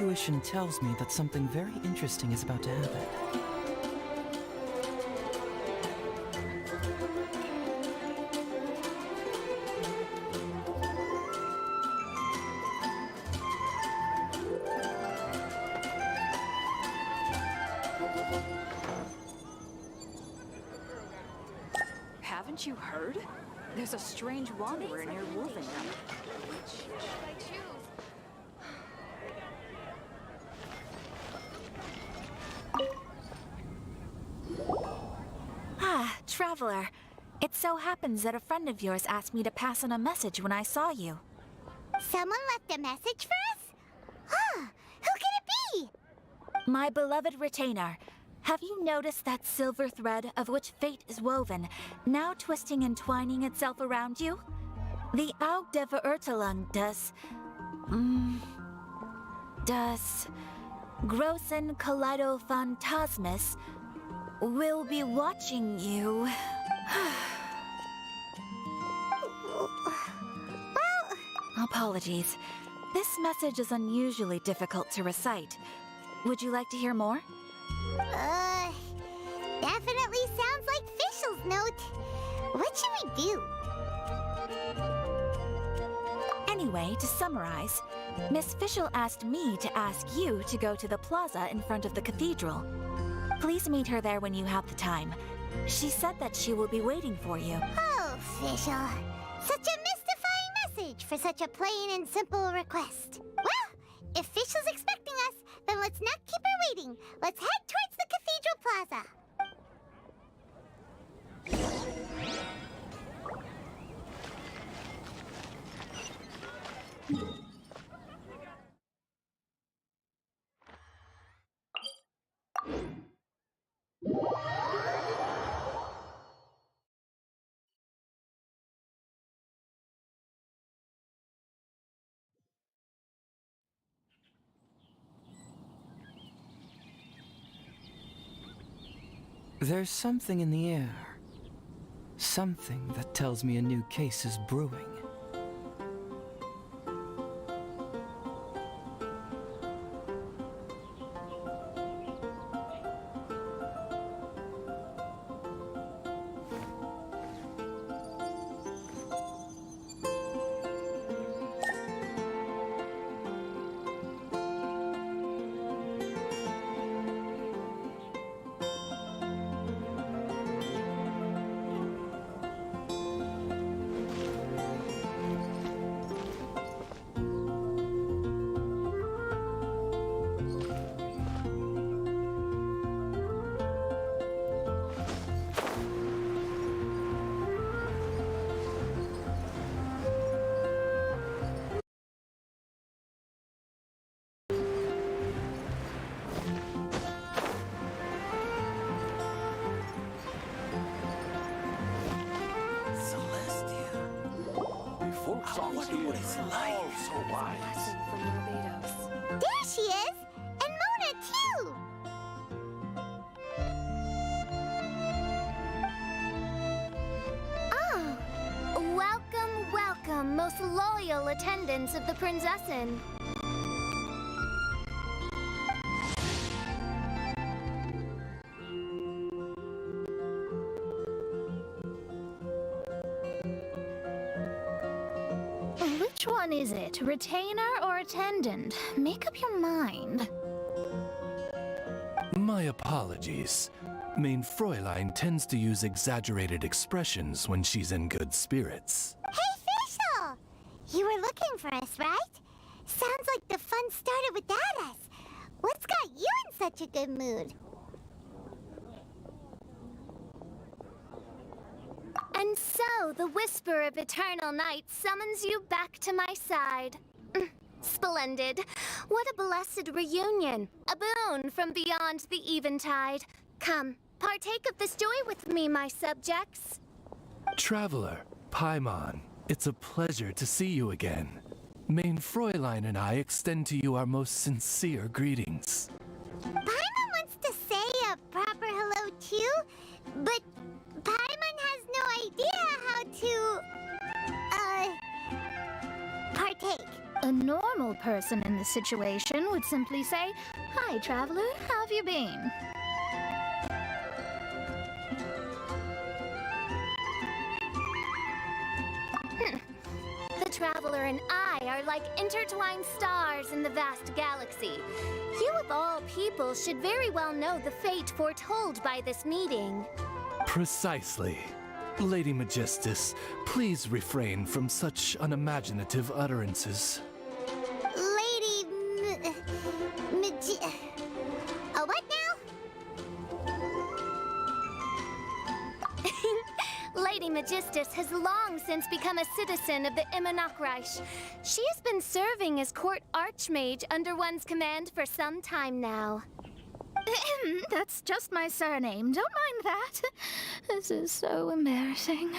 intuition tells me that something very interesting is about to happen. Haven't you heard? There's a strange wanderer near Wolvendom. Which should I choose? Ah, Traveler. It so happens that a friend of yours asked me to pass on a message when I saw you. Someone left a message for us? Ah, who could it be? My beloved retainer, have you noticed that silver thread of which fate is woven, now twisting and twining itself around you? The Aug der Verurteilung das Großen Kaleido-Phantasmus will be watching you. Apologies. This message is unusually difficult to recite. Would you like to hear more? Definitely sounds like Fischl's note. What should we do? Anyway, to summarize, Miss Fischl asked me to ask you to go to the plaza in front of the cathedral. Please meet her there when you have the time. She said that she will be waiting for you. Oh, Fischl. Such a mystifying message for such a plain and simple request. Well, if Fischl's expecting us, then let's not keep her waiting. Let's head towards the cathedral plaza. There's something in the air. Something that tells me a new case is brewing. There she is! And Mona, too! Ah, welcome, welcome, most loyal attendants of the Prinzessin. Which one is it, retainer or attendant? Make up your mind. My apologies. Main Fräulein tends to use exaggerated expressions when she's in good spirits. Hey, Fischl! You were looking for us, right? Sounds like the fun started without us. What's got you in such a good mood? And so, the whisper of eternal night summons you back to my side. Splendid. What a blessed reunion. A boon from beyond the eventide. Come, partake of this joy with me, my subjects. Traveler, Paimon, it's a pleasure to see you again. Main Fräulein and I extend to you our most sincere greetings. Paimon wants to say a proper hello too, but Paimon has no idea how to, partake. Nor normal person in this situation would simply say, "Hi, traveler, how have you been?" The Traveler and I are like intertwined stars in the vast galaxy. You of all people should very well know the fate foretold by this meeting. Precisely. Lady Magistus, please refrain from such unimaginative utterances. Lady what now? Lady Magistus has long since become a citizen of the Immonocreich. She has been serving as court archmage under one's command for some time now. That's just my surname. Don't mind that. This is so embarrassing.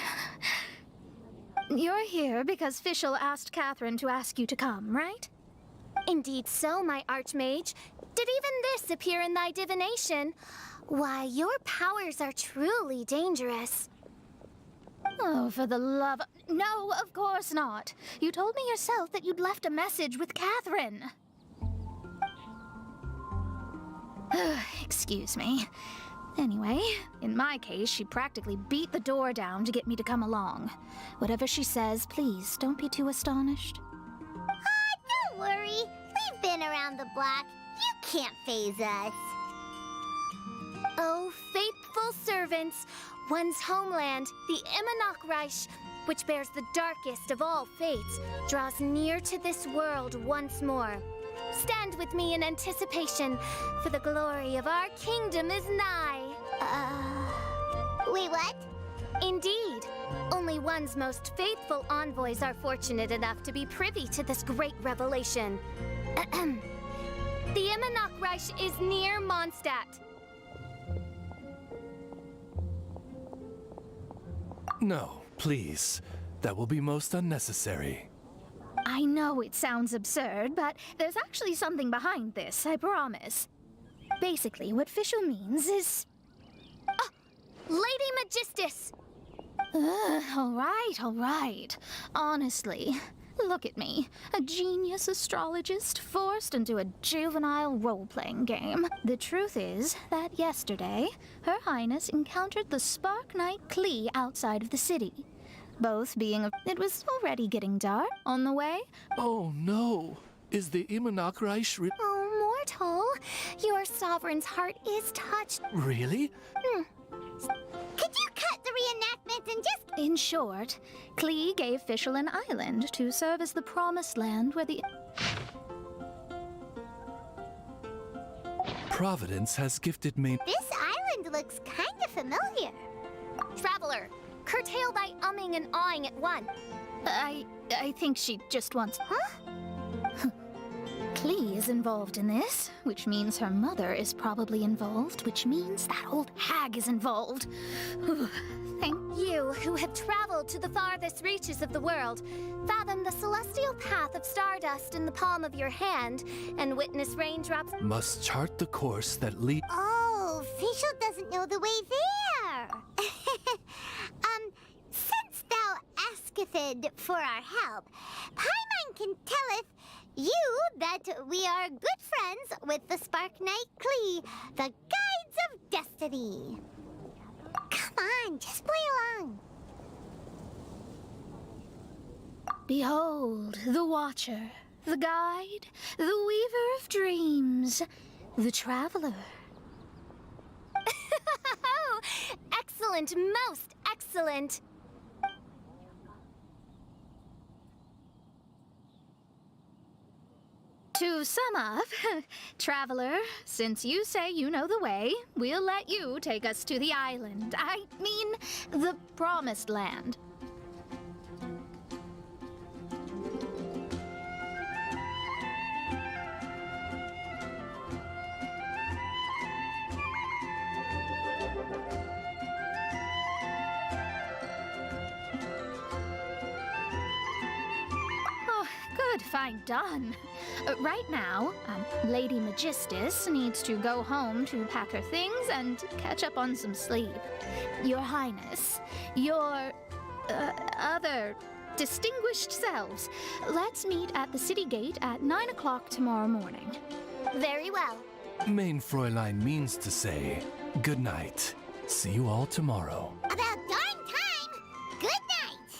You're here because Fischl asked Catherine to ask you to come, right? Indeed so, my archmage. Did even this appear in thy divination? Why, your powers are truly dangerous. Oh, for the love of... No, of course not. You told me yourself that you'd left a message with Catherine. Excuse me. Anyway, in my case, she practically beat the door down to get me to come along. Whatever she says, please don't be too astonished. Don't worry. We've been around the block. You can't phase us. Oh, faithful servants, one's homeland, the Immonocreich, which bears the darkest of all fates, draws near to this world once more. Stand with me in anticipation, for the glory of our kingdom is nigh. Wait, what? Indeed. Only one's most faithful envoys are fortunate enough to be privy to this great revelation. The Immonocreich is near Mondstadt. No, please. That will be most unnecessary. I know it sounds absurd, but there's actually something behind this, I promise. Basically, what Fischl means is... Lady Magistus! All right. Honestly, look at me. A genius astrologist forced into a juvenile role-playing game. The truth is that yesterday, Her Highness encountered the Spark Knight Klee outside of the city. Both being it was already getting dark on the way. Oh no! Is the Immonocreich Oh, mortal, your sovereign's heart is touched. really? Could you cut the reenactment and just... In short, Klee gave Fischl an island to serve as the promised land where the... Providence has gifted me. This island looks kind of familiar. Traveler, curtail thy umming and awing at once. I think she just wants... Huh? Klee is involved in this, which means her mother is probably involved, which means that old hag is involved. Thank You, who have traveled to the farthest reaches of the world, fathom the celestial path of stardust in the palm of your hand, and witness raindrops... Must chart the course that leads. Oh, Fischl doesn't know the way there. Since thou asketh for our help, Paimon can telleth you that we are good friends with the Spark Knight Klee, the Guides of Destiny. Come on, just play along. Behold, the Watcher, the Guide, the Weaver of Dreams, the Traveler. Excellent, most excellent. To sum up, Traveler, since you say you know the way, we'll let you take us to the island. I mean, the Promised Land. Oh, good, fine, done. Right now, Lady Magistus needs to go home to pack her things and catch up on some sleep. Your Highness, your other Distinguished selves, let's meet at the city gate at 9 o'clock tomorrow morning. Very well. Main Fräulein means to say, good night. See you all tomorrow. About darn time! Good night!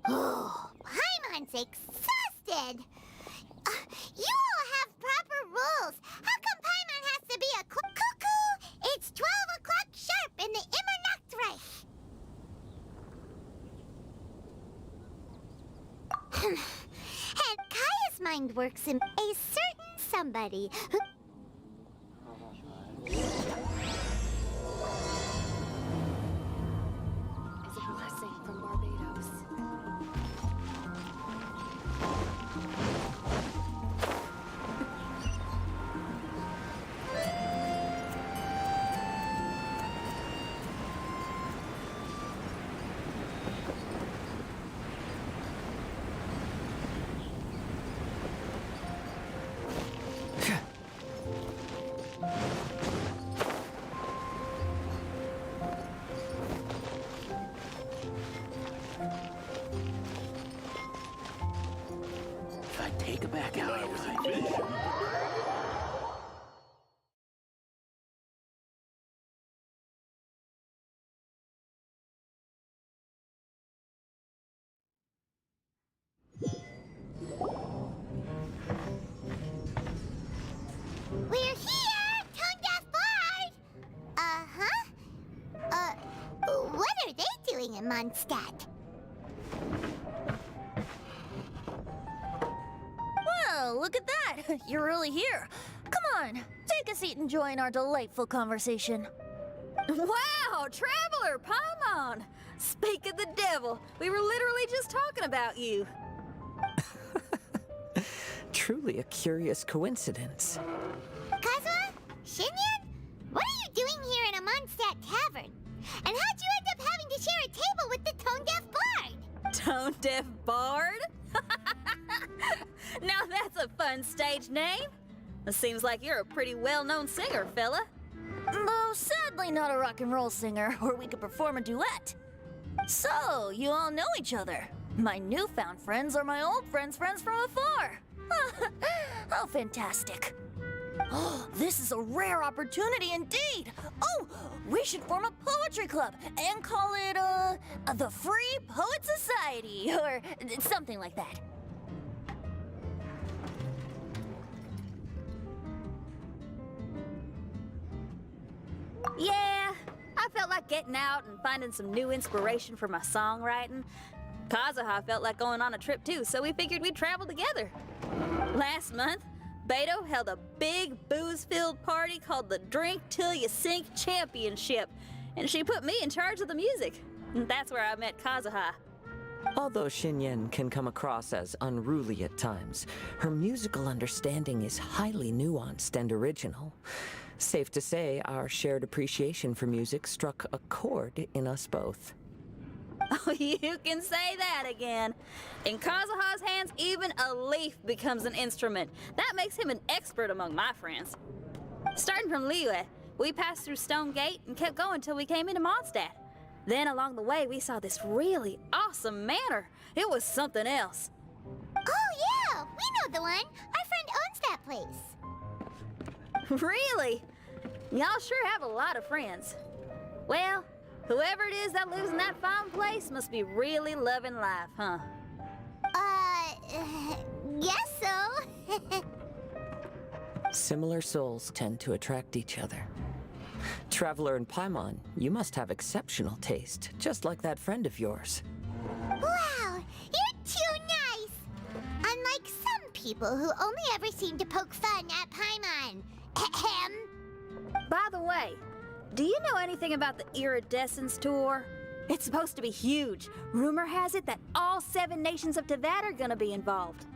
Oh, Paimon's exhausted! You all have proper rules. How come Paimon has to be a cuckoo? It's 12 o'clock sharp in the Immernachtreich. And Kaya's mind works in a certain somebody who... Is a blessing from Barbados. If I take it back out, We're here, Tone-Deaf Bard! Uh-huh. What are they doing in Mondstadt? Well, look at that! You're really here. Come on, take a seat and join our delightful conversation. Wow, Traveler, Paimon! Speak of the devil, we were literally just talking about you. Truly a curious coincidence. Kazuha? Shinyan? What are you doing here in a Mondstadt tavern? And how'd you end up having to share a table with the Tone-Deaf Bard? Tone-Deaf Bard? Now that's a fun stage name. It seems like you're a pretty well-known singer, fella. Though sadly not a rock and roll singer, or we could perform a duet. So, you all know each other. My newfound friends are my old friends' friends from afar. How fantastic. Oh, this is a rare opportunity indeed. Oh, we should form a poetry club and call it, the Free Poet Society, or something like that. Yeah, I felt like getting out and finding some new inspiration for my songwriting. Kazuha felt like going on a trip too, so we figured we'd travel together. Last month, Beto held a big booze-filled party called the Drink Till You Sink Championship, and she put me in charge of the music. And that's where I met Kazuha. Although Shinyan can come across as unruly at times, her musical understanding is highly nuanced and original. Safe to say, our shared appreciation for music struck a chord in us both. Oh, you can say that again. In Kazuha's hands, even a leaf becomes an instrument. That makes him an expert among my friends. Starting from Liyue, we passed through Stone Gate and kept going till we came into Mondstadt. Then along the way, we saw this really awesome manor. It was something else. Oh, yeah, we know the one. Our friend owns that place. Really? Y'all sure have a lot of friends. Well, whoever it is that lives in that fine place must be really loving life, huh? Guess so. Similar souls tend to attract each other. Traveler and Paimon, you must have exceptional taste, just like that friend of yours. Wow, you're too nice. Unlike some people who only ever seem to poke fun at Paimon. Ahem. By the way, do you know anything about the Iridescence Tour? It's supposed to be huge. Rumor has it that all 7 nations of Tevat are gonna be involved.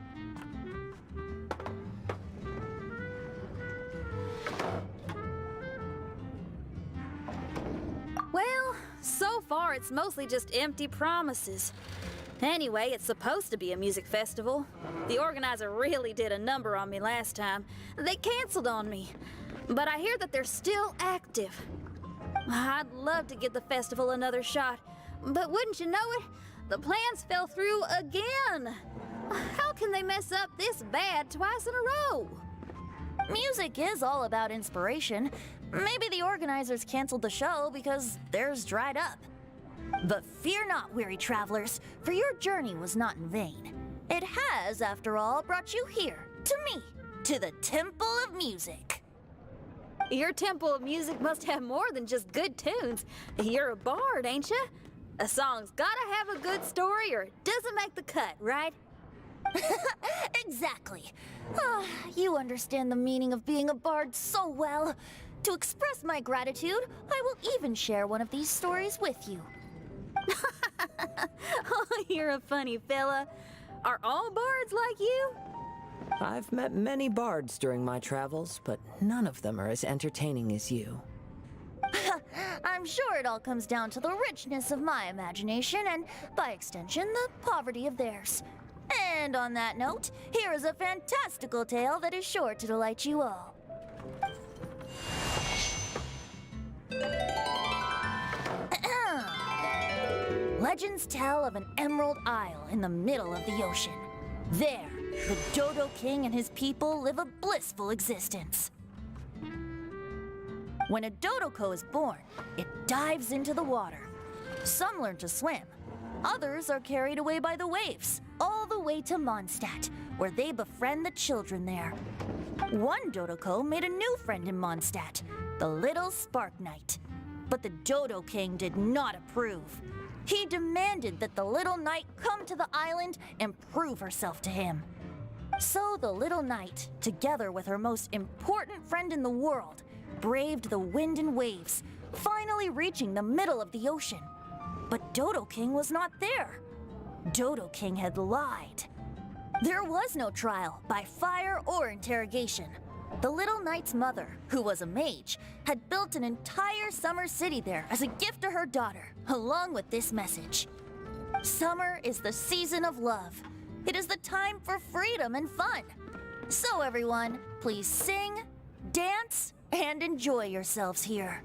Well, so far it's mostly just empty promises. Anyway, it's supposed to be a music festival. The organizer really did a number on me last time. They canceled on me. But I hear that they're still active. I'd love to give the festival another shot. But wouldn't you know it? The plans fell through again. How can they mess up this bad twice in a row? Music is all about inspiration. Maybe the organizers canceled the show because theirs dried up. But fear not, weary travelers, for your journey was not in vain. It has, after all, brought you here, to me, to the Temple of Music. Your Temple of Music must have more than just good tunes. You're a bard, ain't ya? A song's gotta have a good story or it doesn't make the cut, right? Exactly. You understand the meaning of being a bard so well. To express my gratitude, I will even share one of these stories with you. Oh, you're a funny fella. Are all bards like you? I've met many bards during my travels, but none of them are as entertaining as you. I'm sure it all comes down to the richness of my imagination and, by extension, the poverty of theirs. And on that note, here is a fantastical tale that is sure to delight you all. Legends tell of an emerald isle in the middle of the ocean. There, the Dodo King and his people live a blissful existence. When a Dodoko is born, it dives into the water. Some learn to swim. Others are carried away by the waves, all the way to Mondstadt, where they befriend the children there. One Dodoko made a new friend in Mondstadt, the little Spark Knight. But the Dodo King did not approve. He demanded that the little knight come to the island and prove herself to him. So the little knight, together with her most important friend in the world, braved the wind and waves, finally reaching the middle of the ocean. But Dodo King was not there. Dodo King had lied. There was no trial by fire or interrogation. The little knight's mother, who was a mage, had built an entire summer city there as a gift to her daughter, along with this message. Summer is the season of love. It is the time for freedom and fun. So everyone, please sing, dance, and enjoy yourselves here.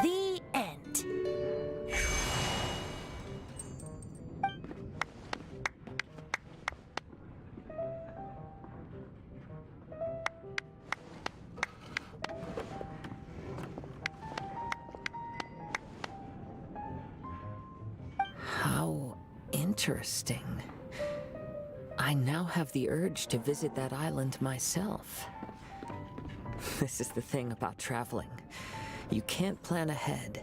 The end. How interesting. I now have the urge to visit that island myself. This is the thing about traveling. You can't plan ahead.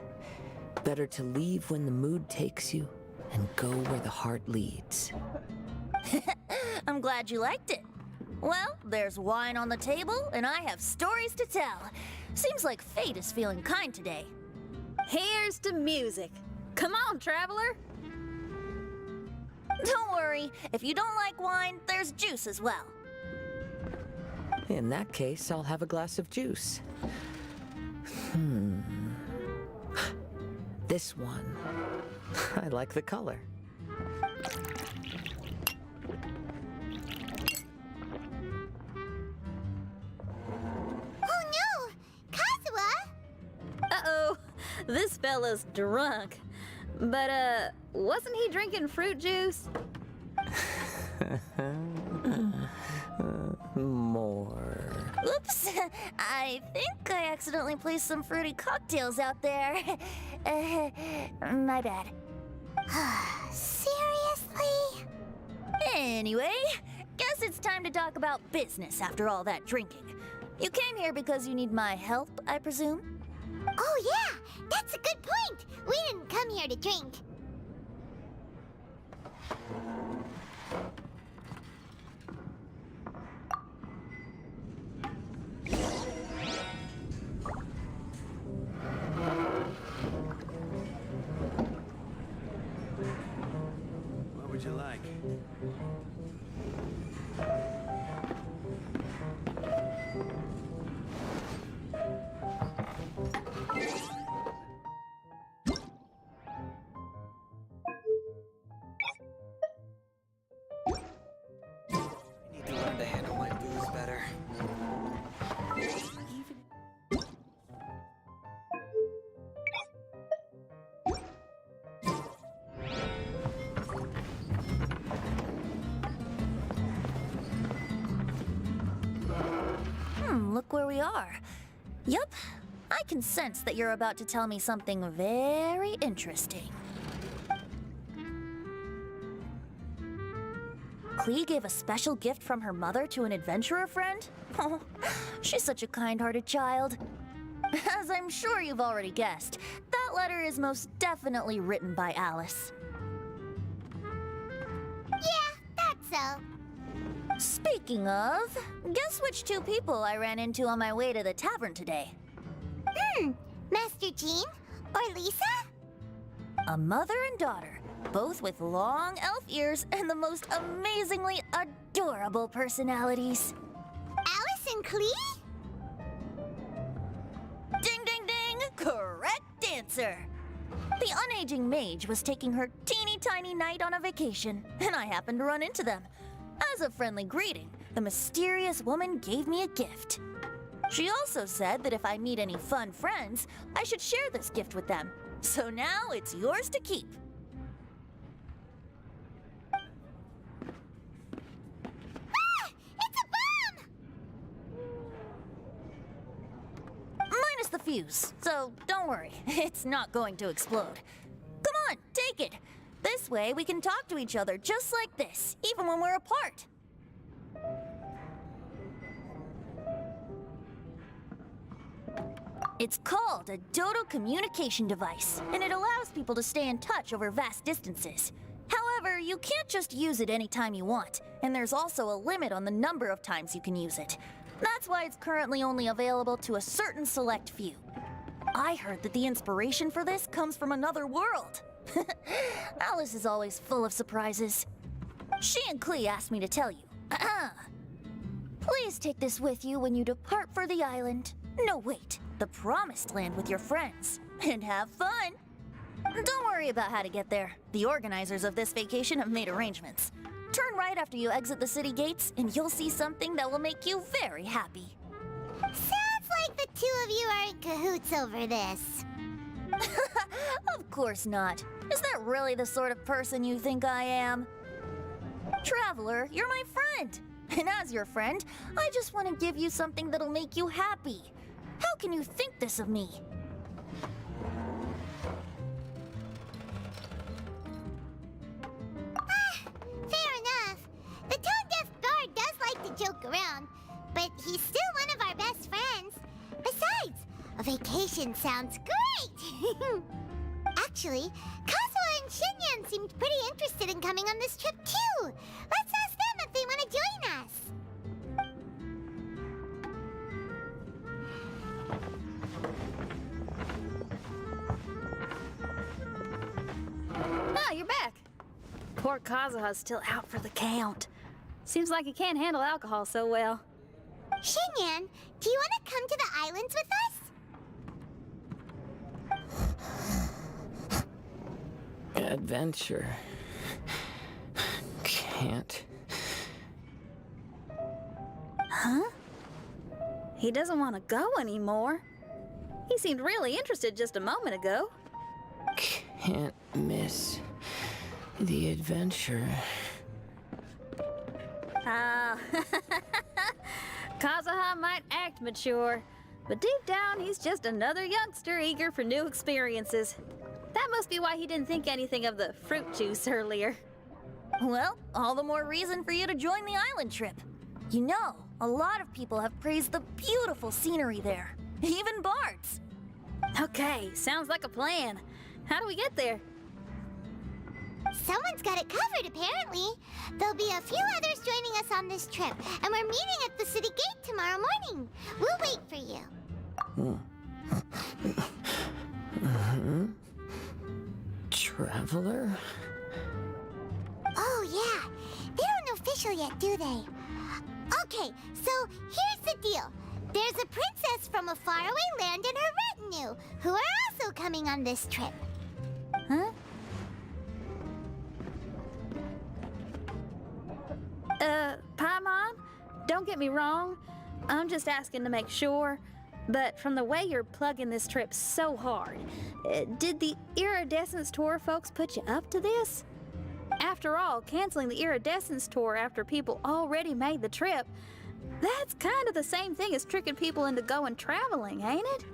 Better to leave when the mood takes you and go where the heart leads. I'm glad you liked it. Well, there's wine on the table, and I have stories to tell. Seems like fate is feeling kind today. Here's to music. Come on, traveler. Don't worry, if you don't like wine, there's juice as well. In that case, I'll have a glass of juice. This one. I like the color. Oh no! Kazuha! Uh-oh, this fella's drunk. But, wasn't he drinking fruit juice? More. Oops, I think I accidentally placed some fruity cocktails out there. My bad. Seriously? Anyway, guess it's time to talk about business after all that drinking. You came here because you need my help, I presume? Oh yeah, that's a good point. We didn't come here to drink. What would you like? and look where we are. Yup, I can sense that you're about to tell me something very interesting. Klee gave a special gift from her mother to an adventurer friend? Oh, she's such a kind-hearted child. As I'm sure you've already guessed, that letter is most definitely written by Alice. Yeah, that's so. Speaking of, guess which two people I ran into on my way to the tavern today? Master Jean or Lisa? A mother and daughter, both with long elf ears and the most amazingly adorable personalities. Alice and Klee? Ding, ding, ding! Correct answer! The unaging mage was taking her teeny tiny knight on a vacation, and I happened to run into them. As a friendly greeting, the mysterious woman gave me a gift. She also said that if I meet any fun friends, I should share this gift with them. So now it's yours to keep. Ah! It's a bomb! Minus the fuse, so don't worry, it's not going to explode. Come on, take it. This way we can talk to each other just like this, even when we're apart. It's called a Dodo communication device, and it allows people to stay in touch over vast distances. However, you can't just use it anytime you want, and there's also a limit on the number of times you can use it. That's why it's currently only available to a certain select few. I heard that the inspiration for this comes from another world. Alice is always full of surprises. She and Klee asked me to tell you. Please take this with you when you depart for the island. No, wait, the Promised Land with your friends. And have fun. Don't worry about how to get there. The organizers of this vacation have made arrangements. Turn right after you exit the city gates, and you'll see something that will make you very happy. Sounds like the two of you are in cahoots over this. Of course not. Is that really the sort of person you think I am? Traveler, you're my friend. And as your friend, I just want to give you something that'll make you happy. How can you think this of me? Fair enough. The tone-deaf bard does like to joke around, but he's still one of our best friends. Besides, a vacation sounds great! Actually, Kazuha and Shinyan seemed pretty interested in coming on this trip too. Let's ask them if they want to join us. Ah, you're back. Poor Kazuha's still out for the count. Seems like he can't handle alcohol so well. Shinyan, do you want to come to the islands with us? Adventure. Can't. Huh? He doesn't want to go anymore. He seemed really interested just a moment ago. Can't miss the adventure. Ah, Kazuha might act mature, but deep down he's just another youngster eager for new experiences. That must be why he didn't think anything of the fruit juice earlier. Well, all the more reason for you to join the island trip. You know, a lot of people have praised the beautiful scenery there, even bards. Okay, sounds like a plan. How do we get there? Someone's got it covered, apparently. There'll be a few others joining us on this trip, and we're meeting at the city gate tomorrow morning. We'll wait for you. Traveler? Oh, yeah. They don't know official yet, do they? Okay, so here's the deal. There's a princess from a faraway land and her retinue, who are also coming on this trip. Huh? Paimon, don't get me wrong. I'm just asking to make sure. But from the way you're plugging this trip so hard, did the Iridescence Tour folks put you up to this? After all, canceling the Iridescence Tour after people already made the trip That's kind of the same thing as tricking people into going traveling, ain't it?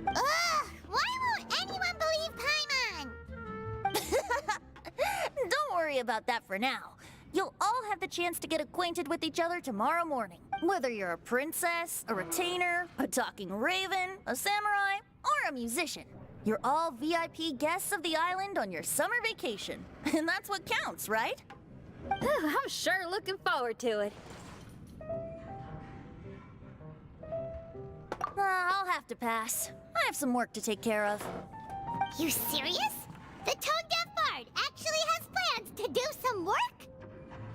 Ugh! Why won't anyone believe Paimon? Don't worry about that for now. You'll all have the chance to get acquainted with each other tomorrow morning. Whether you're a princess, a retainer, a talking raven, a samurai, or a musician. You're all VIP guests of the island on your summer vacation. And that's what counts, right? I'm sure looking forward to it. I'll have to pass. I have some work to take care of. You serious? The tone-deaf bard actually has plans to do some work?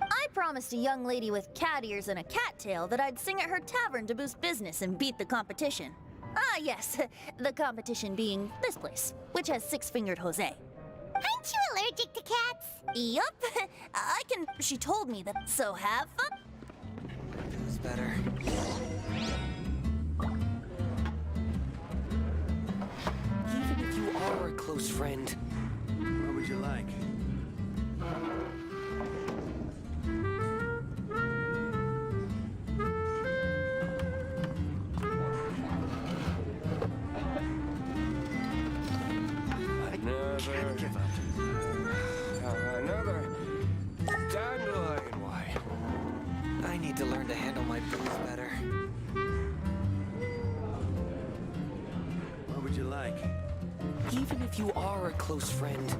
I promised a young lady with cat ears and a cat tail that I'd sing at her tavern to boost business and beat the competition. Ah, yes, the competition being this place, which has six-fingered Jose. Aren't you allergic to cats? Yup, I can. She told me that, so have fun. Feels better. Even if you are a close friend. What would you like? Can't give up. Another dandelion. Why? I need to learn to handle my booze better. What would you like? Even if you are a close friend.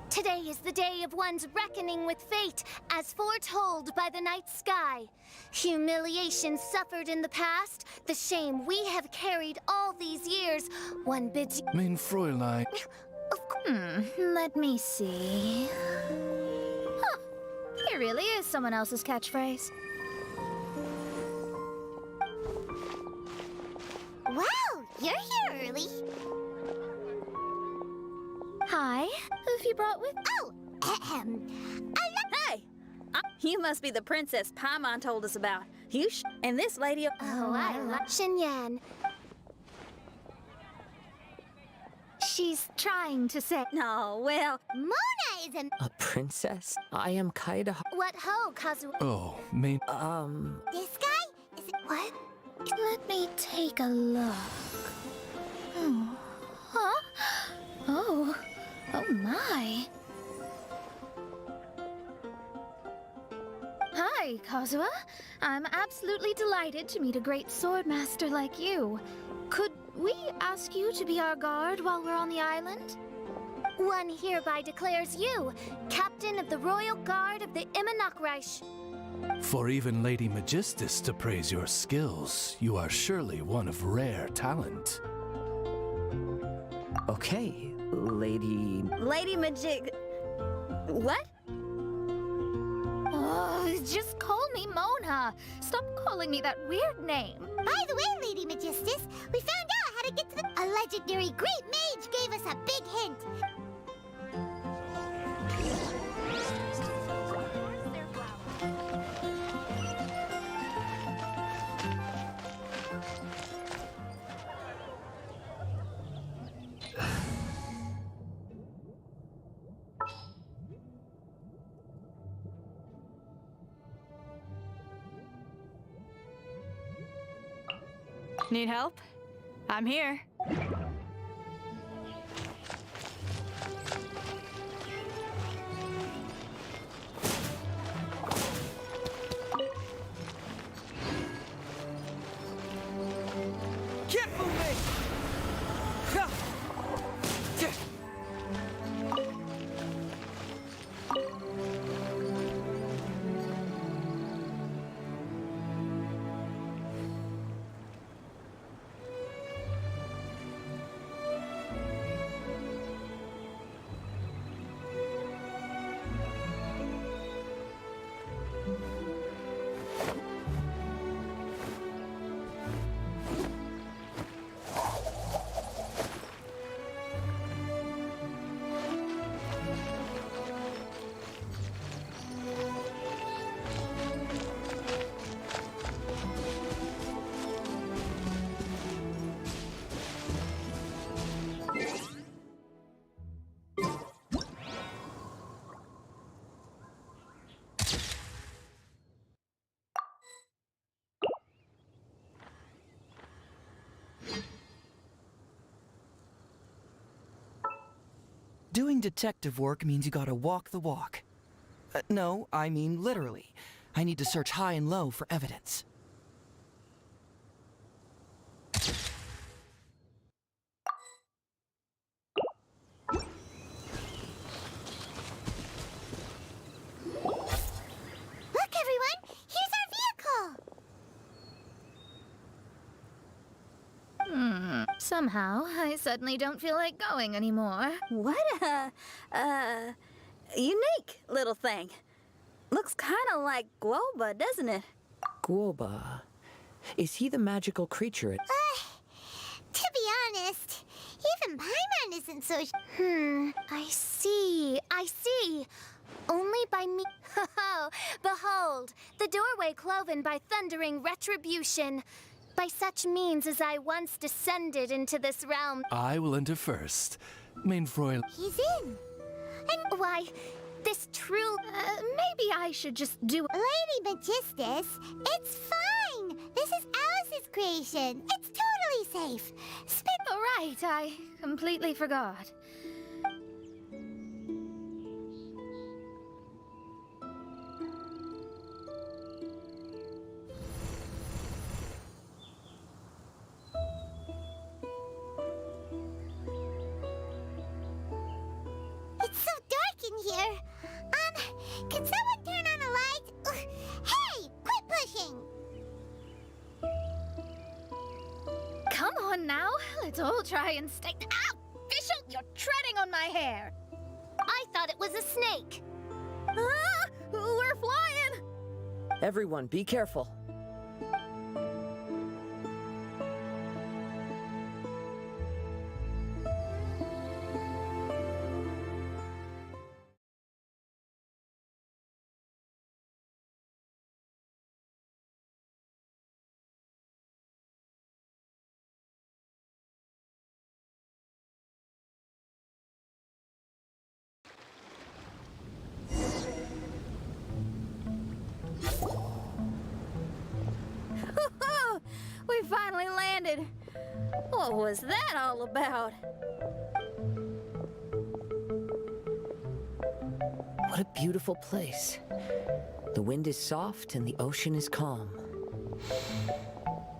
Today is the day of one's reckoning with fate, as foretold by the night sky. Humiliation suffered in the past, the shame we have carried all these years. One bids you. Mein Fräulein. Of course. Let me see. Huh. It really is someone else's catchphrase. Wow, you're here early. Hi. Who have you brought with? Oh, ahem. Hey! You must be the princess Paimon told us about. And this lady... Oh, I like Xinyan. She's trying to say. No, well... Mona is A princess? I am Kaida. What ho, Kazu? Oh, mein. this guy? Is it what? Let me take a look. Oh. Huh? Oh. Oh my. Hi, Kazuha. I'm absolutely delighted to meet a great sword master like you. Could we ask you to be our guard while we're on the island? One hereby declares you captain of the Royal Guard of the Immonokreich. For even Lady Magistus to praise your skills, you are surely one of rare talent. Okay, Lady... Lady Magic... What? Oh, just call me Mona. Stop calling me that weird name. By the way, Lady Magistus, we found out how to get to the... A legendary great mage gave us a big hint. Need help? I'm here. Can't fool me! Ha! Tch. Doing detective work means you gotta walk the walk. No, I mean literally. I need to search high and low for evidence. Look, everyone! Here's our vehicle! Somehow, I suddenly don't feel like going anymore. What a, unique little thing. Looks kind of like Guoba, doesn't it? Guoba. Is he the magical creature? To be honest, even Paimon isn't so I see. Only by me. Oh, behold, the doorway cloven by thundering retribution. By such means as I once descended into this realm. I will enter first. Main Fräulein. He's in. And why, this true... Maybe I should just do it. Lady Magistus, it's fine. This is Alice's creation. It's totally safe. All right, I completely forgot. It's so dark in here. Can someone turn on a light? Ugh. Hey, quit pushing. Come on now, let's all try and stay. Ow! Bishop, you're treading on my hair. I thought it was a snake. Ah, we're flying! Everyone, be careful. We finally landed. What was that all about? What a beautiful place. The wind is soft and the ocean is calm.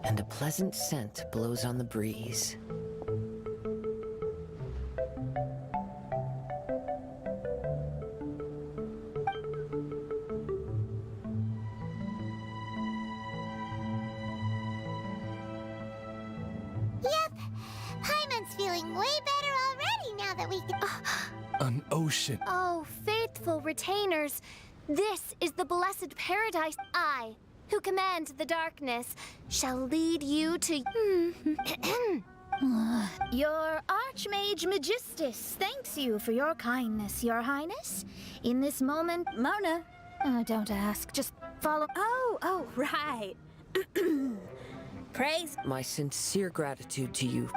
And a pleasant scent blows on the breeze. Yep. Paimon's feeling way better already now that we can... An ocean. Oh, faithful retainers, this is the blessed paradise. I, who command the darkness, shall lead you to... Your Archmage Magistus thanks you for your kindness, Your Highness. In this moment... Mona. Don't ask, just follow... Oh, right. Praise. My sincere gratitude to you.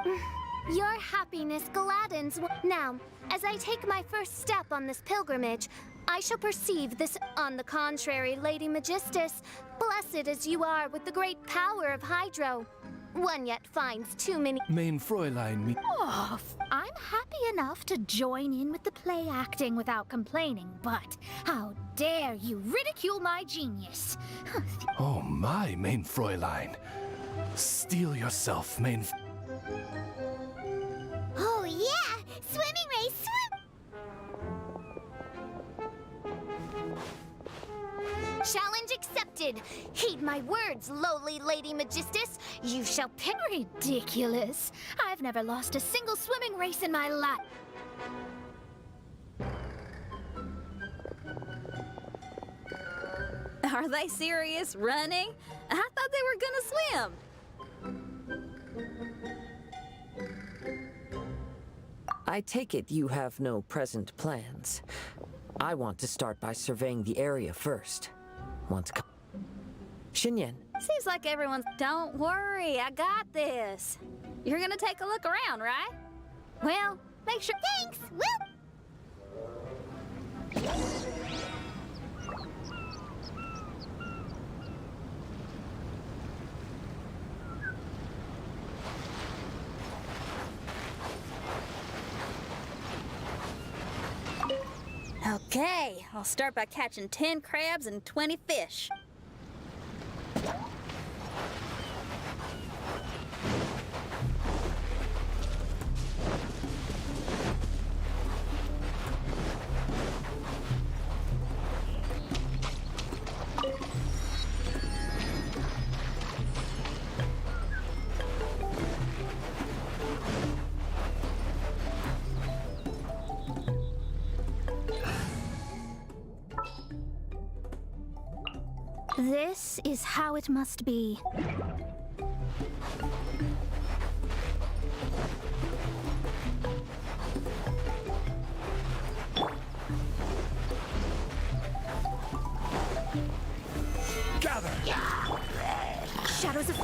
Your happiness gladdens... Now, as I take my first step on this pilgrimage, I shall perceive this... On the contrary, Lady Magistus, blessed as you are with the great power of Hydro, one yet finds too many... Main Fräulein, Oh, I'm happy enough to join in with the play acting without complaining, but how dare you ridicule my genius? Oh my, Main Fräulein. Steel yourself, Main... Oh yeah! Swimming race, Challenge accepted. Heed my words, lowly Lady Magistus. You shall pick. Ridiculous. I've never lost a single swimming race in my life. Are they serious? Running? I thought they were gonna swim. I take it you have no present plans. I want to start by surveying the area first. Xinyan, Seems like everyone's. Don't worry, I got this. You're gonna take a look around, right? Well, make sure. Thanks, Will! Okay, I'll start by catching 10 crabs and 20 fish. This is how it must be. Gather! Shadows of...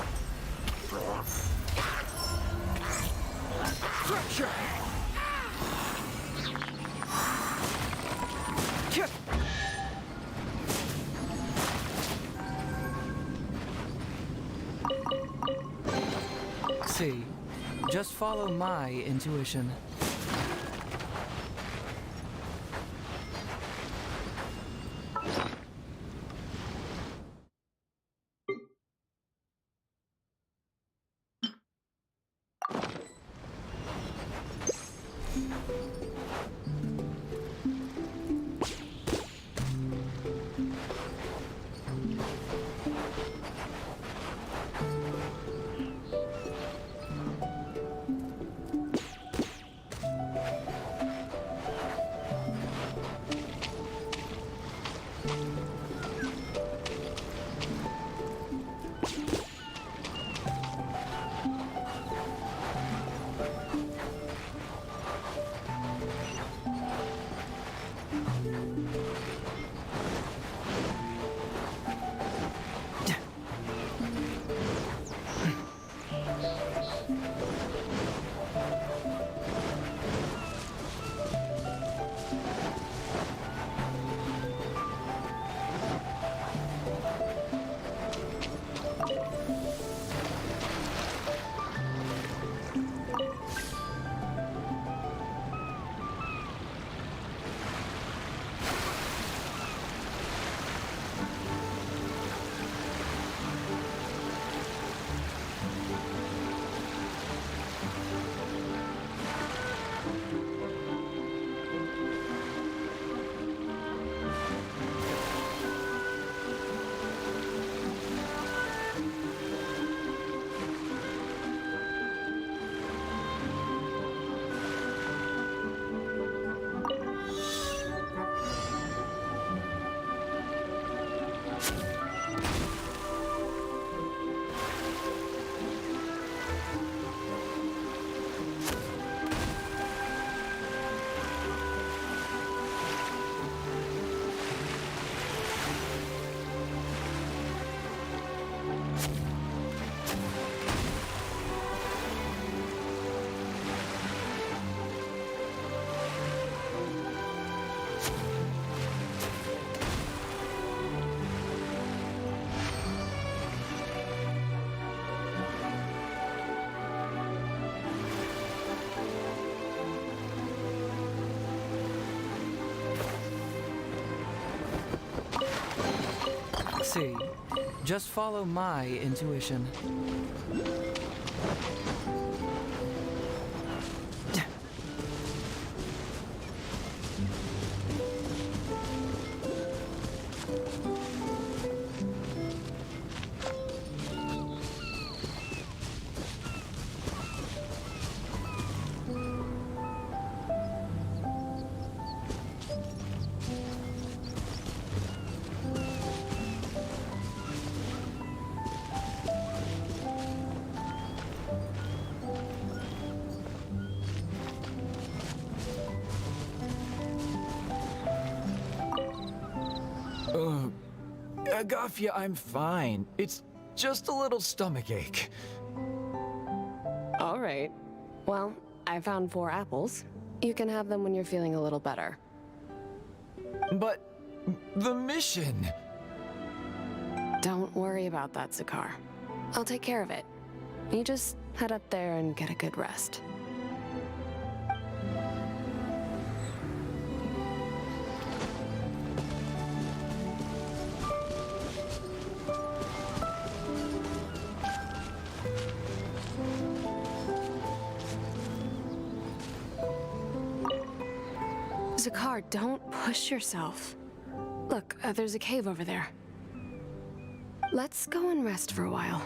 Fracture! See, just follow my intuition. Just follow my intuition. Agafia, I'm fine. It's just a little stomachache. All right. Well, I found 4 apples. You can have them when you're feeling a little better. But the mission... Don't worry about that, Zakar. I'll take care of it. You just head up there and get a good rest. Zakar, don't push yourself. Look, there's a cave over there. Let's go and rest for a while.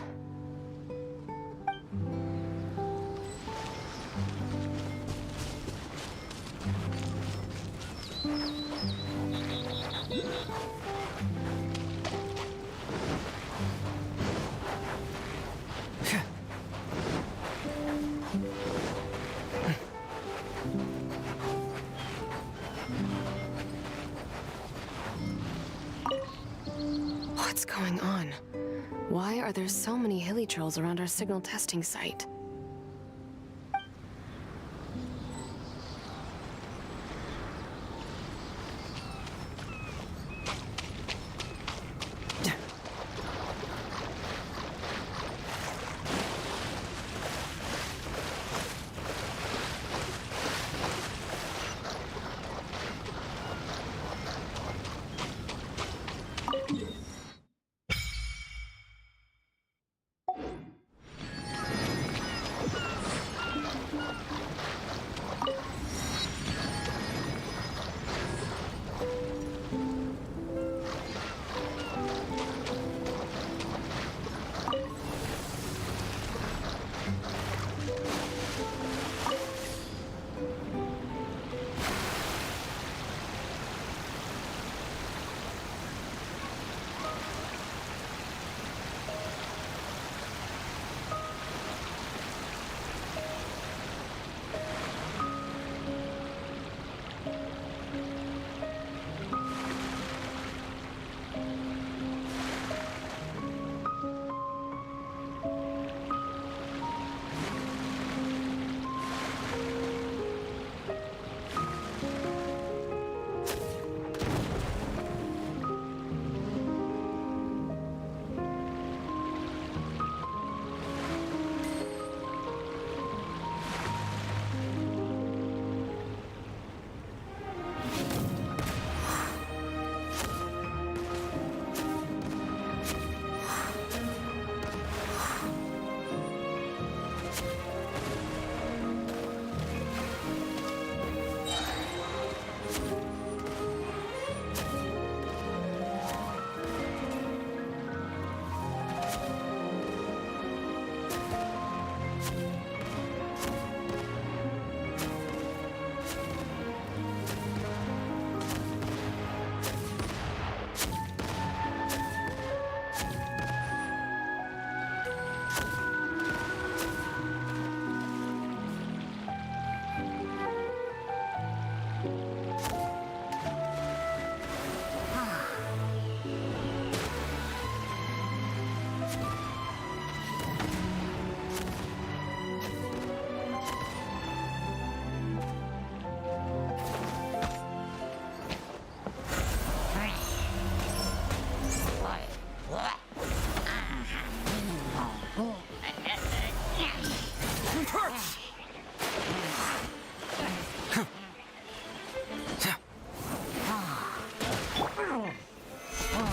What's going on? Why are there so many hilly trolls around our signal testing site?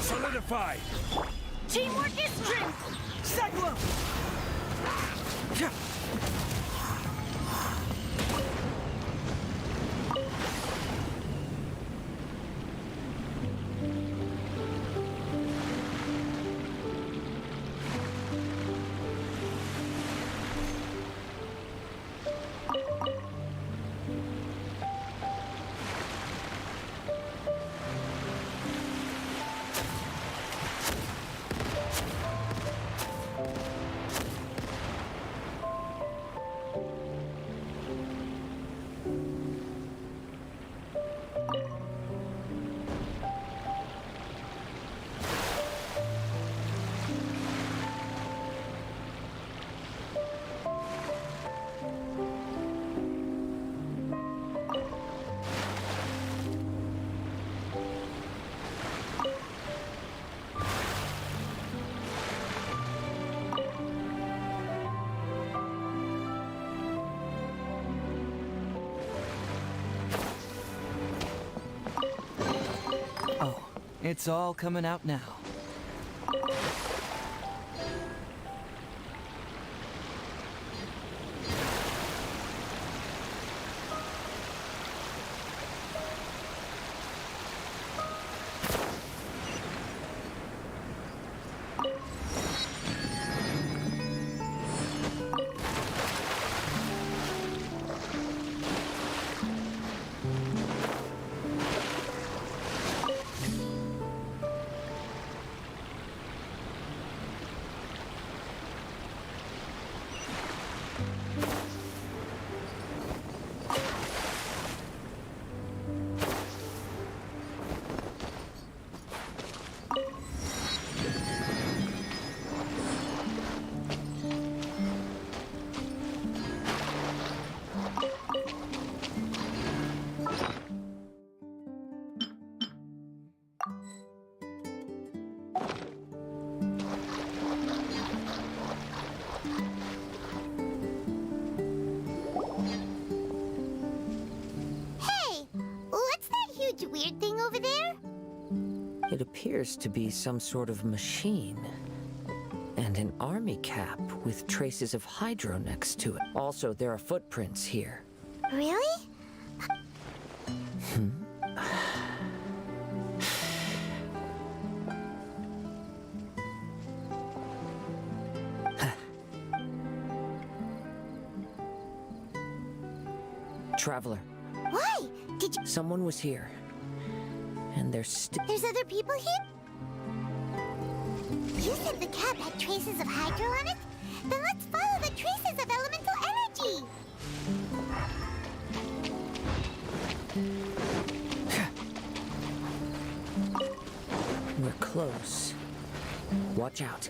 Solidified! Teamwork is strength! Cyclone! Oh, it's all coming out now. Weird thing over there? It appears to be some sort of machine. And an army cap with traces of hydro next to it. Also, there are footprints here. Really? Traveler. Why? Did you... Someone was here. And there's other people here? You said the cap had traces of hydro on it? Then let's follow the traces of elemental energy! We're close. Watch out.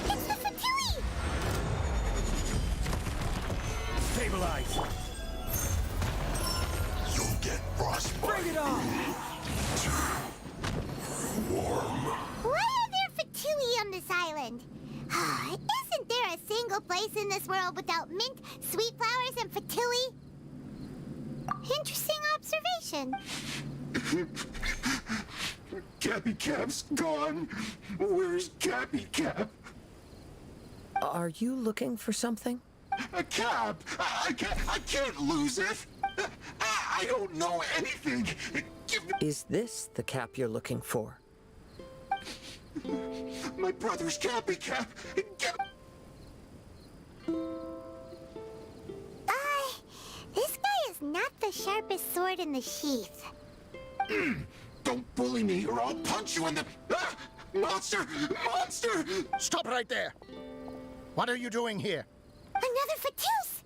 It's the Fatui! Stabilize! You'll get frostbite. Bring it on! Warm. Why are there Fatui on this island? Isn't there a single place in this world without mint, sweet flowers, and Fatui? Interesting observation. Cappy Cap's gone. Where's Cappy Cap? Are you looking for something? A cap! I can't lose it! I don't know anything! Give me... Is this the cap you're looking for? My brother's Cappy Cap! This guy is not the sharpest sword in the sheath. Don't bully me or I'll punch you in the... Ah! Monster! Monster! Stop right there! What are you doing here? Another Fatus!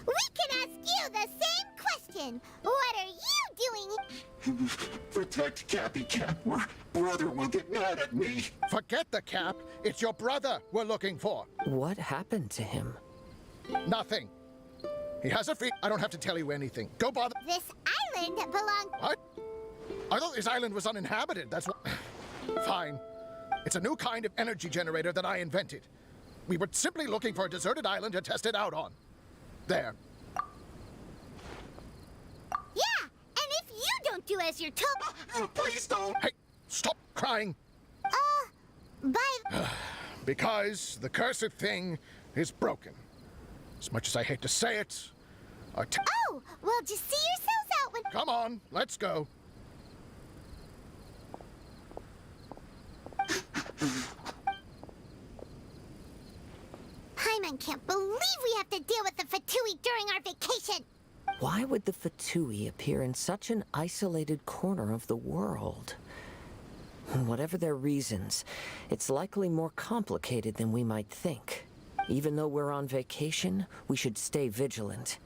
We can ask you the same question! What are you doing? Protect Cappy Cap or brother will get mad at me. Forget the cap. It's your brother we're looking for. What happened to him? Nothing. He has a feet. I don't have to tell you anything. Go bother. This island belongs... What? I thought this island was uninhabited. That's what... Fine. It's a new kind of energy generator that I invented. We were simply looking for a deserted island to test it out on. There. Yeah, and if you don't don't do as you're told. Please don't. Hey, stop crying. By Because the cursed thing is broken. As much as I hate to say it, oh, well, just see yourselves out when. Come on, let's go. Paimon can't believe we have to deal with the Fatui during our vacation. Why would the Fatui appear in such an isolated corner of the world? Whatever their reasons, it's likely more complicated than we might think. Even though we're on vacation, we should stay vigilant.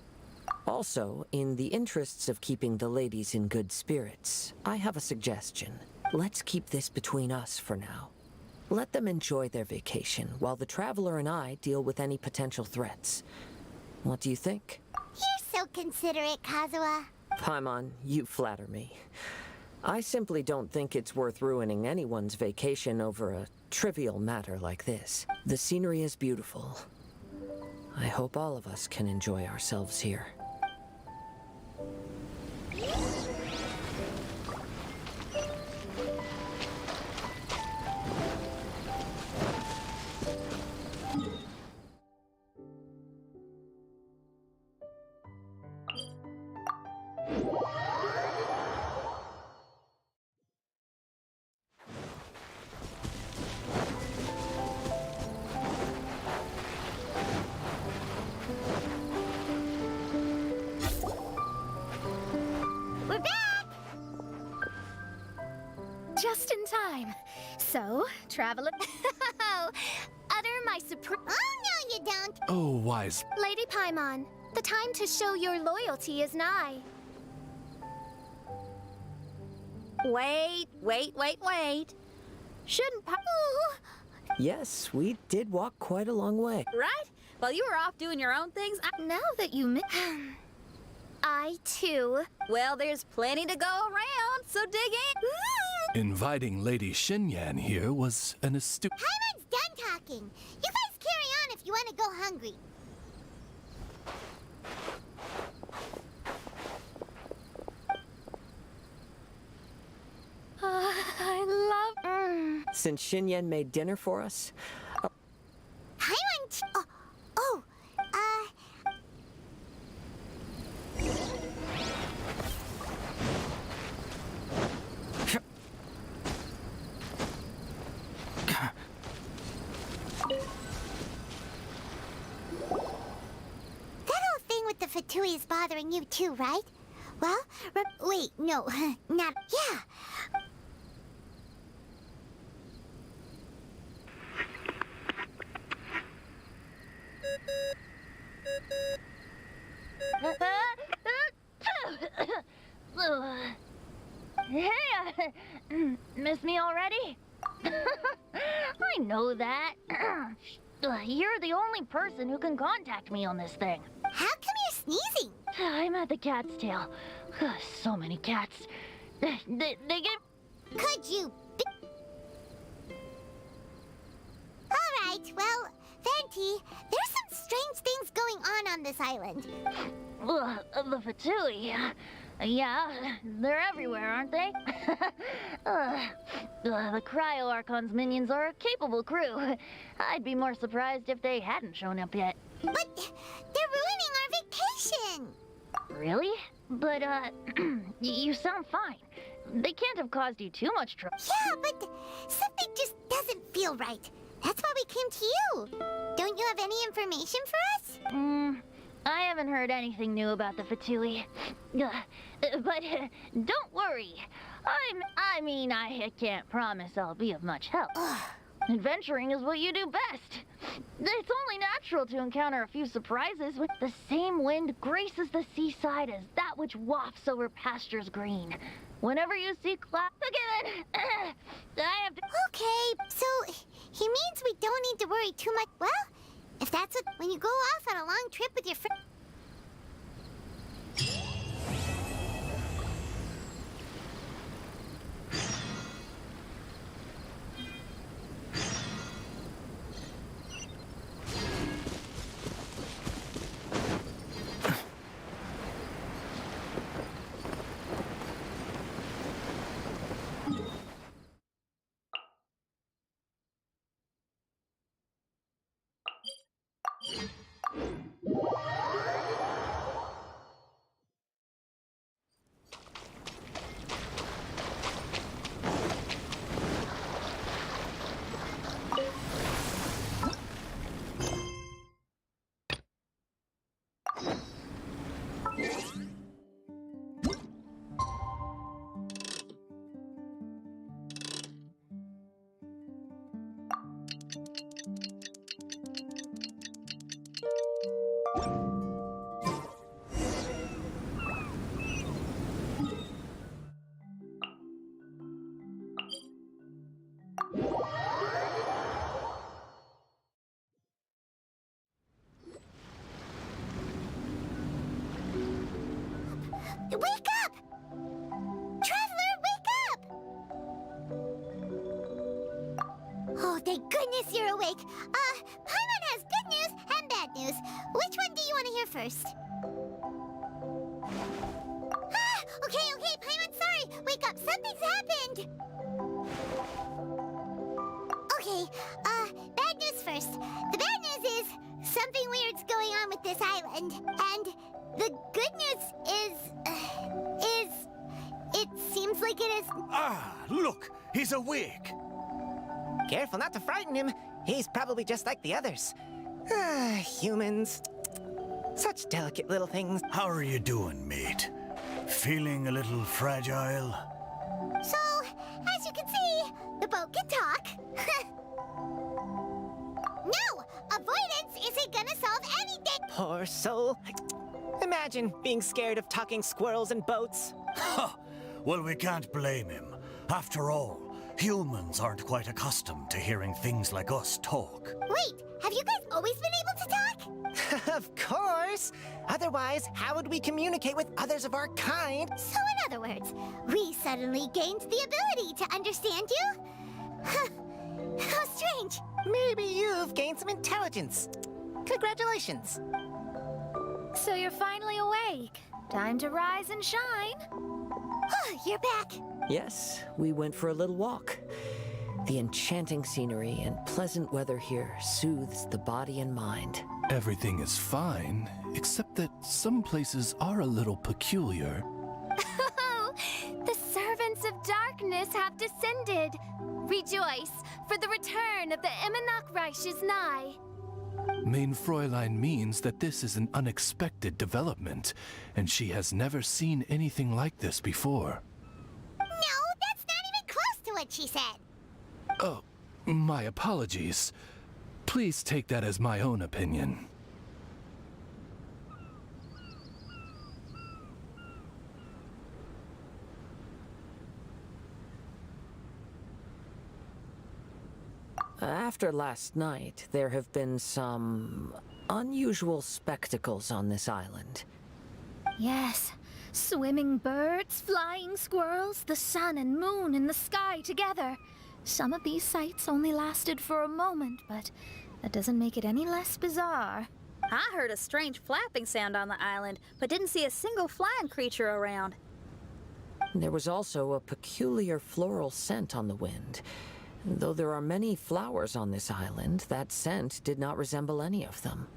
Also, in the interests of keeping the ladies in good spirits, I have a suggestion. Let's keep this between us for now. Let them enjoy their vacation, while the Traveler and I deal with any potential threats. What do you think? You're so considerate, Kazuha. Paimon, you flatter me. I simply don't think it's worth ruining anyone's vacation over a trivial matter like this. The scenery is beautiful. I hope all of us can enjoy ourselves here. We're back! Just in time. So, traveler. Utter my surprise. Oh, no, you don't. Oh, wise. Lady Paimon, the time to show your loyalty is nigh. Wait. Shouldn't Yes, we did walk quite a long way. right? While you were off doing your own things, Now that you I, too. well, there's plenty to go around, so dig in. Inviting Lady Xinyan here was an astute. Paimon's done talking. You guys carry on if you want to go hungry. I love. Since Xinyan made dinner for us, Paimon. That whole thing with the Fatui is bothering you too, right? Well, wait, no, not. Yeah. Hey, miss me already? I know that. You're the only person who can contact me on this thing. How come you're sneezing? I'm at the cat's tail. So many cats. They get... Could you? All right. Well, Venti, there's some strange things going on this island. The Fatui. Yeah, they're everywhere, aren't they? The Cryo Archon's minions are a capable crew. I'd be more surprised if they hadn't shown up yet. But they're ruining our vacation. Really? But, you sound fine. They can't have caused you too much trouble. Yeah, but something just doesn't feel right. That's why we came to you. Don't you have any information for us? I haven't heard anything new about the Fatui. But don't worry. I mean, I can't promise I'll be of much help. Adventuring is what you do best. It's only natural to encounter a few surprises when the same wind graces the seaside as that which wafts over pastures green. Whenever you see clouds, again, I have to... Okay, so he means we don't need to worry too much. Well, if that's what... When you go off on a long trip with your friend... thank goodness you're awake. Paimon has good news and bad news. Which one do you want to hear first? Okay, Paimon, sorry. Wake up, something's happened. Okay, bad news first. The bad news is something weird's going on with this island. And the good news is it seems like it is... Ah, look, he's awake. Careful not to frighten him. He's probably just like the others. Humans. Such delicate little things. How are you doing, mate? Feeling a little fragile? So, as you can see, the boat can talk. No! Avoidance isn't gonna solve anything! Poor soul. Imagine being scared of talking squirrels and boats. Ha! Well, we can't blame him. After all, humans aren't quite accustomed to hearing things like us talk. Wait, have you guys always been able to talk? Of course! Otherwise, how would we communicate with others of our kind? So in other words, we suddenly gained the ability to understand you? How strange. Maybe you've gained some intelligence. Congratulations. So you're finally awake. Time to rise and shine. You're back. Yes, we went for a little walk. The enchanting scenery and pleasant weather here soothes the body and mind. Everything is fine, except that some places are a little peculiar. Oh, the servants of darkness have descended. Rejoice, for the return of the Reich is nigh. Main Fräulein means that this is an unexpected development, and she has never seen anything like this before. No, that's not even close to what she said. Oh, my apologies. Please take that as my own opinion. After last night, there have been some unusual spectacles on this island. Yes, swimming birds, flying squirrels, the sun and moon in the sky together. Some of these sights only lasted for a moment, but that doesn't make it any less bizarre. I heard a strange flapping sound on the island, but didn't see a single flying creature around. There was also a peculiar floral scent on the wind. Though there are many flowers on this island, that scent did not resemble any of them.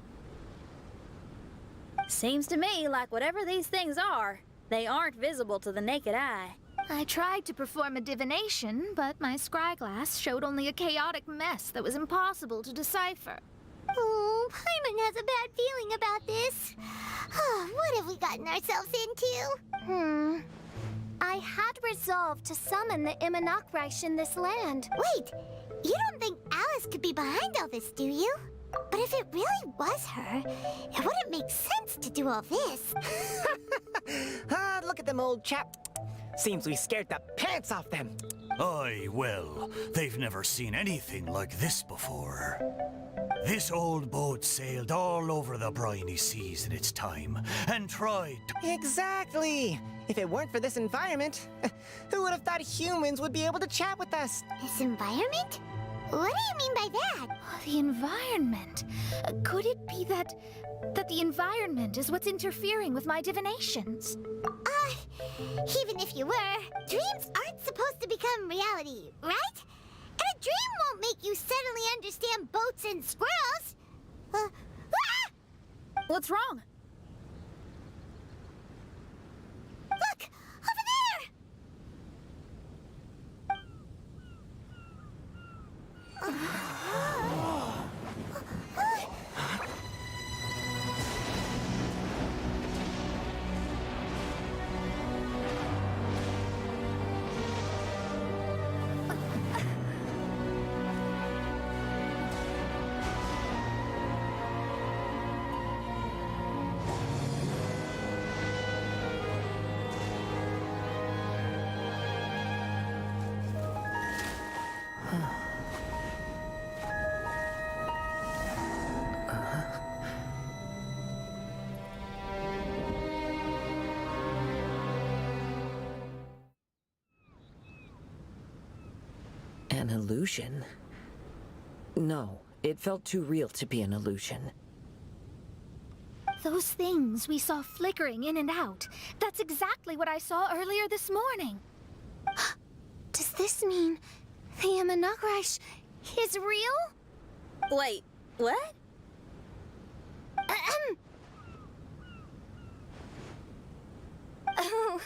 Seems to me like whatever these things are, they aren't visible to the naked eye. I tried to perform a divination, but my scryglass showed only a chaotic mess that was impossible to decipher. Oh, Paimon has a bad feeling about this. What have we gotten ourselves into? I had resolved to summon the Reich in this land. Wait, you don't think Alice could be behind all this, do you? But if it really was her, it wouldn't make sense to do all this. Look at them, old chap. Seems we scared the pants off them. Aye, well, they've never seen anything like this before. This old boat sailed all over the briny seas in its time, and tried to... Exactly! If it weren't for this environment, who would have thought humans would be able to chat with us? This environment? What do you mean by that? The environment. Could it be that the environment is what's interfering with my divinations? Even if you were, dreams aren't supposed to become reality, right? And a dream won't make you suddenly understand boats and squirrels. What's wrong? Look! Over there! An illusion? No, it felt too real to be an illusion. Those things we saw flickering in and out, that's exactly what I saw earlier this morning. Does this mean the Imanagrish is real? Wait, what? Oh,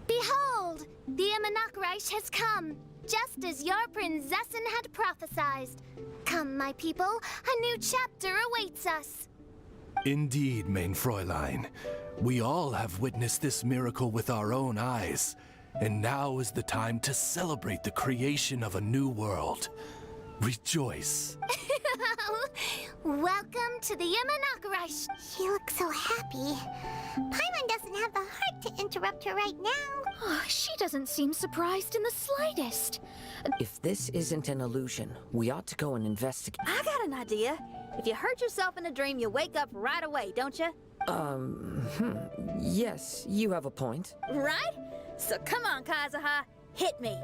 behold, the Imanagrish has come, just as your Prinzessin had prophesied. Come, my people, a new chapter awaits us. Indeed, mein Fräulein. We all have witnessed this miracle with our own eyes, and now is the time to celebrate the creation of a new world. Rejoice. Welcome to the Imanagrish. She looks so happy. Paimon doesn't have the heart to interrupt her right now. Oh, she doesn't seem surprised in the slightest. If this isn't an illusion, we ought to go and investigate. I got an idea. If you hurt yourself in a dream, you wake up right away, don't you? Yes, you have a point. Right? So come on, Kazuha, hit me.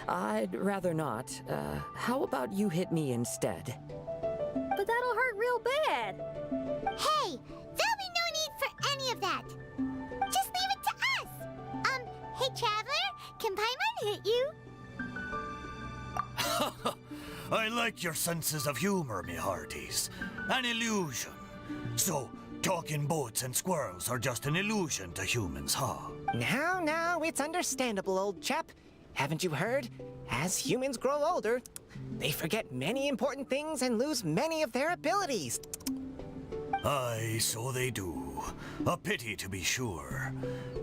I'd rather not. How about you hit me instead? But that'll hurt real bad. Hey, there'll be no need for any of that. Just leave it to us. Hey, Traveler, can Paimon hit you? I like your senses of humor, me hearties. An illusion. So, talking boats and squirrels are just an illusion to humans, huh? Now, it's understandable, old chap. Haven't you heard? As humans grow older, they forget many important things and lose many of their abilities. Aye, so they do. A pity, to be sure.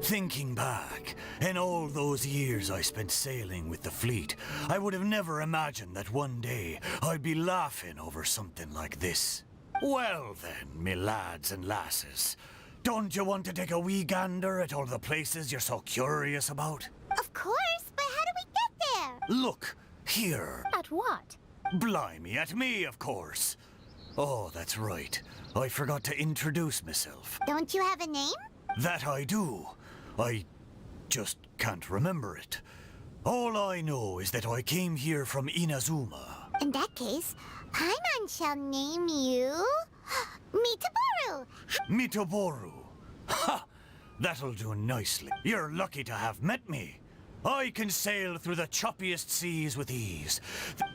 Thinking back, in all those years I spent sailing with the fleet, I would have never imagined that one day I'd be laughing over something like this. Well then, me lads and lasses, don't you want to take a wee gander at all the places you're so curious about? Of course, but how do we get there? Look, here. At what? Blimey, at me, of course. Oh, that's right. I forgot to introduce myself. Don't you have a name? That I do. I just can't remember it. All I know is that I came here from Inazuma. In that case, Paimon shall name you... Mitaboru! Mitoboru. Ha! That'll do nicely. You're lucky to have met me. I can sail through the choppiest seas with ease.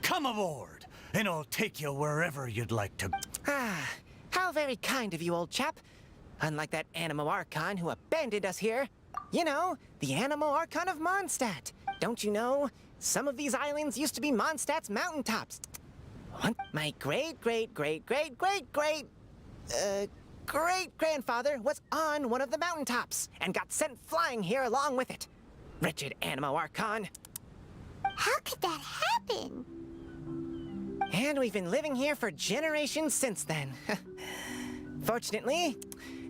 Come aboard, and I'll take you wherever you'd like to. How very kind of you, old chap. Unlike that Animo Archon who abandoned us here. You know, the Animo Archon of Mondstadt. Don't you know? Some of these islands used to be Mondstadt's mountaintops. My great-grandfather was on one of the mountaintops and got sent flying here along with it. Wretched Animo Archon. How could that happen? And we've been living here for generations since then. Fortunately,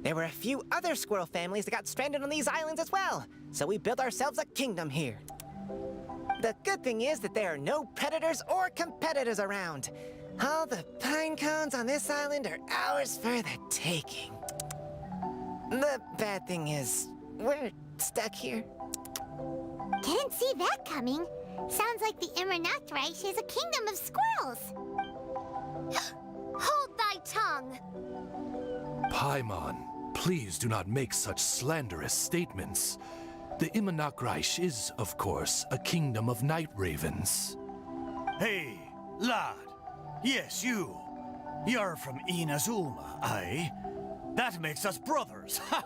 there were a few other squirrel families that got stranded on these islands as well, so we built ourselves a kingdom here. The good thing is that there are no predators or competitors around. All the pine cones on this island are ours for the taking. The bad thing is, we're stuck here. Didn't see that coming. Sounds like the Imanagrish is a kingdom of squirrels. Hold thy tongue! Paimon, please do not make such slanderous statements. The Imanagrish is, of course, a kingdom of night ravens. Hey, lad. Yes, you. You're from Inazuma, aye? That makes us brothers, ha!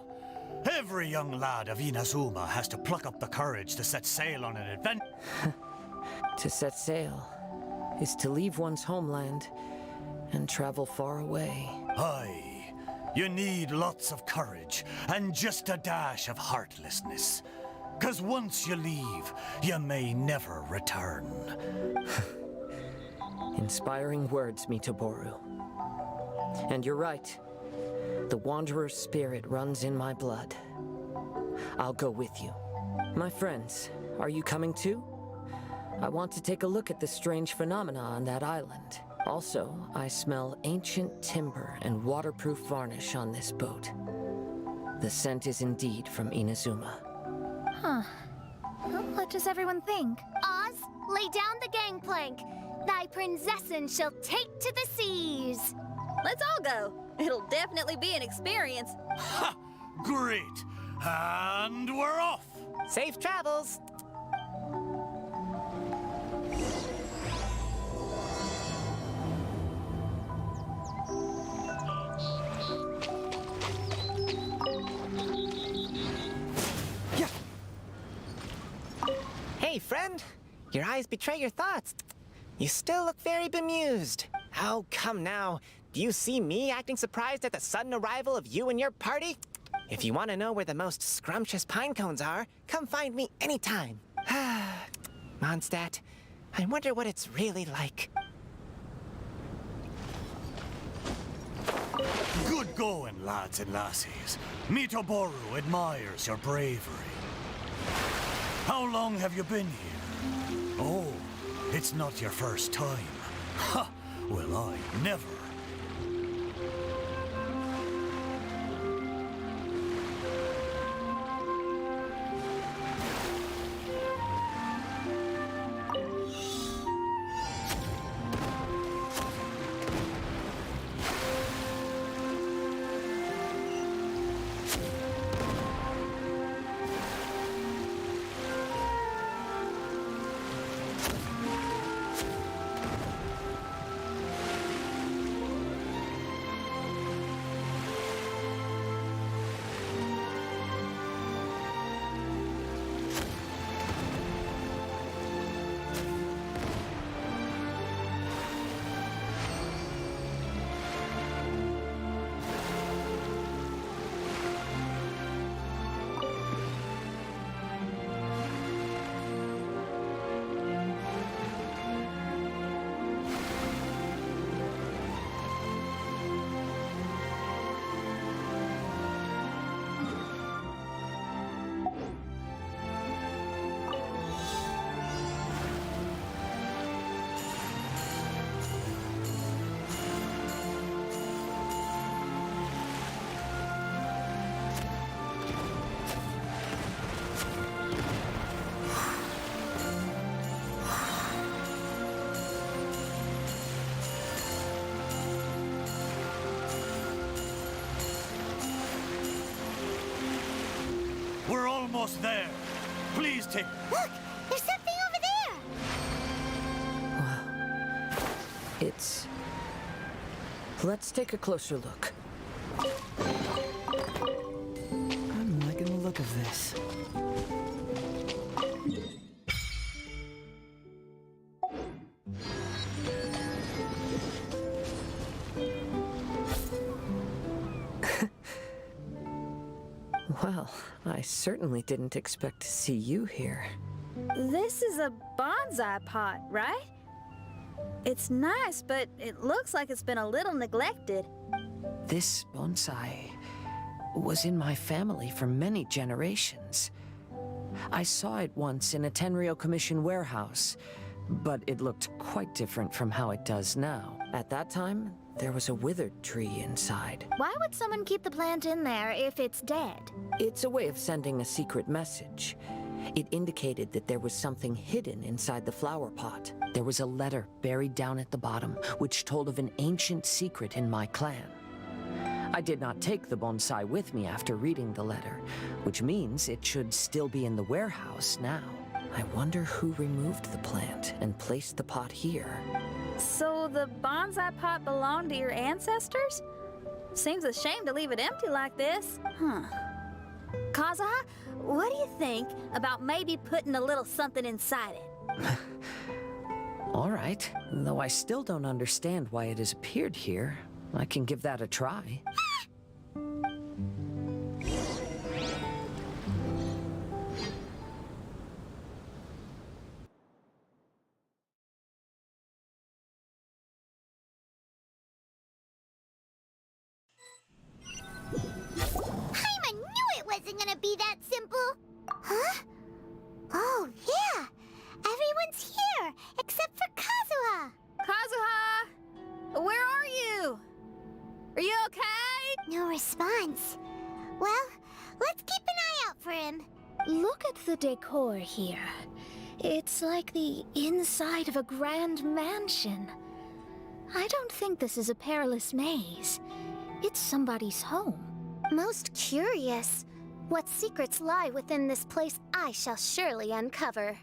Every young lad of Inazuma has to pluck up the courage to set sail on an adventure. To set sail is to leave one's homeland and travel far away. Aye. You need lots of courage and just a dash of heartlessness. 'Cause once you leave, you may never return. Inspiring words, Mitoboru. And you're right. The Wanderer's spirit runs in my blood. I'll go with you. My friends, are you coming too? I want to take a look at the strange phenomena on that island. Also, I smell ancient timber and waterproof varnish on this boat. The scent is indeed from Inazuma. Huh. Well, what does everyone think? Oz, lay down the gangplank. thy princessin shall take to the seas. Let's all go. It'll definitely be an experience. Ha! Great! And we're off! Safe travels! Yeah. Hey, friend. Your eyes betray your thoughts. You still look very bemused. Oh, come now. Do you see me acting surprised at the sudden arrival of you and your party? If you want to know where the most scrumptious pine cones are, come find me anytime. Mondstadt, I wonder what it's really like. Good going, lads and lassies. Mitoboru admires your bravery. How long have you been here? Oh, it's not your first time. Ha! Well, I never. We're almost there. Please take... Look! There's something over there! Wow. It's... Let's take a closer look. I'm liking the look of this. Well, I certainly didn't expect to see you here. This is a bonsai pot, right? It's nice, but it looks like it's been a little neglected. This bonsai was in my family for many generations. I saw it once in a Tenryo Commission warehouse, but it looked quite different from how it does now. At that time, there was a withered tree inside. Why would someone keep the plant in there if it's dead? It's a way of sending a secret message. It indicated that there was something hidden inside the flower pot. There was a letter buried down at the bottom, which told of an ancient secret in my clan. I did not take the bonsai with me after reading the letter, which means it should still be in the warehouse now. I wonder who removed the plant and placed the pot here. So the bonsai pot belonged to your ancestors? Seems a shame to leave it empty like this. Kazuha, what do you think about maybe putting a little something inside it? All right, though I still don't understand why it has appeared here. I can give that a try. Paimon knew it wasn't gonna be that simple! Huh? Oh, yeah! Everyone's here, except for Kazuha! Kazuha! Where are you? Are you okay? No response. Well, let's keep an eye out for him. Look at the decor here. It's like the inside of a grand mansion. I don't think this is a perilous maze. It's somebody's home. Most curious. What secrets lie within this place I shall surely uncover.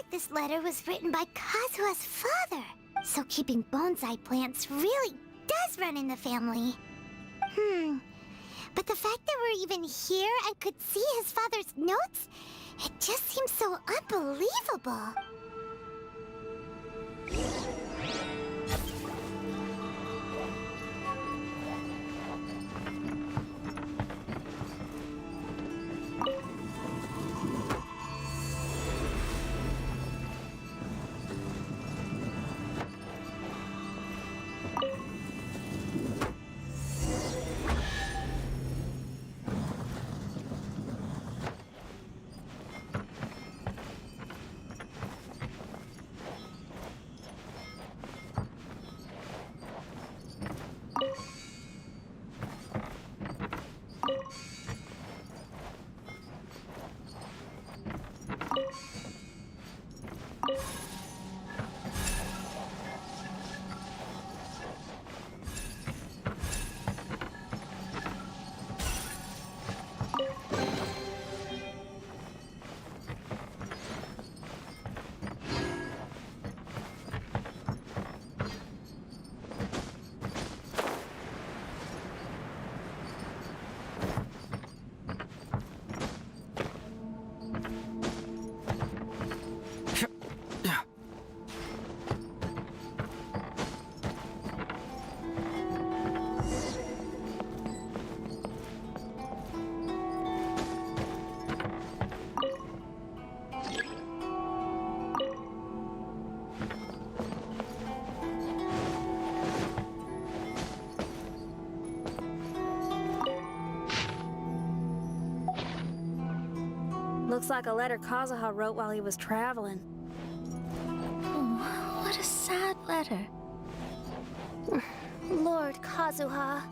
This letter was written by Kazuha's father, so keeping bonsai plants really does run in the family. But the fact that we're even here and could see his father's notes, it just seems so unbelievable. Looks like a letter Kazuha wrote while he was traveling. Oh, what a sad letter. Lord Kazuha.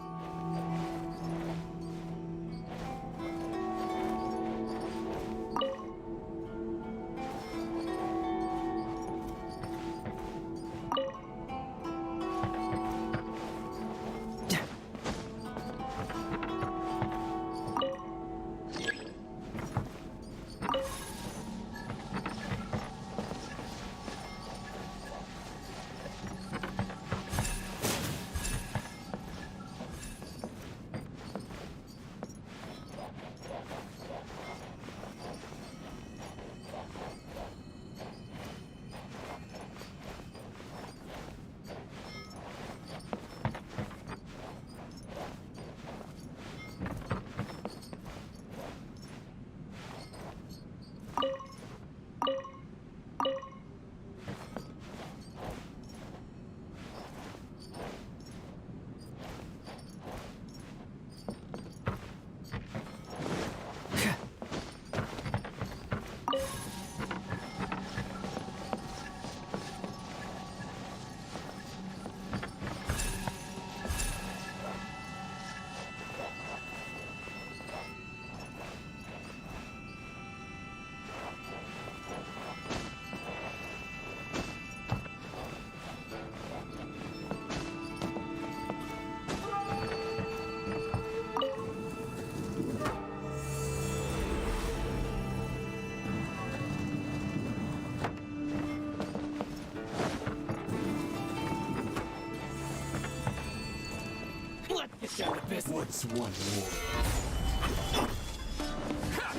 Down to business. What's one more?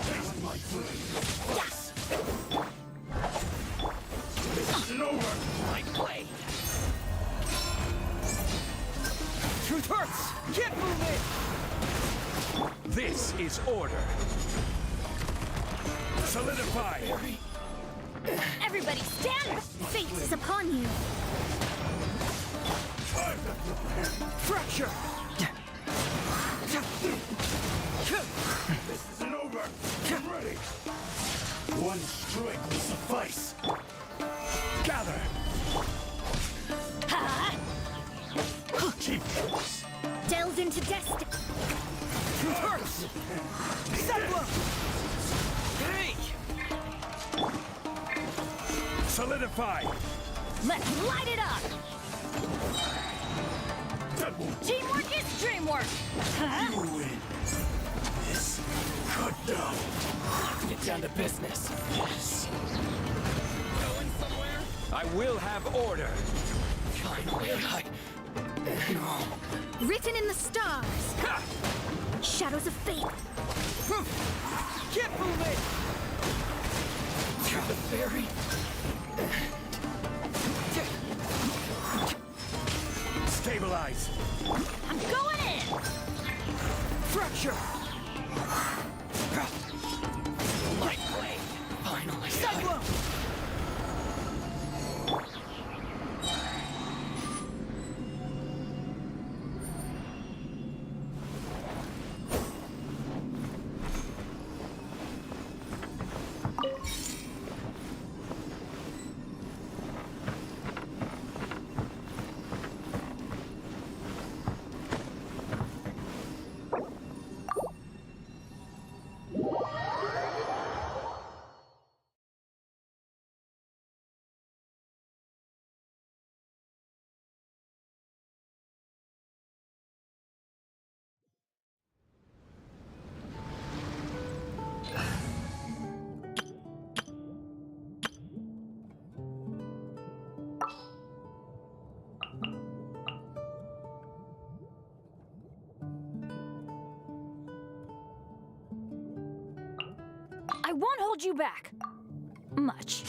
Taste my flame. Yes. This isn't over. My blade. Truth hurts! Get moving! This is order. Solidify. Everybody stand! Fate is upon you. Fracture! This isn't over. I'm ready. One strike will suffice. Gather. Keep close. Delve into destiny. Truth hurts! Zeppelin! Hey! Solidify. Let's light it up! Teamwork is dreamwork! You win. This cut down. Get down to business. Yes. Going somewhere? I will have order. Finally, Written in the stars. Ha! Shadows of fate. Get moving! Through the ferry. Stabilize. I'm going in! Fracture! My blade! Finally! Cyclone! I won't hold you back. Much.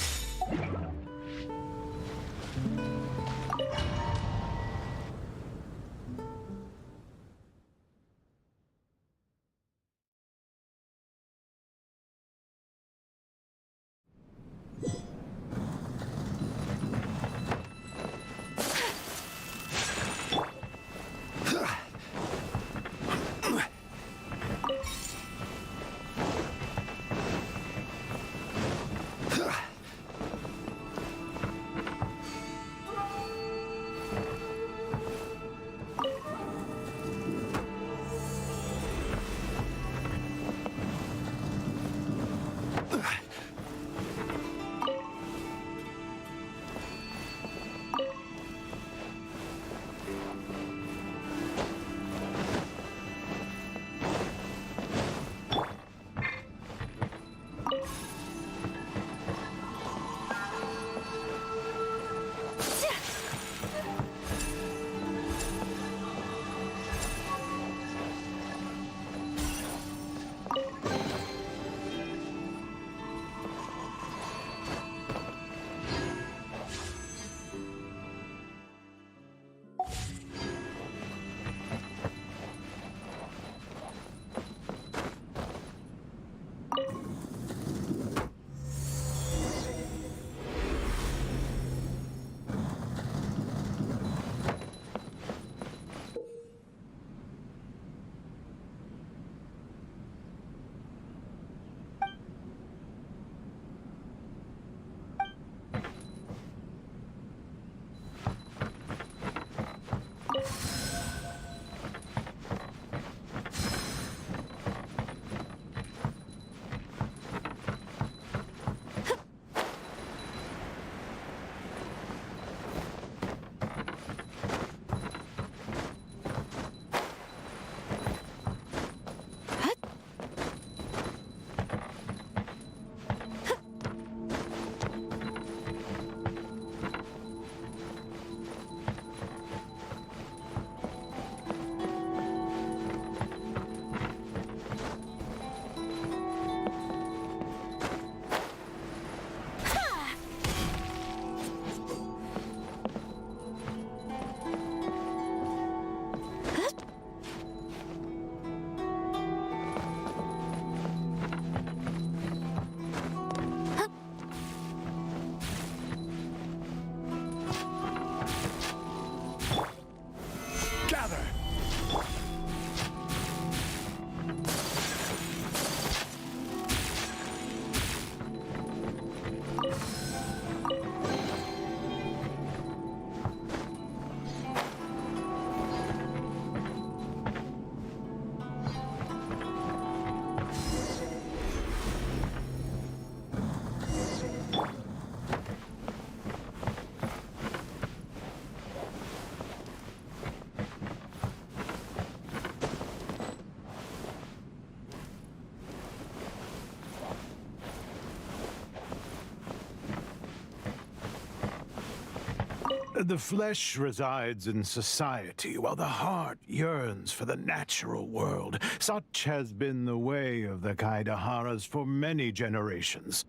The flesh resides in society, while the heart yearns for the natural world. Such has been the way of the Kaidaharas for many generations.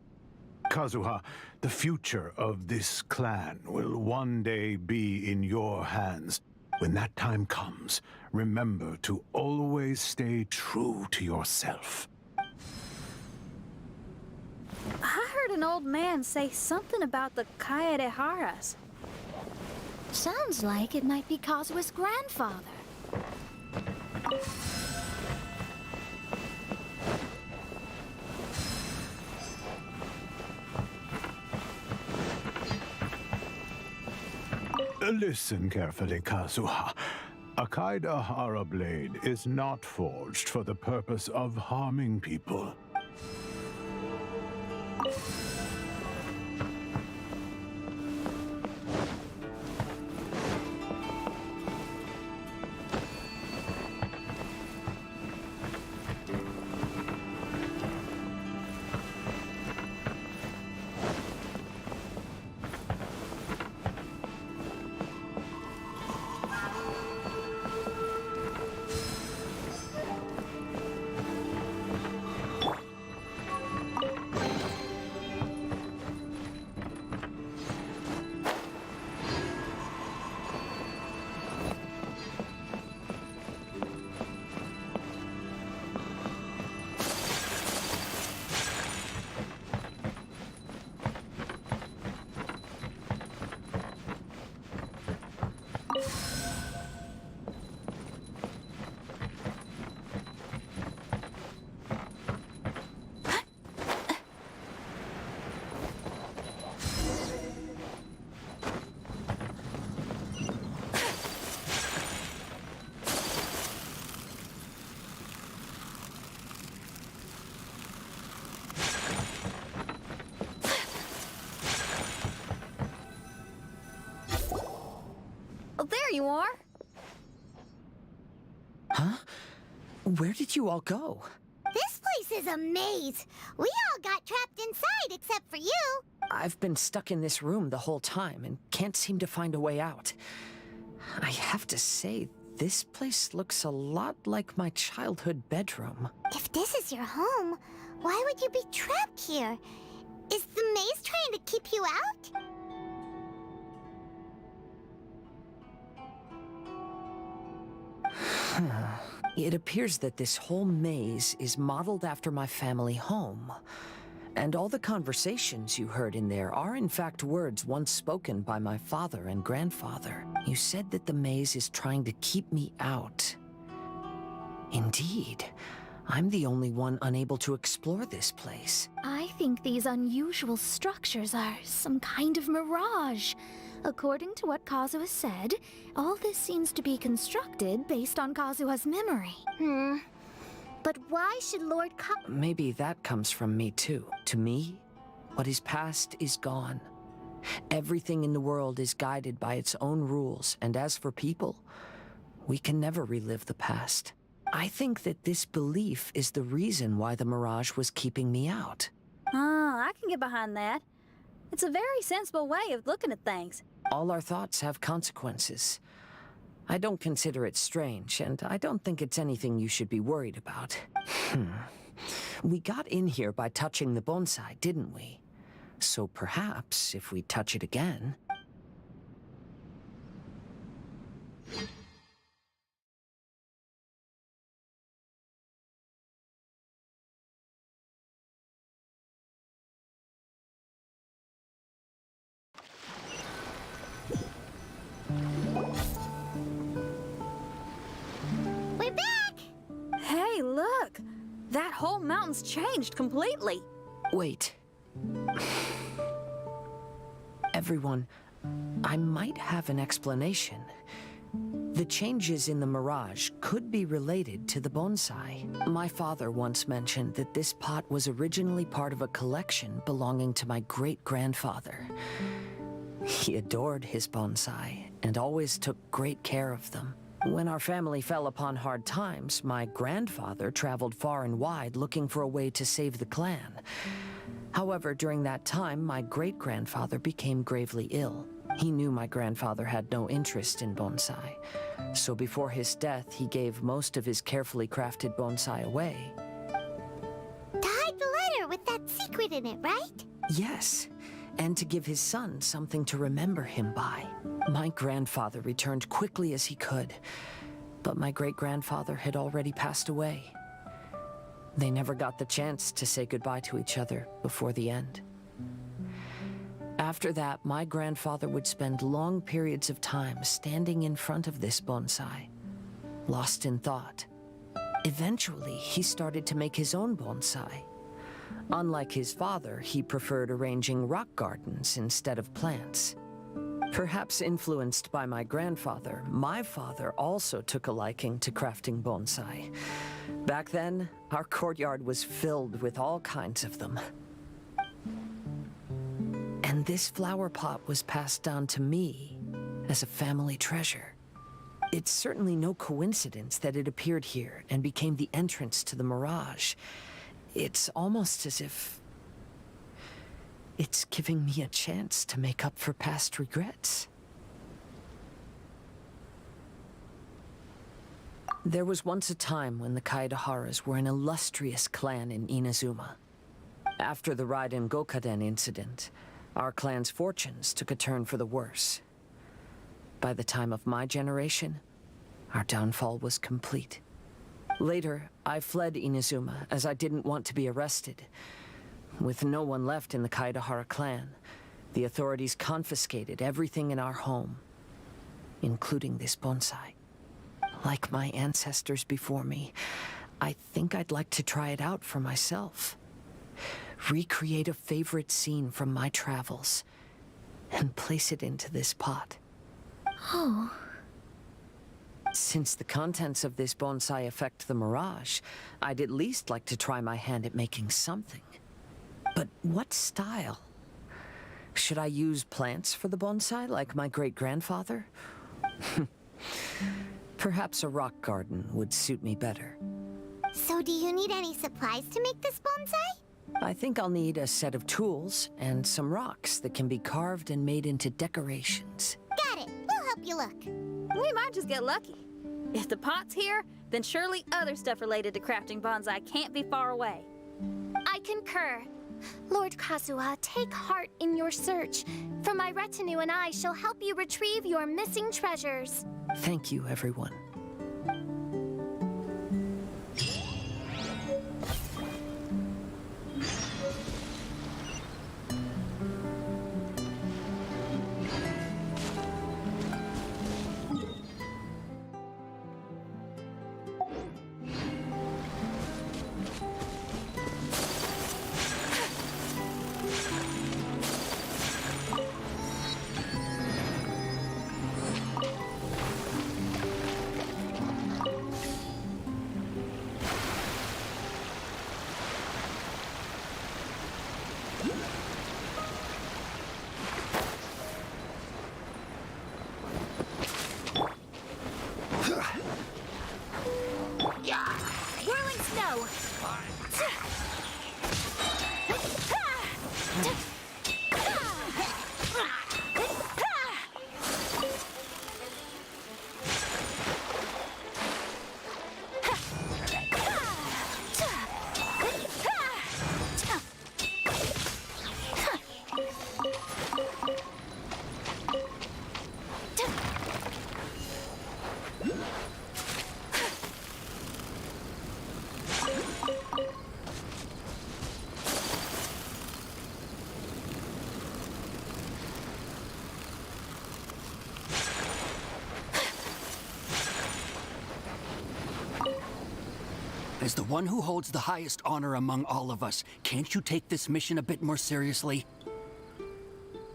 Kazuha, the future of this clan will one day be in your hands. When that time comes, remember to always stay true to yourself. I heard an old man say something about the Kaidaharas. Sounds like it might be Kazuha's grandfather. Listen carefully, Kazuha. A Kaidahara blade is not forged for the purpose of harming people. There you are. Huh? Where did you all go? This place is a maze. We all got trapped inside except for you. I've been stuck in this room the whole time and can't seem to find a way out. I have to say, this place looks a lot like my childhood bedroom. If this is your home, why would you be trapped here? Is the maze trying to keep you out? It appears that this whole maze is modeled after my family home. And all the conversations you heard in there are in fact words once spoken by my father and grandfather. You said that the maze is trying to keep me out. Indeed. I'm the only one unable to explore this place. I think these unusual structures are some kind of mirage. According to what Kazuha said, all this seems to be constructed based on Kazuha's memory. But why should Lord Maybe that comes from me too. To me, what is past is gone. Everything in the world is guided by its own rules, and as for people, we can never relive the past. I think that this belief is the reason why the mirage was keeping me out. I can get behind that. It's a very sensible way of looking at things. All our thoughts have consequences. I don't consider it strange, and I don't think it's anything you should be worried about. We got in here by touching the bonsai, didn't we? So perhaps, if we touch it again... We're back! Hey, look! That whole mountain's changed completely. Wait. Everyone, I might have an explanation. The changes in the mirage could be related to the bonsai. My father once mentioned that this pot was originally part of a collection belonging to my great-grandfather. He adored his bonsai and always took great care of them. When our family fell upon hard times, my grandfather traveled far and wide looking for a way to save the clan. However, during that time, my great-grandfather became gravely ill. He knew my grandfather had no interest in bonsai, so before his death, he gave most of his carefully crafted bonsai away. To hide the letter with that secret in it, right? Yes, and to give his son something to remember him by. My grandfather returned quickly as he could, but my great-grandfather had already passed away. They never got the chance to say goodbye to each other before the end. After that, my grandfather would spend long periods of time standing in front of this bonsai, lost in thought. Eventually, he started to make his own bonsai. Unlike his father, he preferred arranging rock gardens instead of plants. Perhaps influenced by my grandfather, my father also took a liking to crafting bonsai. Back then, our courtyard was filled with all kinds of them. And this flower pot was passed down to me as a family treasure. It's certainly no coincidence that it appeared here and became the entrance to the Mirage. It's almost as if it's giving me a chance to make up for past regrets. There was once a time when the Kaidaharas were an illustrious clan in Inazuma. After the Raiden Gokaden incident, our clan's fortunes took a turn for the worse. By the time of my generation, our downfall was complete. Later, I fled Inazuma as I didn't want to be arrested. With no one left in the Kaidahara clan, the authorities confiscated everything in our home, including this bonsai. Like my ancestors before me, I think I'd like to try it out for myself. Recreate a favorite scene from my travels and place it into this pot. Oh. Since the contents of this bonsai affect the Mirage, I'd at least like to try my hand at making something. But what style? Should I use plants for the bonsai like my great-grandfather? Perhaps a rock garden would suit me better. So do you need any supplies to make this bonsai? I think I'll need a set of tools and some rocks that can be carved and made into decorations. Got it. We'll help you look. We might just get lucky. If the pot's here, then surely other stuff related to crafting bonsai can't be far away. I concur. Lord Kazuha, take heart in your search. For my retinue and I shall help you retrieve your missing treasures. Thank you, everyone. Whirling snow! As the one who holds the highest honor among all of us, can't you take this mission a bit more seriously?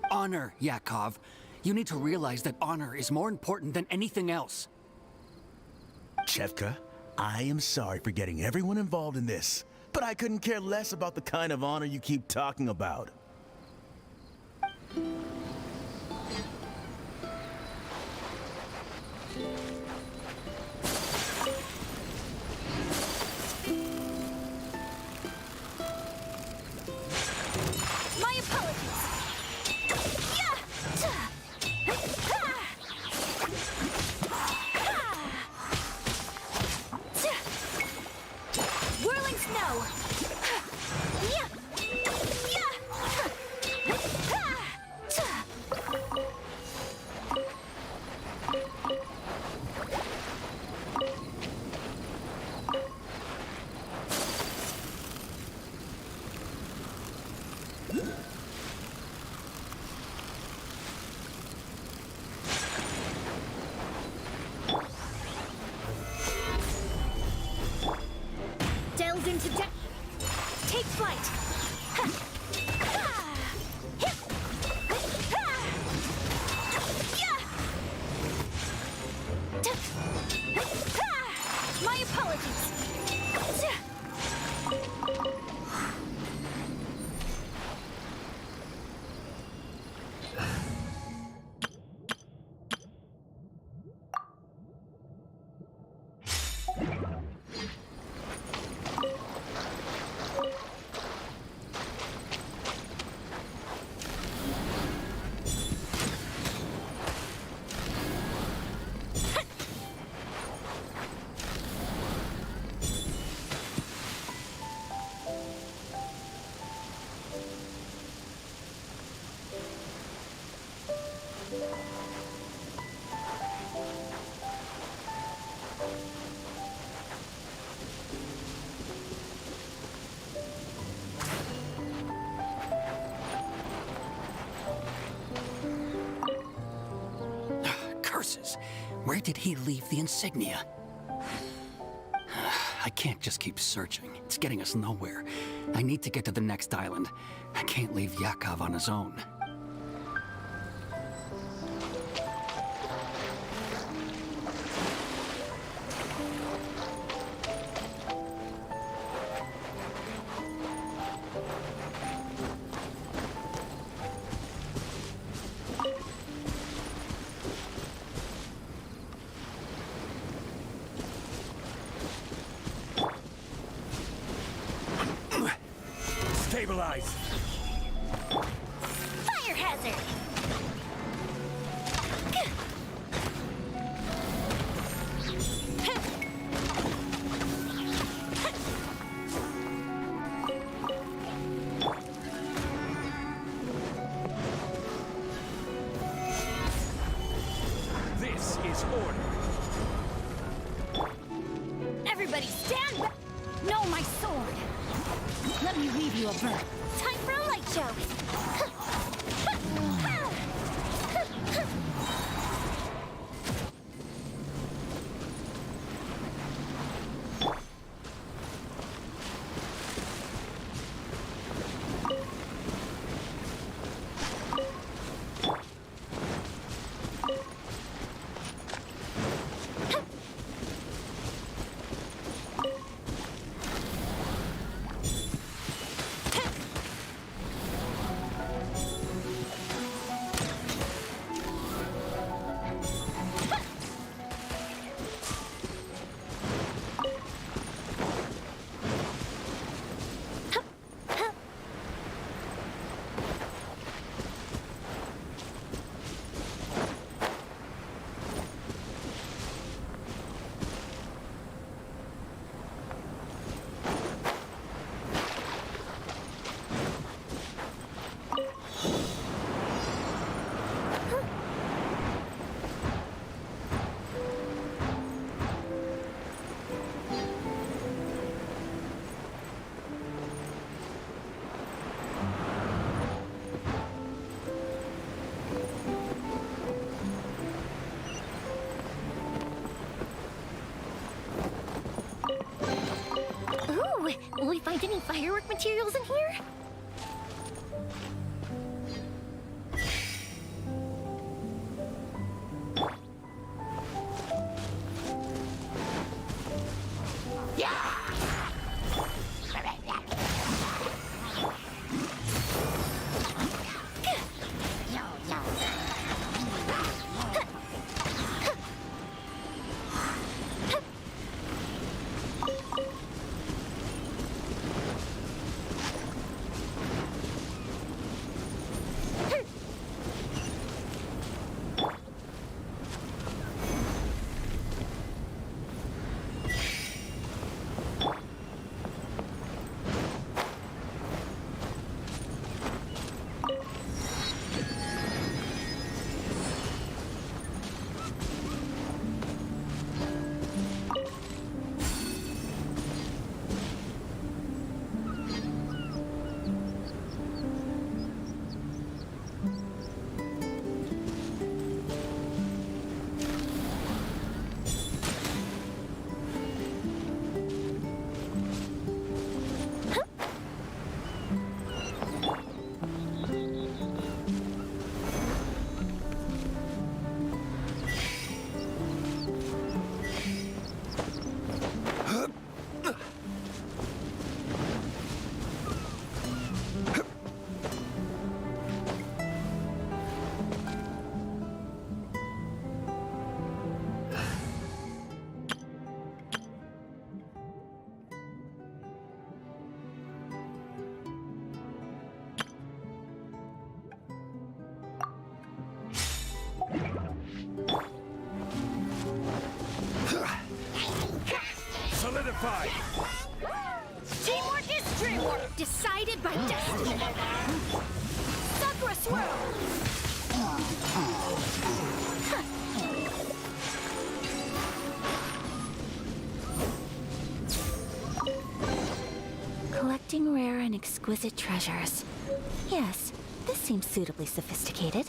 Honor, Yakov. You need to realize that honor is more important than anything else. Chevka, I am sorry for getting everyone involved in this, but I couldn't care less about the kind of honor you keep talking about. My apologies! Yeah! Curses! Where did he leave the insignia? I can't just keep searching. It's getting us nowhere. I need to get to the next island. I can't leave Yakov on his own. Stabilize! Fire hazard! This is order. Everybody stand back! No, my sword! Let me leave you a burn. Time for a light show! Ooh, will we find any firework materials in here? Solidify! Teamwork is dreamwork, decided by destiny. Sakura swirl! and exquisite treasures. Yes, this seems suitably sophisticated.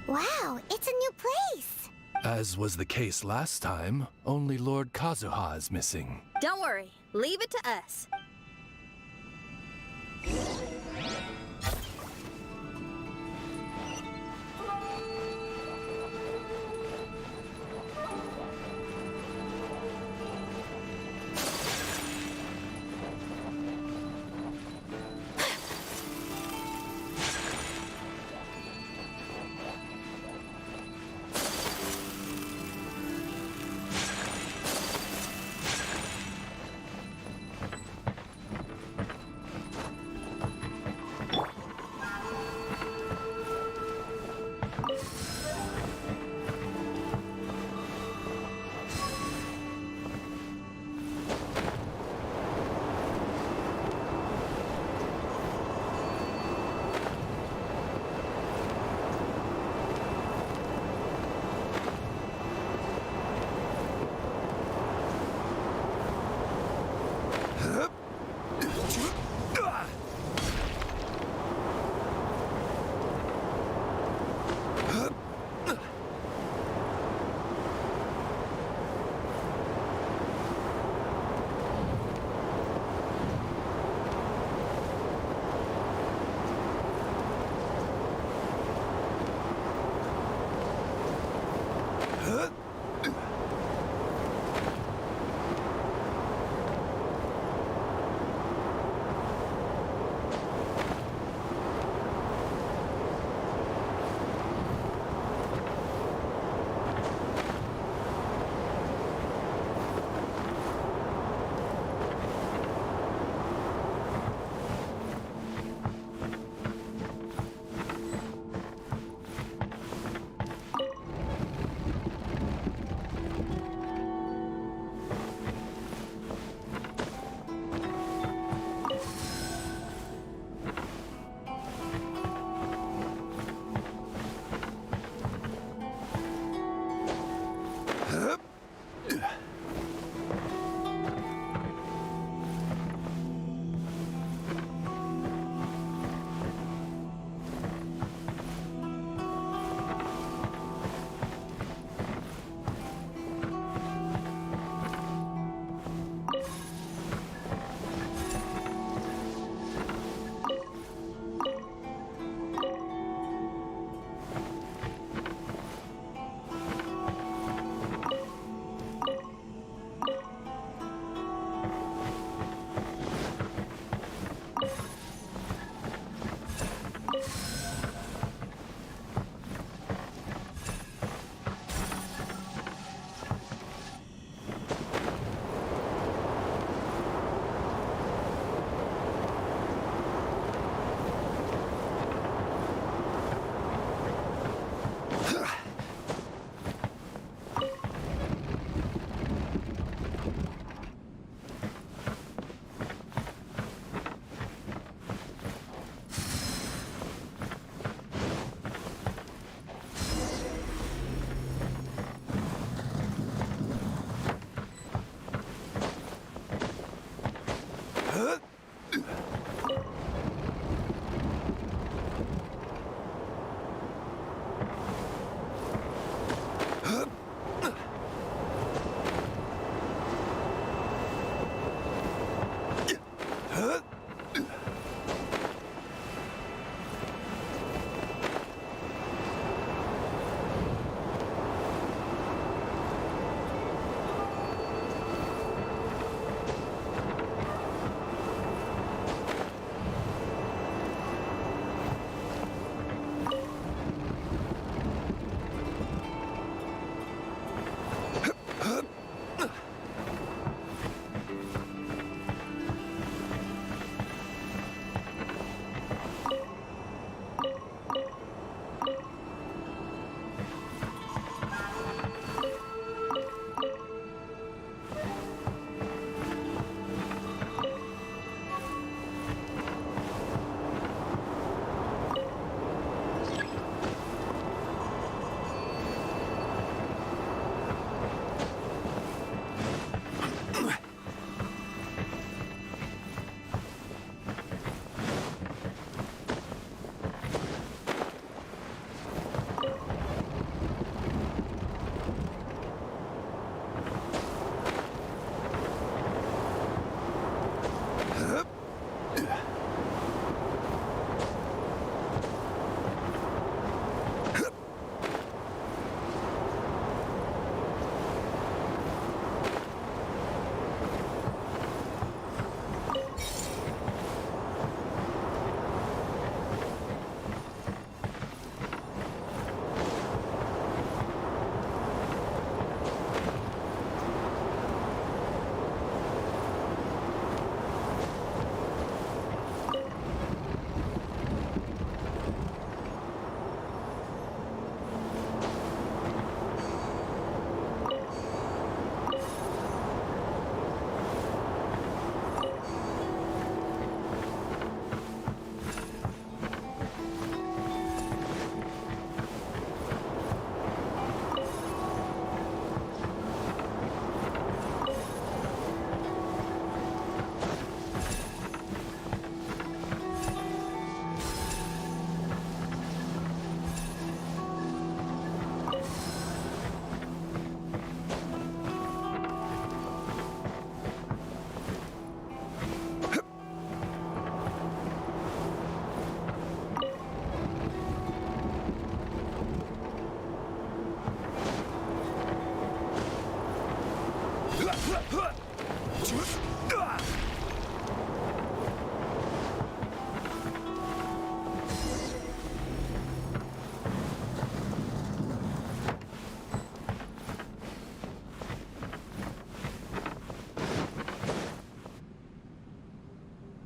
Wow, it's a new place! As was the case last time, only Lord Kazuha is missing. Don't worry, leave it to us.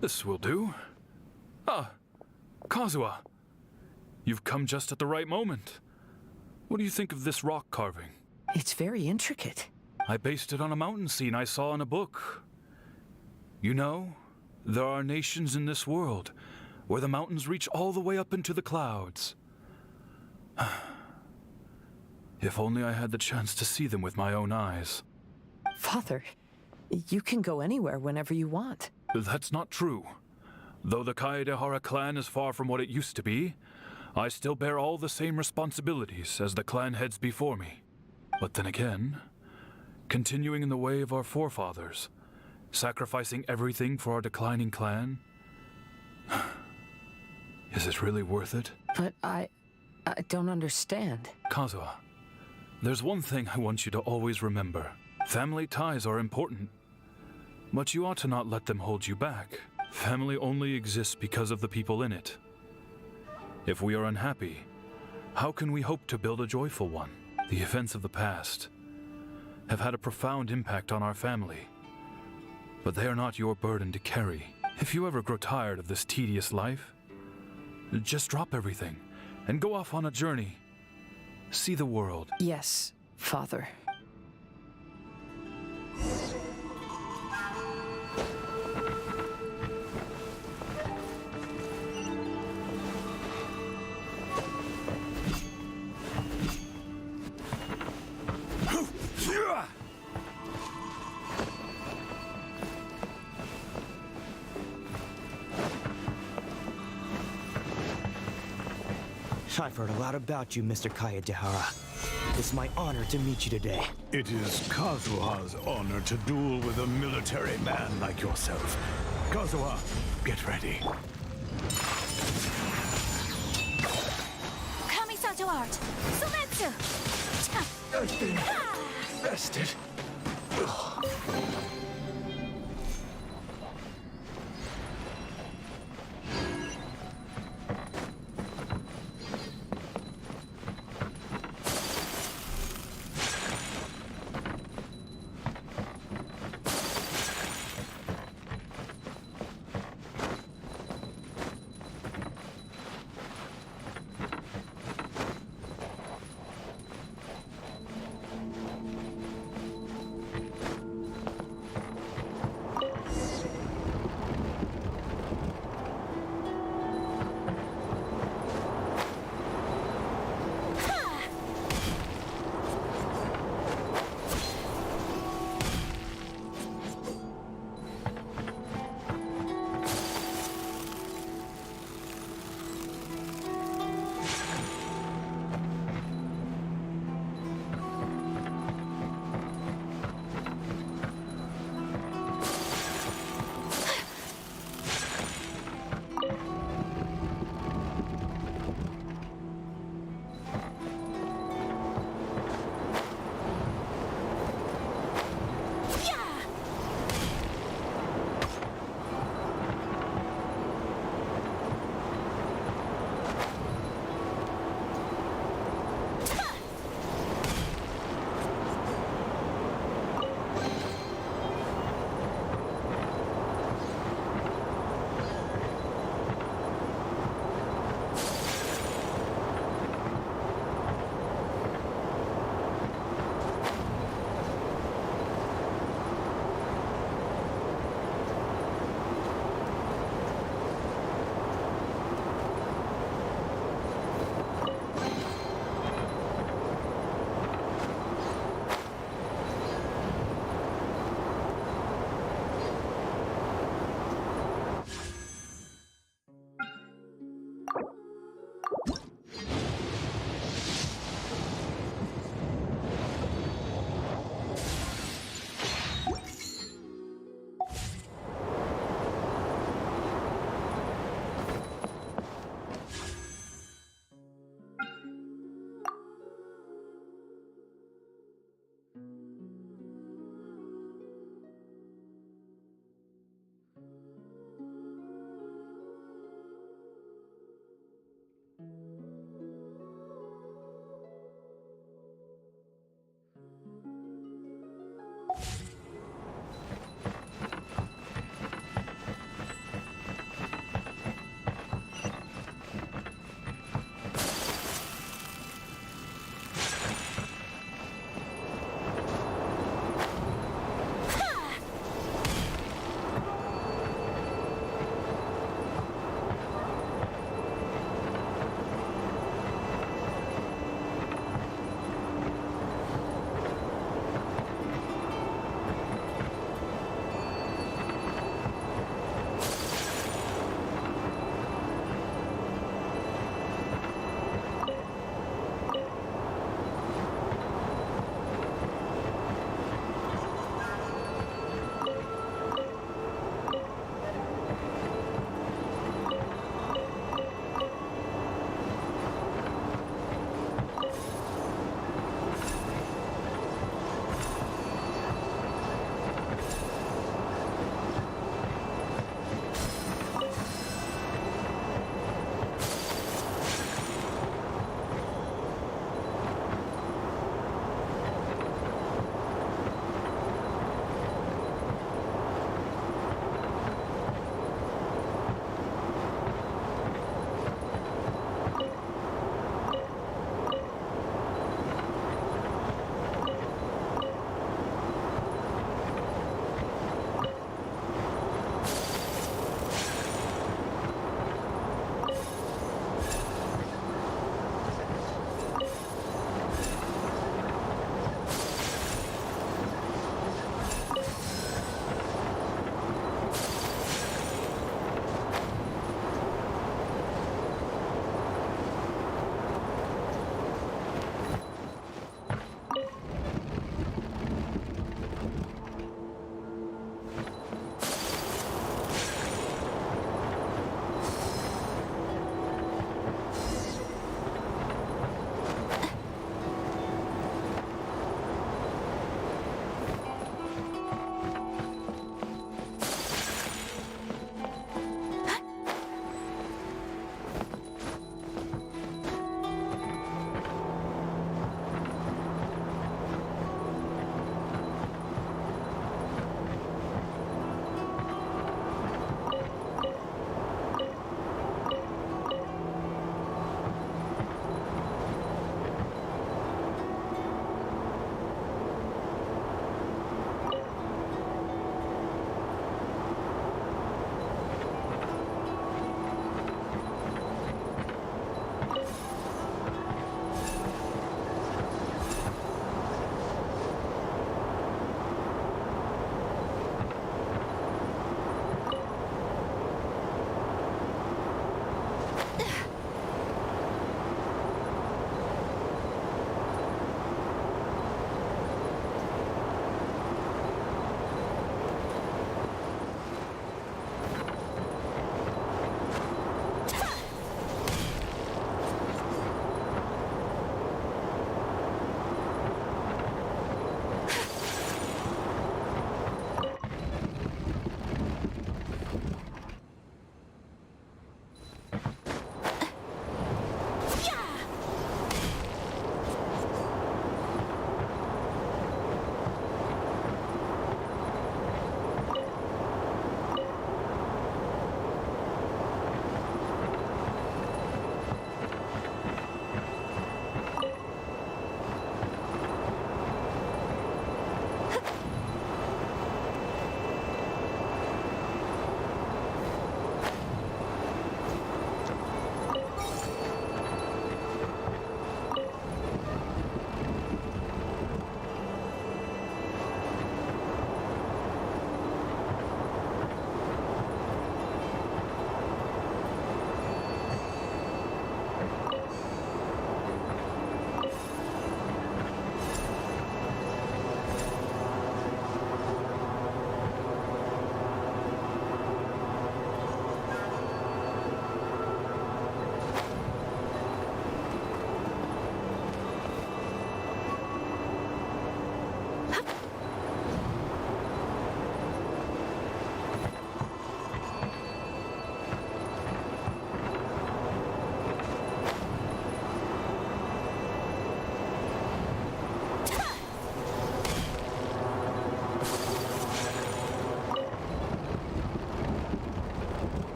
This will do. Ah, Kazuha. You've come just at the right moment. What do you think of this rock carving? It's very intricate. I based it on a mountain scene I saw in a book. You know, there are nations in this world where the mountains reach all the way up into the clouds. If only I had the chance to see them with my own eyes. Father, you can go anywhere whenever you want. That's not true. Though the Kaedehara clan is far from what it used to be, I still bear all the same responsibilities as the clan heads before me. But then again, continuing in the way of our forefathers, sacrificing everything for our declining clan, is it really worth it? But I don't understand. Kazuha, there's one thing I want you to always remember. Family ties are important, but you ought to not let them hold you back. Family only exists because of the people in it. If we are unhappy, how can we hope to build a joyful one? The events of the past have had a profound impact on our family, but they are not your burden to carry. If you ever grow tired of this tedious life, just drop everything and go off on a journey. See the world. Yes, Father. I've heard a lot about you, Mr. Kaedehara. It's my honor to meet you today. It is Kazuha's honor to duel with a military man like yourself. Kazuha, get ready. Kamisato art! Sumetsu! I've been bested.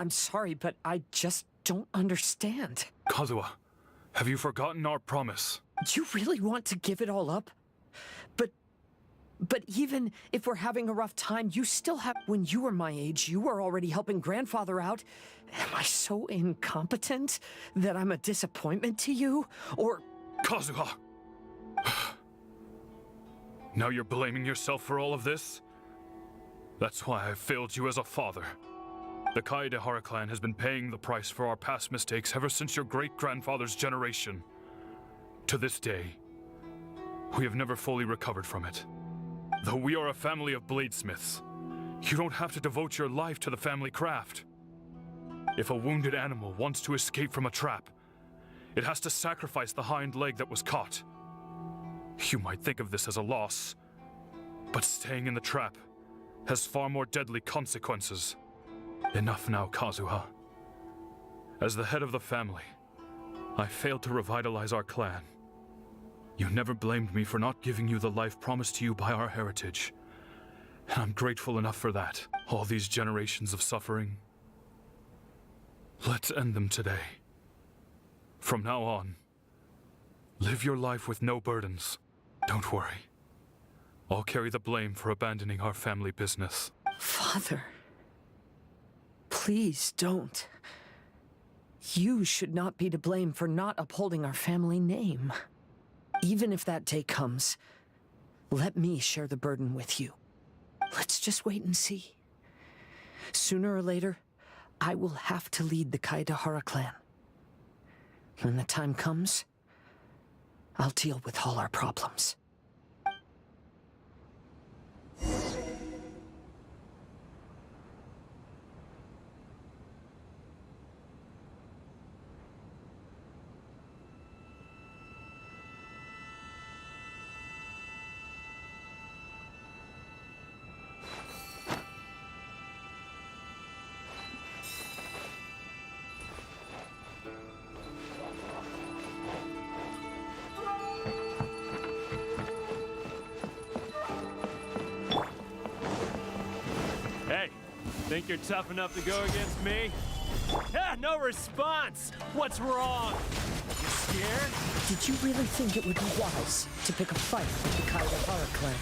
I'm sorry, but I just don't understand. Kazuha, have you forgotten our promise? You really want to give it all up? But even if we're having a rough time, you still have... When you were my age, you were already helping grandfather out. Am I so incompetent that I'm a disappointment to you? Or... Kazuha! Now you're blaming yourself for all of this? That's why I failed you as a father. The Kaedehara clan has been paying the price for our past mistakes ever since your great-grandfather's generation. To this day, we have never fully recovered from it. Though we are a family of bladesmiths, you don't have to devote your life to the family craft. If a wounded animal wants to escape from a trap, it has to sacrifice the hind leg that was caught. You might think of this as a loss, but staying in the trap has far more deadly consequences. Enough now, Kazuha. As the head of the family, I failed to revitalize our clan. You never blamed me for not giving you the life promised to you by our heritage. And I'm grateful enough for that. All these generations of suffering. Let's end them today. From now on, live your life with no burdens. Don't worry. I'll carry the blame for abandoning our family business. Father, please don't. You should not be to blame for not upholding our family name. Even if that day comes, let me share the burden with you. Let's just wait and see. Sooner or later, I will have to lead the Kaedehara clan. When the time comes, I'll deal with all our problems. Think you're tough enough to go against me? Ah, no response! What's wrong? You scared? Did you really think it would be wise to pick a fight with the Kaedehara clan?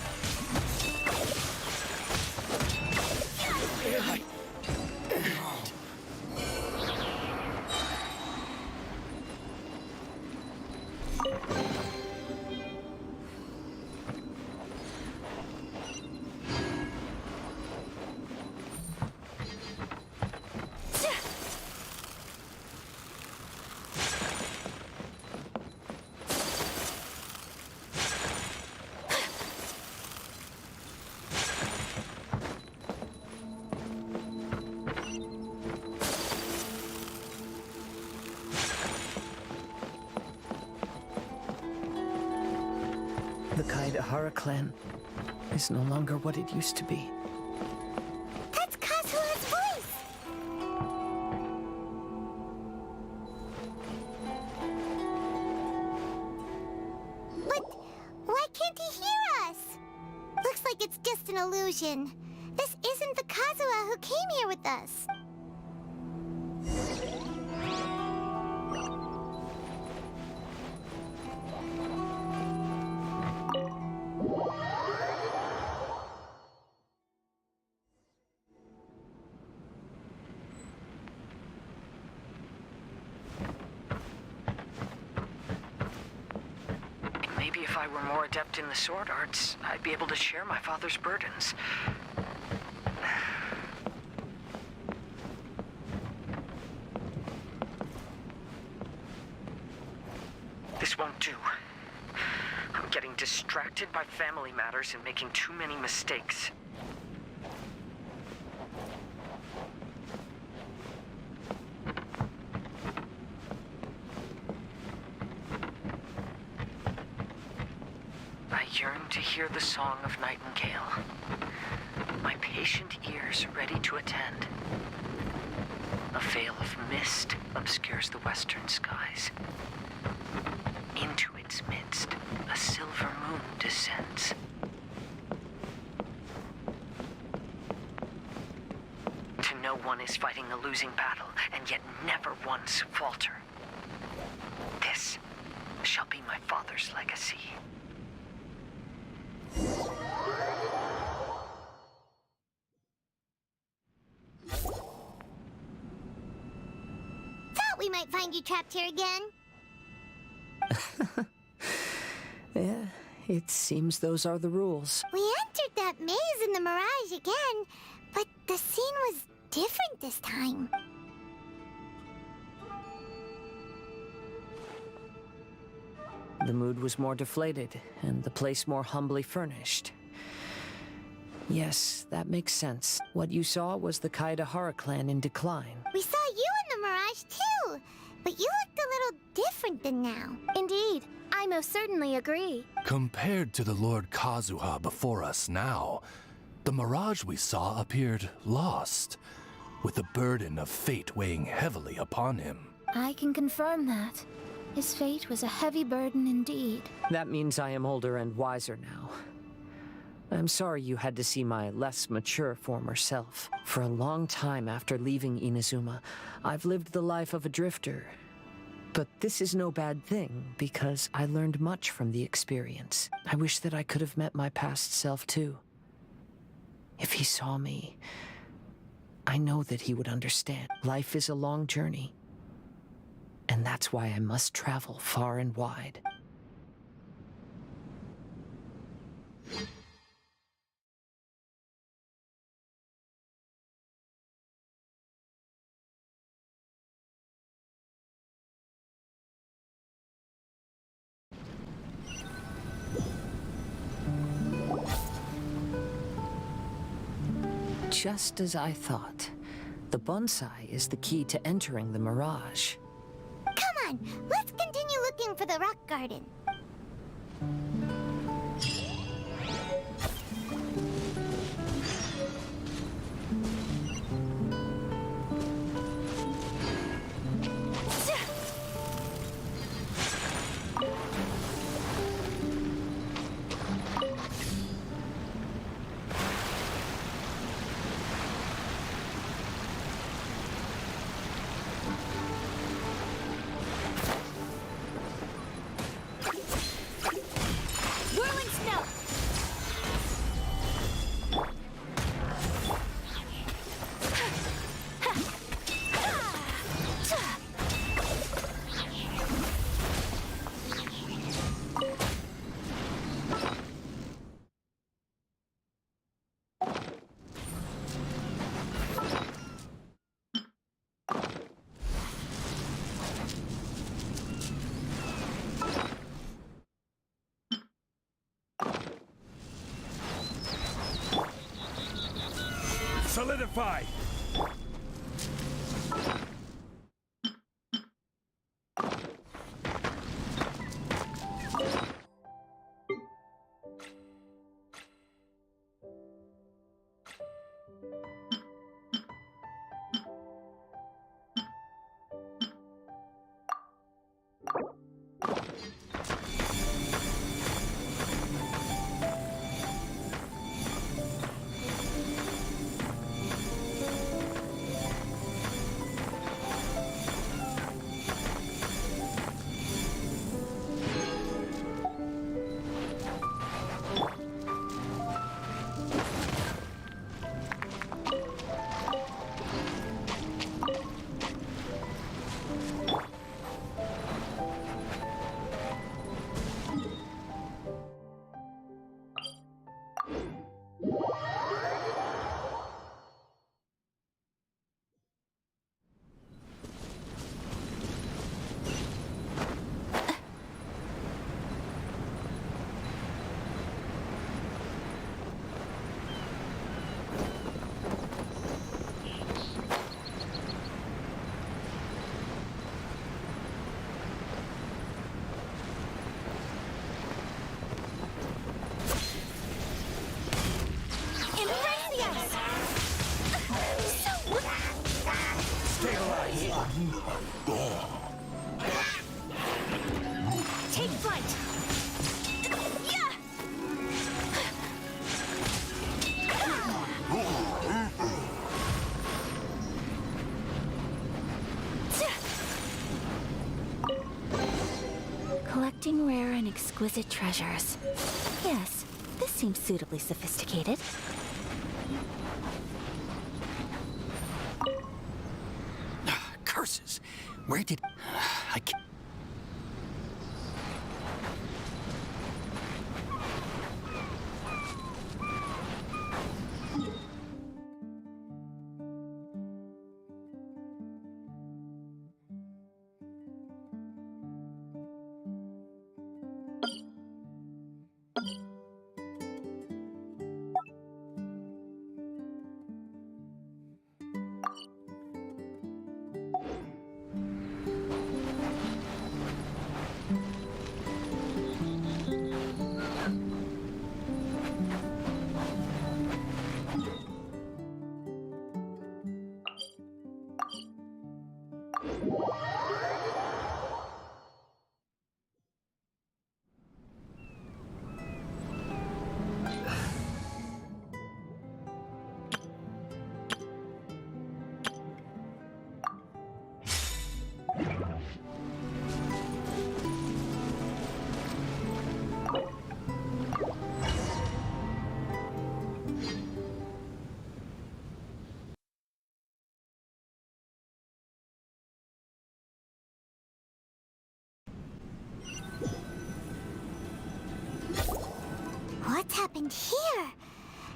The Kaedehara clan is no longer what it used to be. That's Kazuha's voice! But why can't he hear us? Looks like it's just an illusion. This isn't the Kazuha who came here with us. Maybe if I were more adept in the sword arts, I'd be able to share my father's burdens. This won't do. I'm getting distracted by family matters and making too many mistakes. I yearn to hear the song of nightingale. My patient ears ready to attend. A veil of mist obscures the western skies. Into its midst, a silver moon descends. To no one one is fighting a losing battle, and yet never once falter. This shall be my father's legacy. Thought we might find you trapped here again. Yeah, it seems those are the rules. We entered that maze in the Mirage again, but the scene was different this time. The mood was more deflated, and the place more humbly furnished. Yes, that makes sense. What you saw was the Kaedahara clan in decline. We saw you in the Mirage too, but you looked a little different than now. Indeed, I most certainly agree. Compared to the Lord Kazuha before us now, the mirage we saw appeared lost, with the burden of fate weighing heavily upon him. I can confirm that. His fate was a heavy burden indeed. That means I am older and wiser now. I'm sorry you had to see my less mature former self. For a long time after leaving Inazuma, I've lived the life of a drifter. But this is no bad thing, because I learned much from the experience. I wish that I could have met my past self too. If he saw me, I know that he would understand. Life is a long journey, and that's why I must travel far and wide. Just as I thought. The bonsai is the key to entering the Mirage. Come on, let's continue looking for the rock garden. Solidify! Collecting rare and exquisite treasures. Yes, this seems suitably sophisticated. Curses! Where did... I can't... What's happened here?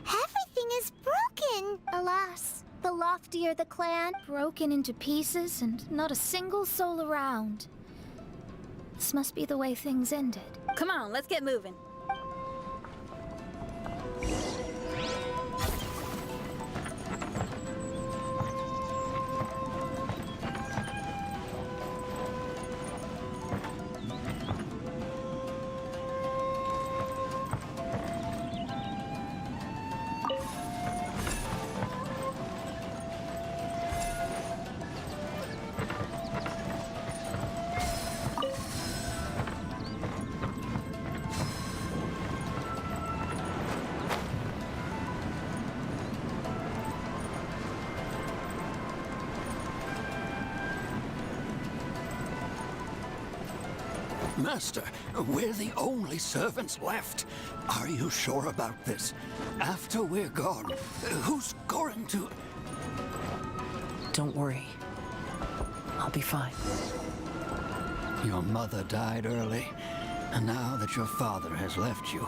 Everything is broken. Alas, the loftier the clan. Broken into pieces and not a single soul around. This must be the way things ended. Come on, let's get moving. Master, we're the only servants left. Are you sure about this? After we're gone, who's going to... Don't worry. I'll be fine. Your mother died early, and now that your father has left you,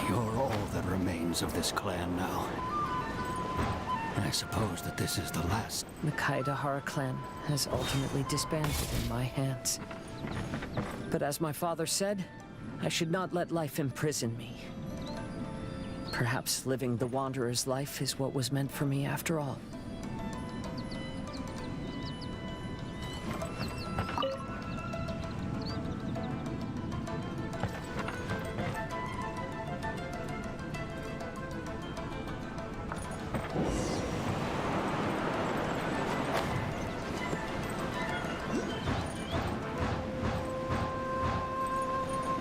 you're all that remains of this clan now. I suppose that this is the last. The HAHAHAHA clan has ultimately disbanded in my hands. But as my father said, I should not let life imprison me. Perhaps living the wanderer's life is what was meant for me after all.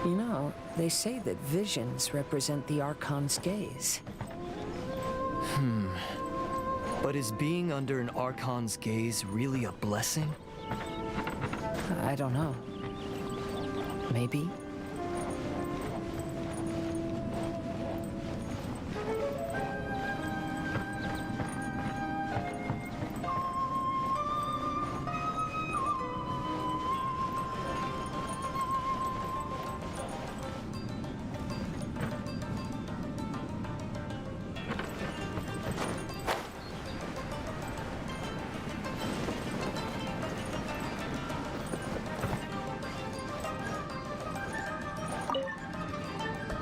You know, they say that visions represent the Archon's gaze. But is being under an Archon's gaze really a blessing? I don't know. Maybe.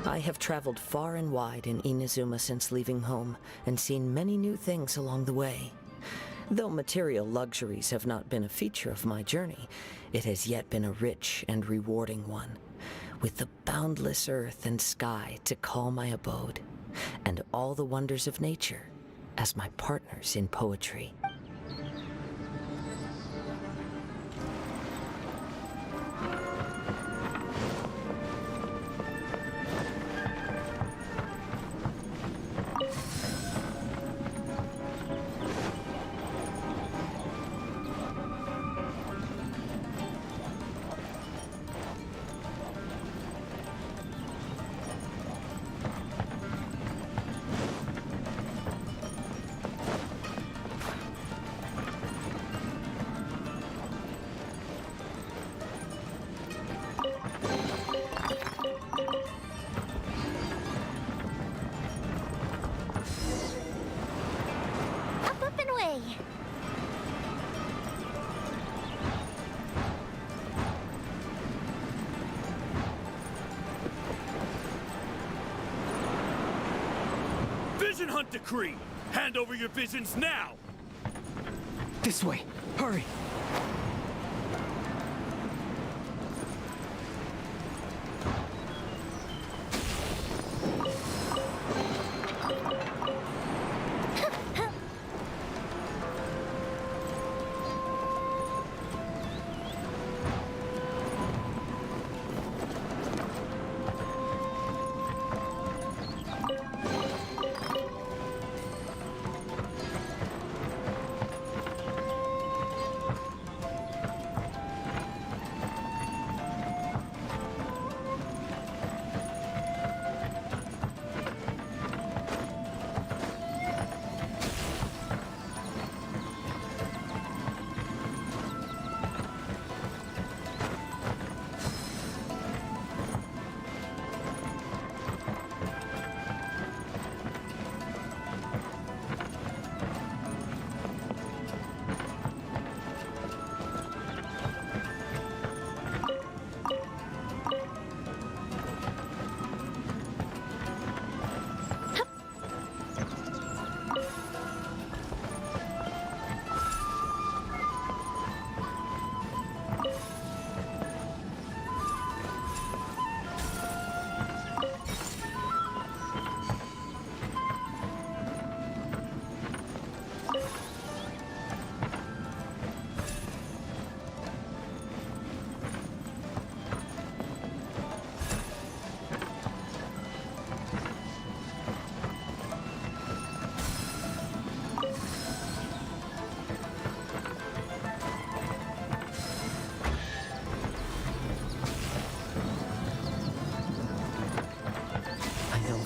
I have traveled far and wide in Inazuma since leaving home, and seen many new things along the way. Though material luxuries have not been a feature of my journey, it has yet been a rich and rewarding one, with the boundless earth and sky to call my abode, and all the wonders of nature as my partners in poetry. Vision Hunt Decree! Hand over your visions now! This way. Hurry.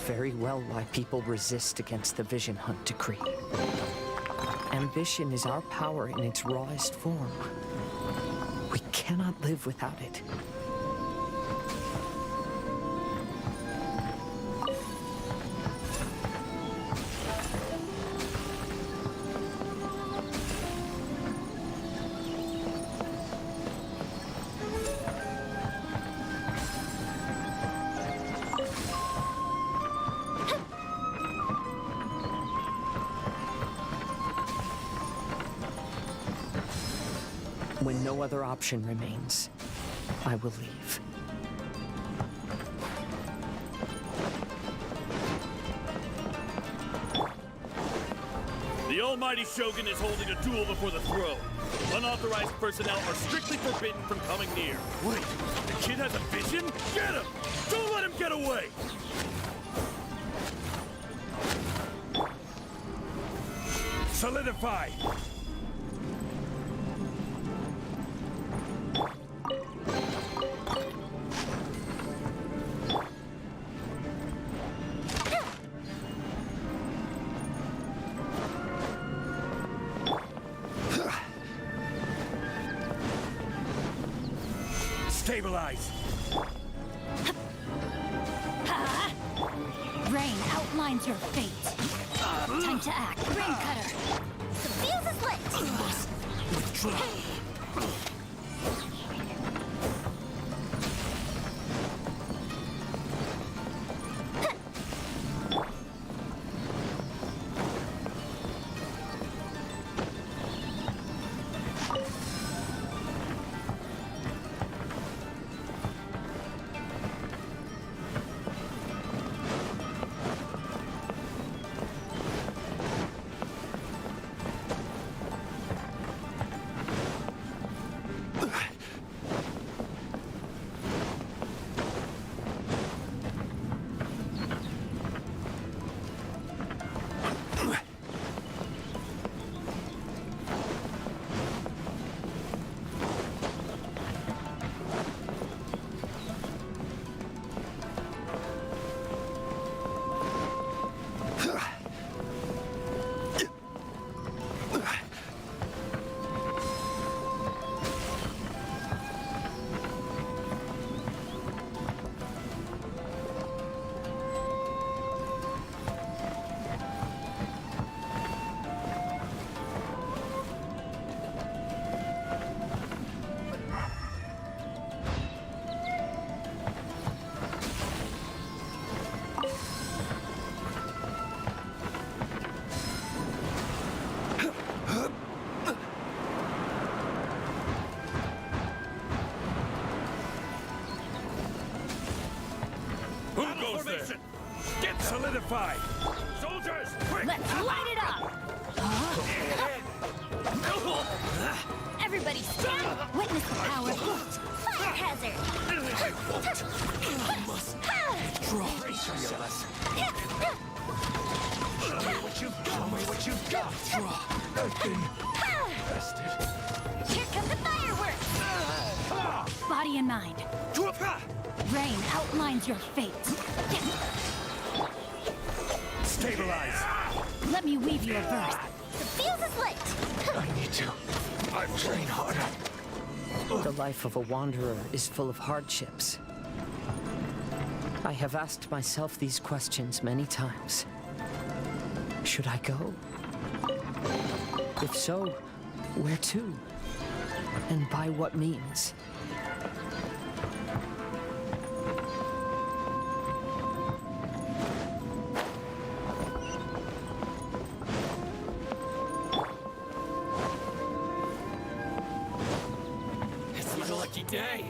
Very well why people resist against the Vision Hunt Decree. Ambition is our power in its rawest form. We cannot live without it. When no other option remains, I will leave. The Almighty Shogun is holding a duel before the throne. Unauthorized personnel are strictly forbidden from coming near. Wait, the kid has a vision? Get him! Don't let him get away! Solidify! Stabilize! Rain outlines your fate. Time to act. Rain cutter. The fuse is lit. Withdraw. Solidify! Soldiers, quick! Let's light it up! Everybody stand! Witness the power of heat! Fire hazard! Brace yourselves. Show me what you've got. Show me what you've got. I've been bested. Here come the fireworks! Body and mind. Rain outlines your fate. Stabilize. Let me weave you a verse. The fuse is lit! I need to. I've trained harder. The life of a wanderer is full of hardships. I have asked myself these questions many times. Should I go? If so, where to? And by what means? It's my lucky day.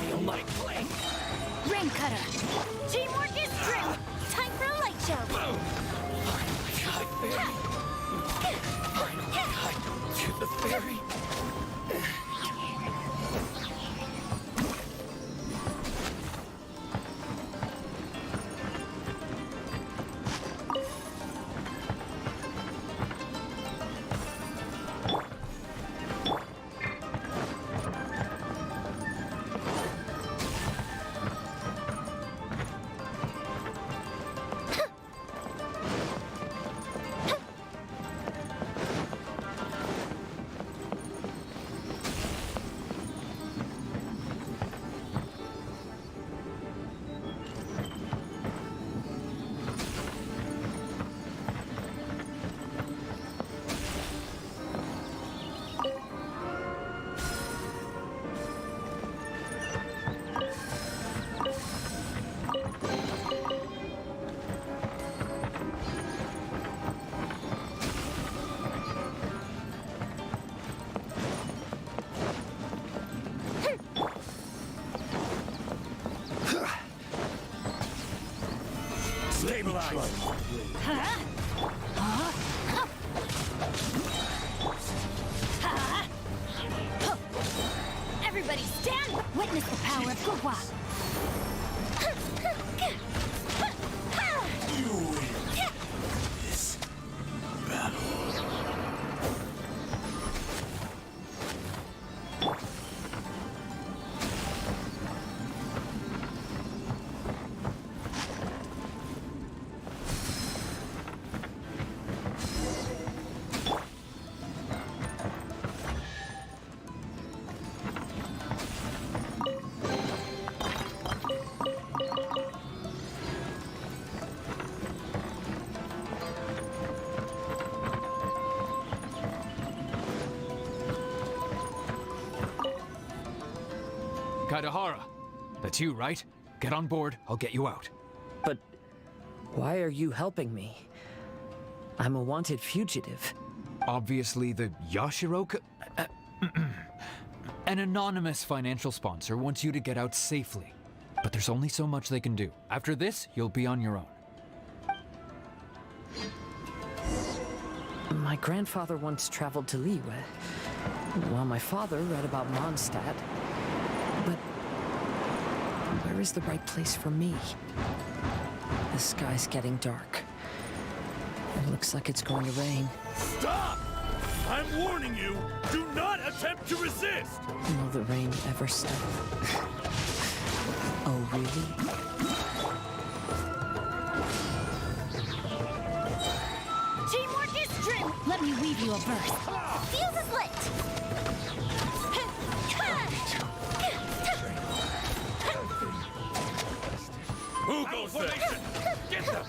Feel my flame. Rain cutter. Teamwork is true. Time for a light show. Final cut to the ferry. Stabilize. Everybody stand! Witness the power of Gua. You win this battle. Kaidahara, that's you, right? Get on board, I'll get you out. But why are you helping me? I'm a wanted fugitive. Obviously the Yashiroka... An anonymous financial sponsor wants you to get out safely. But there's only so much they can do. After this, you'll be on your own. My grandfather once traveled to Liyue, while my father read about Mondstadt. But where is the right place for me? The sky's getting dark. It looks like it's going to rain. Stop! I'm warning you, do not attempt to resist! Will the rain ever stop? Oh, really? Teamwork is true! Let me weave you a verse. Fuse is lit! Who goes there? Get them!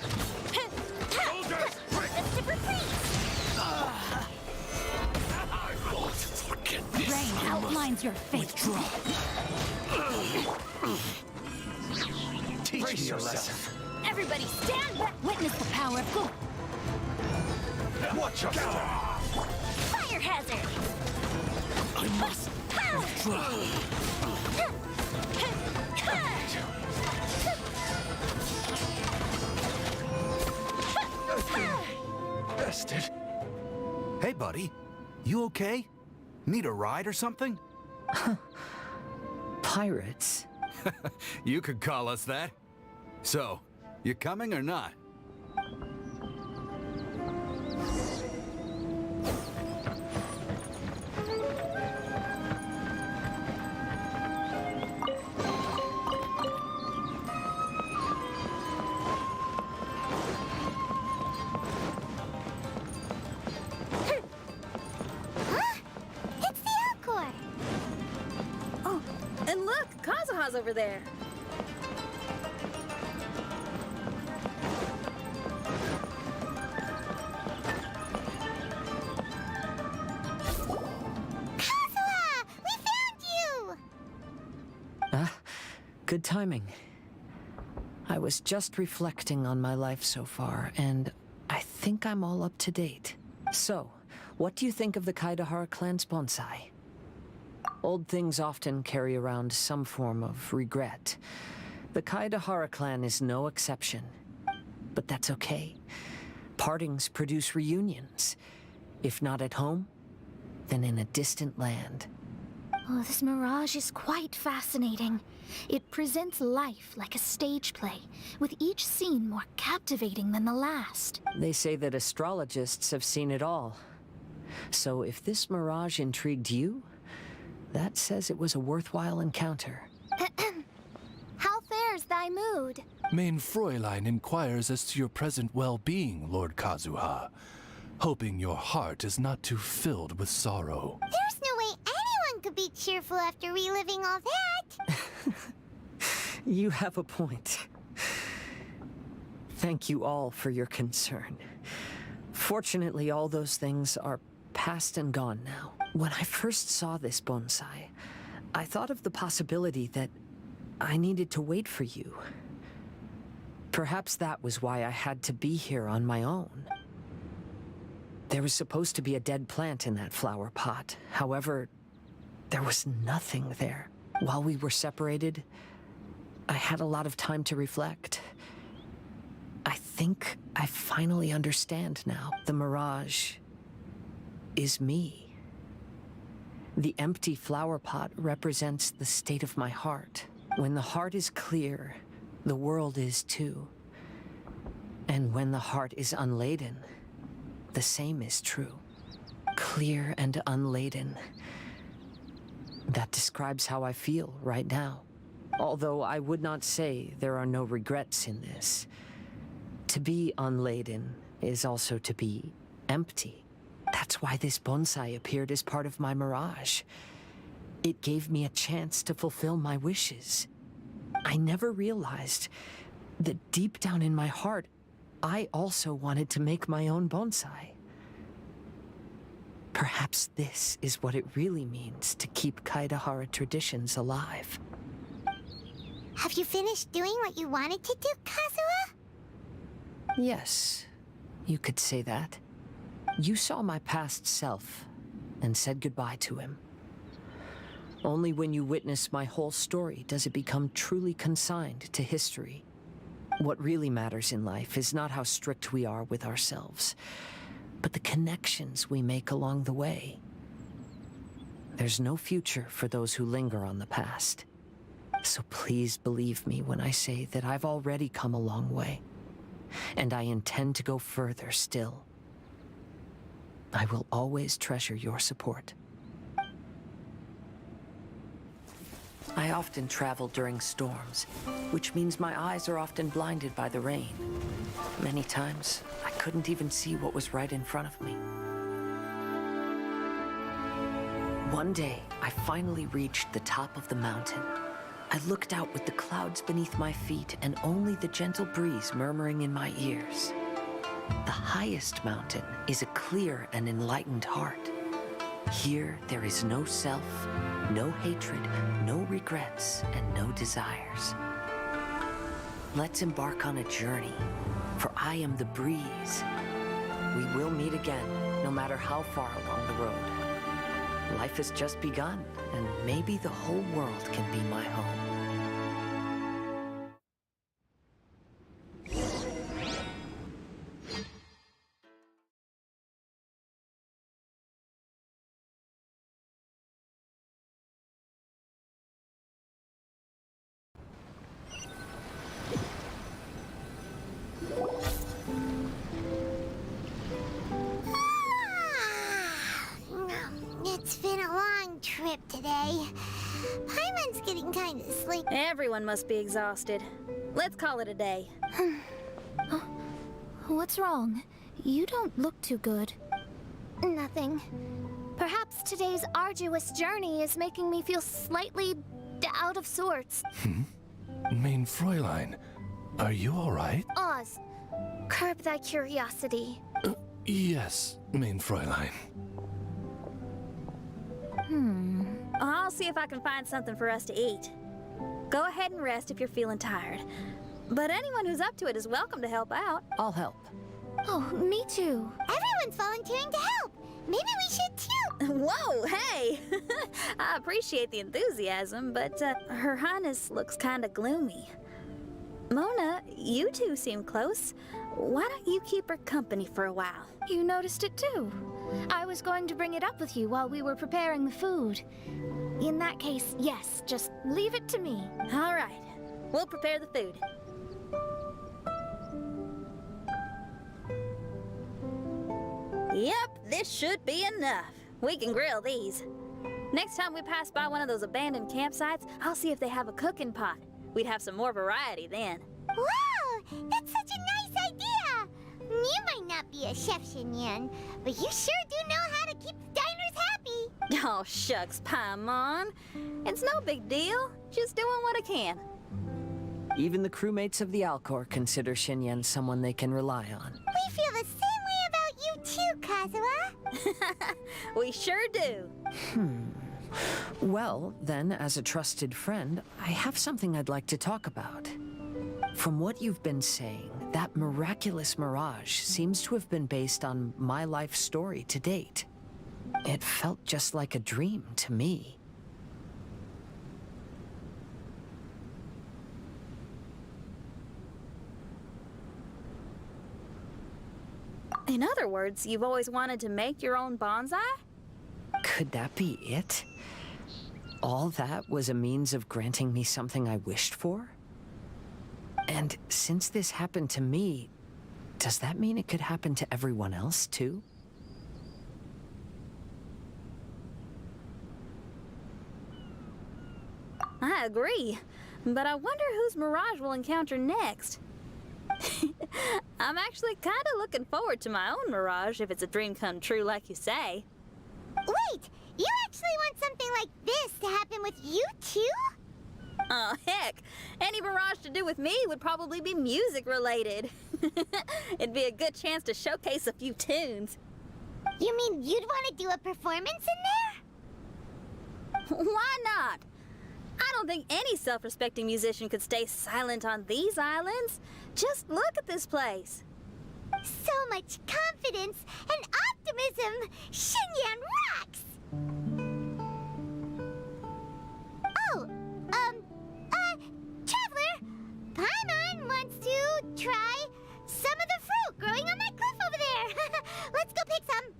Soldiers, quick! Let's retreat! I won't forget this. Rain outlines your fate. Teach me your lesson. Everybody stand back. Witness the power of Gua. Watch your step. Fire hazard! I must withdraw. Arrested? Hey, buddy. You okay? Need a ride or something? Pirates? You could call us that. So, you coming or not? It's the Alcor! Oh, and look, Kazuha's over there. Kazuha! We found you! Good timing. I was just reflecting on my life so far, and I think I'm all up to date. So, what do you think of the Kaidahara clan's bonsai? Old things often carry around some form of regret. The Kaidahara clan is no exception. But that's okay. Partings produce reunions. If not at home, then in a distant land. Oh, this mirage is quite fascinating. It presents life like a stage play, with each scene more captivating than the last. They say that astrologists have seen it all. So if this mirage intrigued you, that says it was a worthwhile encounter. How fares thy mood? Main Fräulein inquires as to your present well-being, Lord Kazuha, hoping your heart is not too filled with sorrow. There's no way anyone could be cheerful after reliving all that! You have a point. Thank you all for your concern. Fortunately, all those things are past and gone now. When I first saw this bonsai, I thought of the possibility that I needed to wait for you. Perhaps that was why I had to be here on my own. There was supposed to be a dead plant in that flower pot. However, there was nothing there. While we were separated, I had a lot of time to reflect. I think I finally understand now. The mirage is me. The empty flower pot represents the state of my heart. When the heart is clear, the world is too. And when the heart is unladen, the same is true. Clear and unladen. That describes how I feel right now. Although I would not say there are no regrets in this. To be unladen is also to be empty. That's why this bonsai appeared as part of my mirage. It gave me a chance to fulfill my wishes. I never realized that deep down in my heart, I also wanted to make my own bonsai. Perhaps this is what it really means to keep Kaidahara traditions alive. Have you finished doing what you wanted to do, Kazuha? Yes, you could say that. You saw my past self and said goodbye to him. Only when you witness my whole story does it become truly consigned to history. What really matters in life is not how strict we are with ourselves, but the connections we make along the way. There's no future for those who linger on the past. So please believe me when I say that I've already come a long way, and I intend to go further still. I will always treasure your support. I often travel during storms, which means my eyes are often blinded by the rain. Many times, I couldn't even see what was right in front of me. One day, I finally reached the top of the mountain. I looked out with the clouds beneath my feet and only the gentle breeze murmuring in my ears. The highest mountain is a clear and enlightened heart. Here, there is no self, no hatred, no regrets, and no desires. Let's embark on a journey, for I am the breeze. We will meet again, no matter how far along the road. Life has just begun, and maybe the whole world can be my home. long trip today. Paimon's getting kind of sleepy. Everyone must be exhausted. Let's call it a day. What's wrong? You don't look too good. Nothing. Perhaps today's arduous journey is making me feel slightly out of sorts. Main Fräulein, are you alright? Oz, curb thy curiosity. Yes, Main Fräulein. I'll see if I can find something for us to eat. Go ahead and rest if you're feeling tired. But anyone who's up to it is welcome to help out. I'll help. Oh, me too. Everyone's volunteering to help. Maybe we should too. Whoa, hey! I appreciate the enthusiasm, but Her Highness looks kinda gloomy. Mona, you two seem close. Why don't you keep her company for a while? You noticed it too. I was going to bring it up with you while we were preparing the food. In that case, yes, just leave it to me. All right, we'll prepare the food. Yep, this should be enough. We can grill these. Next time we pass by one of those abandoned campsites, I'll see if they have a cooking pot. We'd have some more variety then. Wow, that's such a nice idea. You might not be a chef, Xinyan, but you sure do know how to keep the diners happy. Oh, shucks, Paimon. It's no big deal. Just doing what I can. Even the crewmates of the Alcor consider Xinyan someone they can rely on. We feel the same way about you too, Kazuha. We sure do. Well, then, as a trusted friend, I have something I'd like to talk about. From what you've been saying, that miraculous mirage seems to have been based on my life story to date. It felt just like a dream to me. In other words, you've always wanted to make your own bonsai? Could that be it? All that was a means of granting me something I wished for? And since this happened to me, does that mean it could happen to everyone else, too? I agree, but I wonder whose mirage we'll encounter next. I'm actually kind of looking forward to my own mirage if it's a dream come true like you say. Wait, you actually want something like this to happen with you too? Oh, heck. Any mirage to do with me would probably be music related. It'd be a good chance to showcase a few tunes. You mean you'd want to do a performance in there? Why not? I don't think any self-respecting musician could stay silent on these islands. Just look at this place. So much confidence and optimism! Xinyan rocks! Oh, Traveler! Paimon wants to try some of the fruit growing on that cliff over there. Let's go pick some.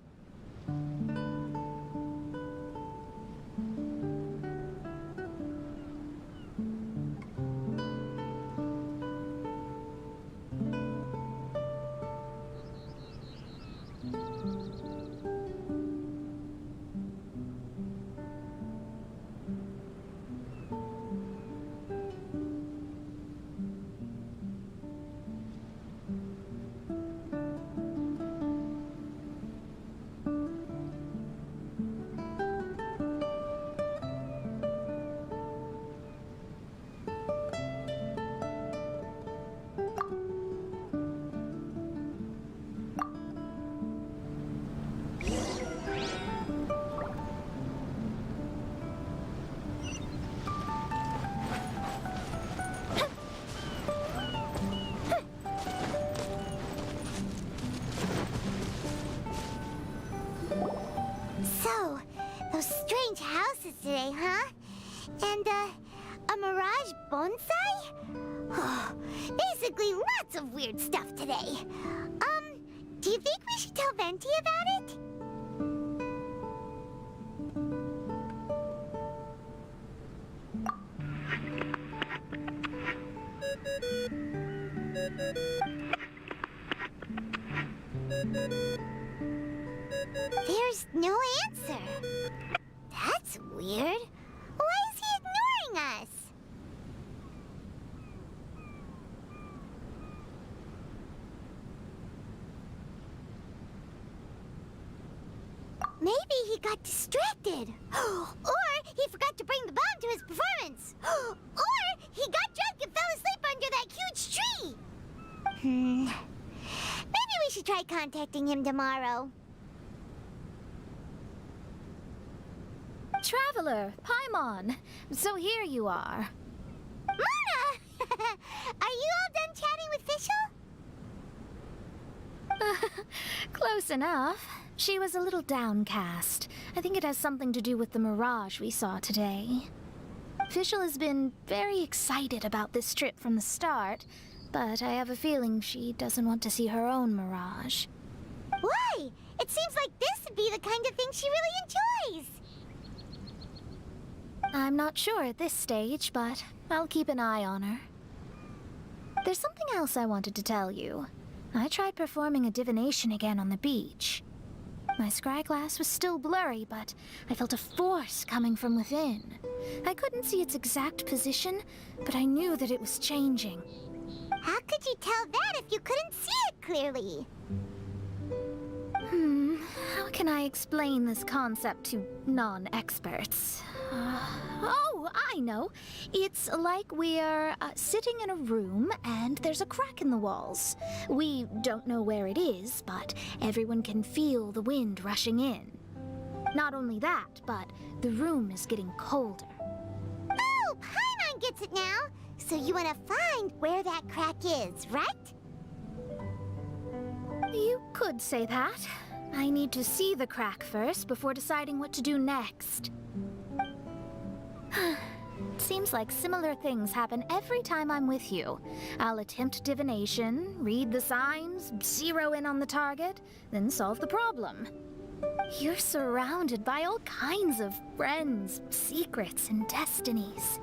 So, those strange houses today, huh? And, a mirage bonsai? Oh, basically lots of weird stuff today. Do you think we should tell Venti about it? There's no answer. That's got distracted. Or he forgot to bring the bomb to his performance. Or he got drunk and fell asleep under that huge tree. Maybe we should try contacting him tomorrow. Traveler, Paimon. So here you are. Mona! Are you all done chatting with Fischl? Close enough. She was a little downcast. I think it has something to do with the mirage we saw today. Fischl has been very excited about this trip from the start, but I have a feeling she doesn't want to see her own mirage. Why? It seems like this would be the kind of thing she really enjoys. I'm not sure at this stage, but I'll keep an eye on her. There's something else I wanted to tell you. I tried performing a divination again on the beach. My scryglass was still blurry, but I felt a force coming from within. I couldn't see its exact position, but I knew that it was changing. How could you tell that if you couldn't see it clearly? How can I explain this concept to non-experts? Oh, I know. It's like we're sitting in a room and there's a crack in the walls. We don't know where it is, but everyone can feel the wind rushing in. Not only that, but the room is getting colder. Oh, Paimon gets it now. So you want to find where that crack is, right? You could say that. I need to see the crack first before deciding what to do next. Seems like similar things happen every time I'm with you. I'll attempt divination, read the signs, zero in on the target, then solve the problem. You're surrounded by all kinds of friends, secrets, and destinies.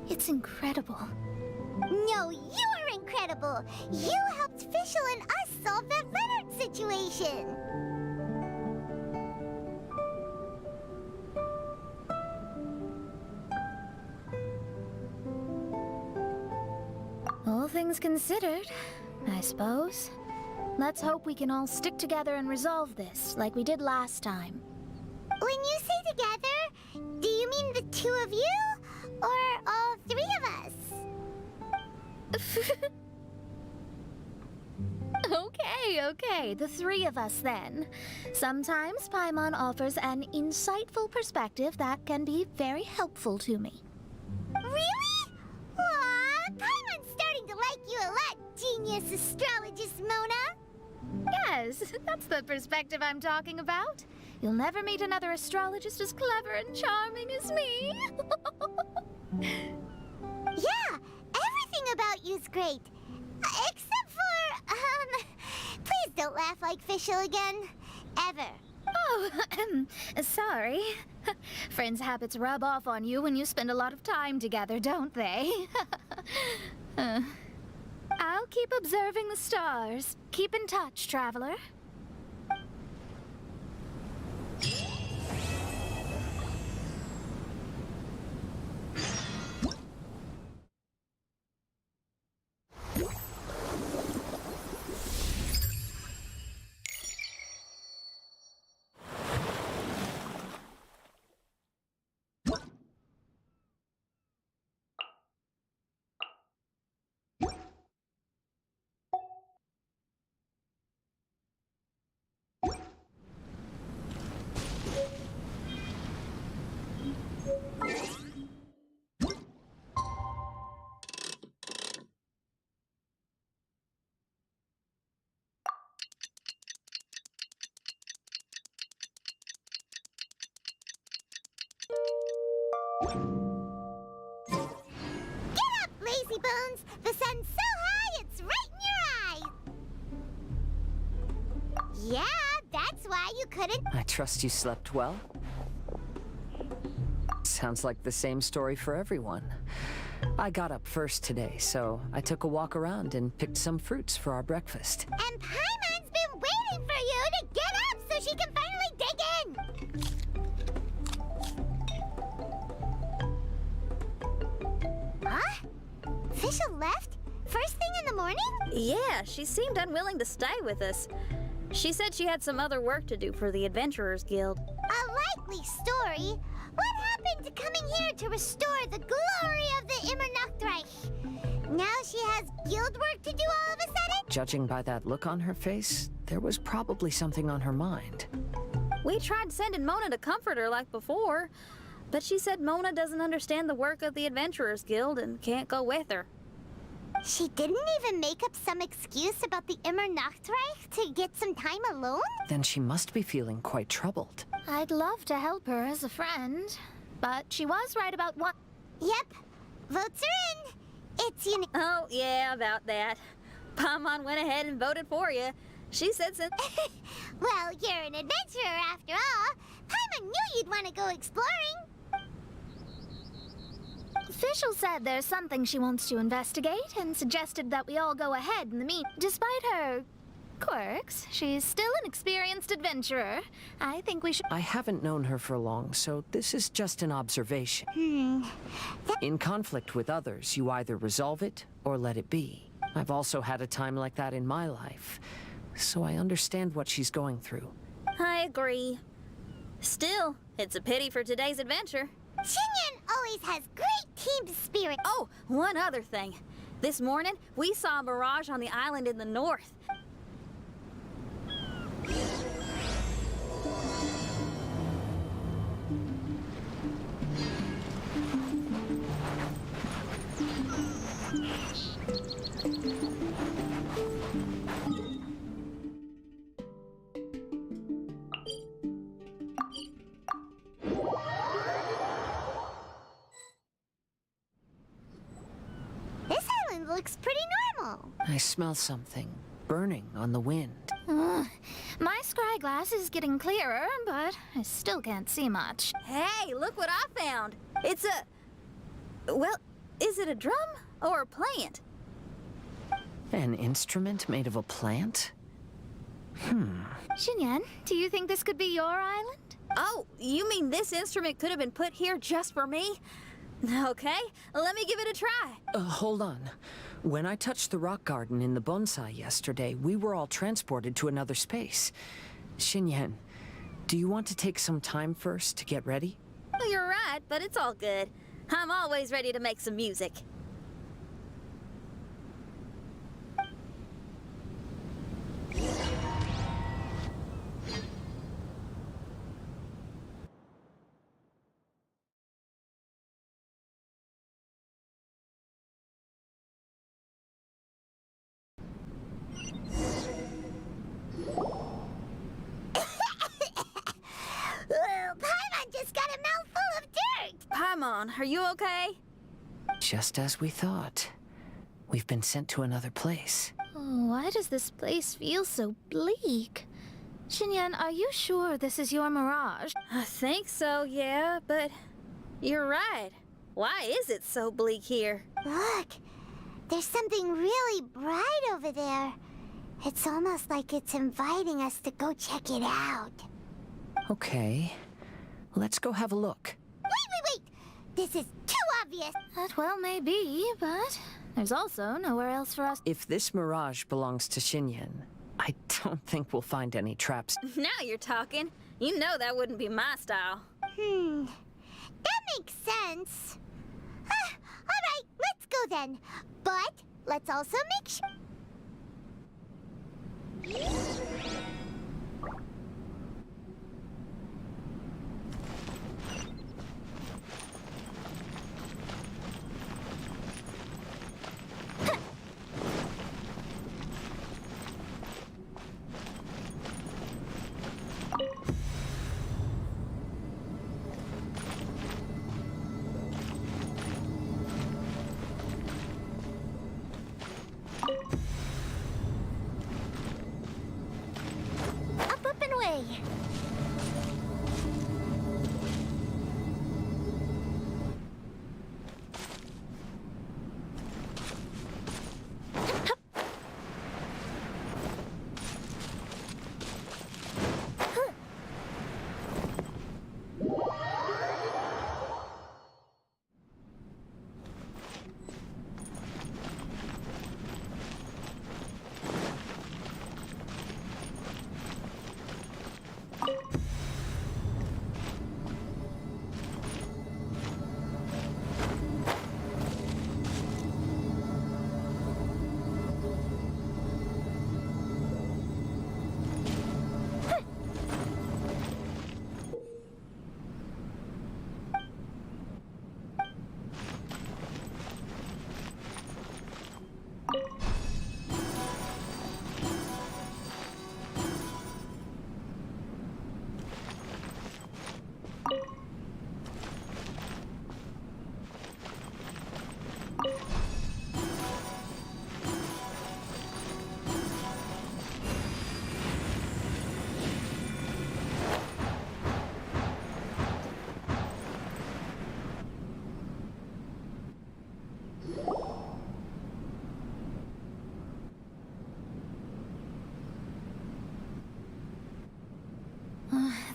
It's incredible. No, you're incredible! You helped Fischl and us solve that Leonard situation! All things considered, I suppose. Let's hope we can all stick together and resolve this, like we did last time. When you say together, do you mean the two of you? Or all three of us? Okay, the three of us then. Sometimes Paimon offers an insightful perspective that can be very helpful to me. Really? Aw, Paimon's starting to like you a lot, genius astrologist Mona. Yes, that's the perspective I'm talking about. You'll never meet another astrologist as clever and charming as me. Yeah, everything about you's great. Except for, please don't laugh like Fischl again. Ever. Oh, sorry. Friends' habits rub off on you when you spend a lot of time together, don't they? I'll keep observing the stars. Keep in touch, traveler. Get up, lazy bones! The sun's so high, it's right in your eyes! Yeah, that's why you couldn't... I trust you slept well. Sounds like the same story for everyone. I got up first today, so I took a walk around and picked some fruits for our breakfast. And Paimon's been waiting for you to get up so she can finally dig in! Huh? Fischl left? First thing in the morning? Yeah, she seemed unwilling to stay with us. She said she had some other work to do for the Adventurers Guild. A likely story. What happened to coming here to restore the glory of the Immernachtreich? Now she has guild work to do all of a sudden? Judging by that look on her face, there was probably something on her mind. We tried sending Mona to comfort her like before, but she said Mona doesn't understand the work of the Adventurers Guild and can't go with her. She didn't even make up some excuse about the Immernachtreich to get some time alone? Then she must be feeling quite troubled. I'd love to help her as a friend, but she was right about one. Yep, votes are in. It's Oh, yeah, about that. Paimon went ahead and voted for you. She said since... Well, you're an adventurer after all. Paimon knew you'd want to go exploring. Fischl said there's something she wants to investigate and suggested that we all go ahead in the meet. Despite her quirks, she's still an experienced adventurer. I think we should... I haven't known her for long, so this is just an observation. In conflict with others, you either resolve it or let it be. I've also had a time like that in my life, so I understand what she's going through. I agree. Still, it's a pity for today's adventure. Xinyan always has great team spirit. Oh, one other thing. This morning, we saw a mirage on the island in the north. This island looks pretty normal. I smell something burning on the wind. My scry glass is getting clearer, but I still can't see much. Hey, look what I found. It's a... Well, is it a drum or a plant? An instrument made of a plant? Xinyan, do you think this could be your island? Oh, you mean this instrument could have been put here just for me? Okay, let me give it a try. Hold on. When I touched the rock garden in the bonsai yesterday, we were all transported to another space. Xinyan, do you want to take some time first to get ready? Well, you're right, but it's all good. I'm always ready to make some music. Paimon just got a mouthful of dirt. Paimon, are you okay? Just as we thought. We've been sent to another place. Oh, why does this place feel so bleak? Xinyan, are you sure this is your mirage? I think so, yeah, but you're right. Why is it so bleak here? Look, there's something really bright over there. It's almost like it's inviting us to go check it out. Okay, let's go have a look. Wait! This is too obvious. That well may be, but there's also nowhere else for us. If this mirage belongs to Xinyan, I don't think we'll find any traps. Now you're talking. You know that wouldn't be my style. That makes sense. All right, let's go then. But let's also make sure...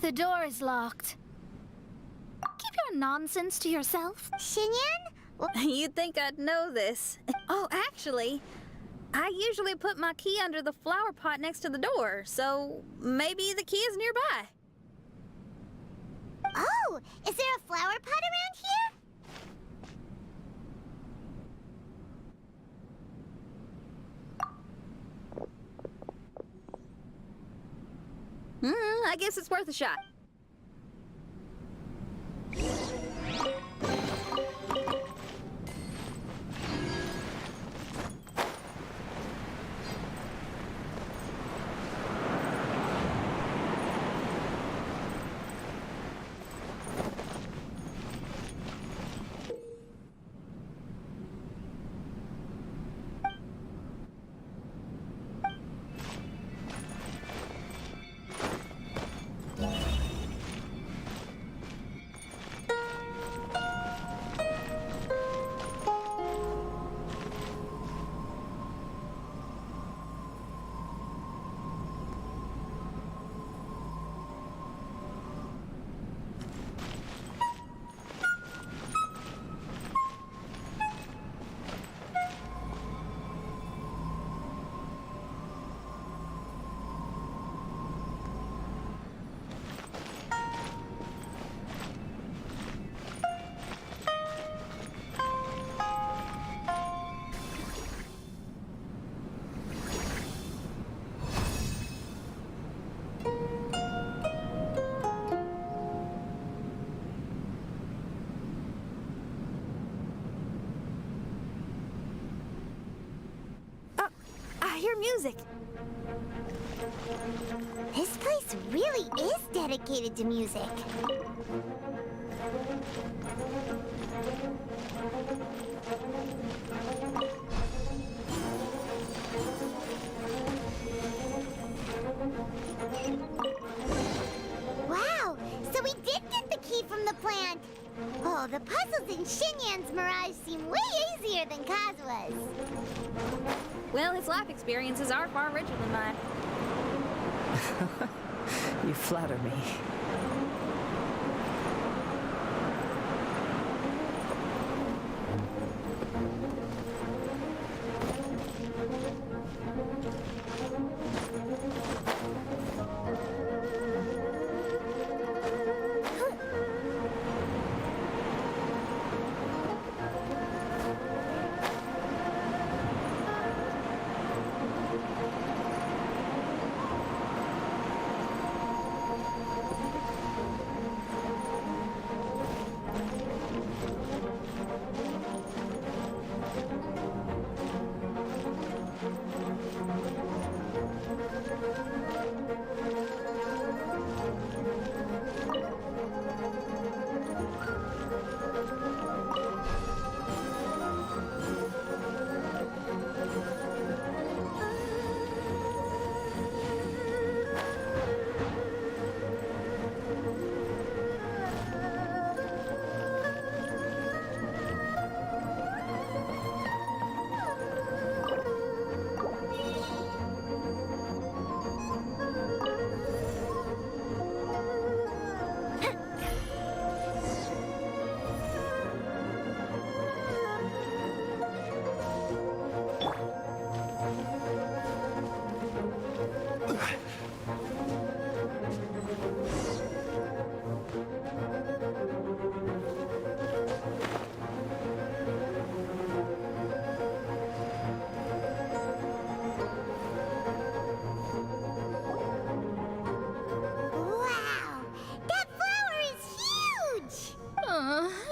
The door is locked. Keep your nonsense to yourself. Xinyan? You'd think I'd know this. Oh, actually, I usually put my key under the flower pot next to the door, so maybe the key is nearby. Oh, is there a flower pot around here? I guess it's worth a shot. I hear music. This place really is dedicated to music. Wow, so we did get the key from the plant. Oh, the puzzles in Xinyan's Mirage seem way easier than Kazua's. Well, his life experiences are far richer than mine. You flatter me.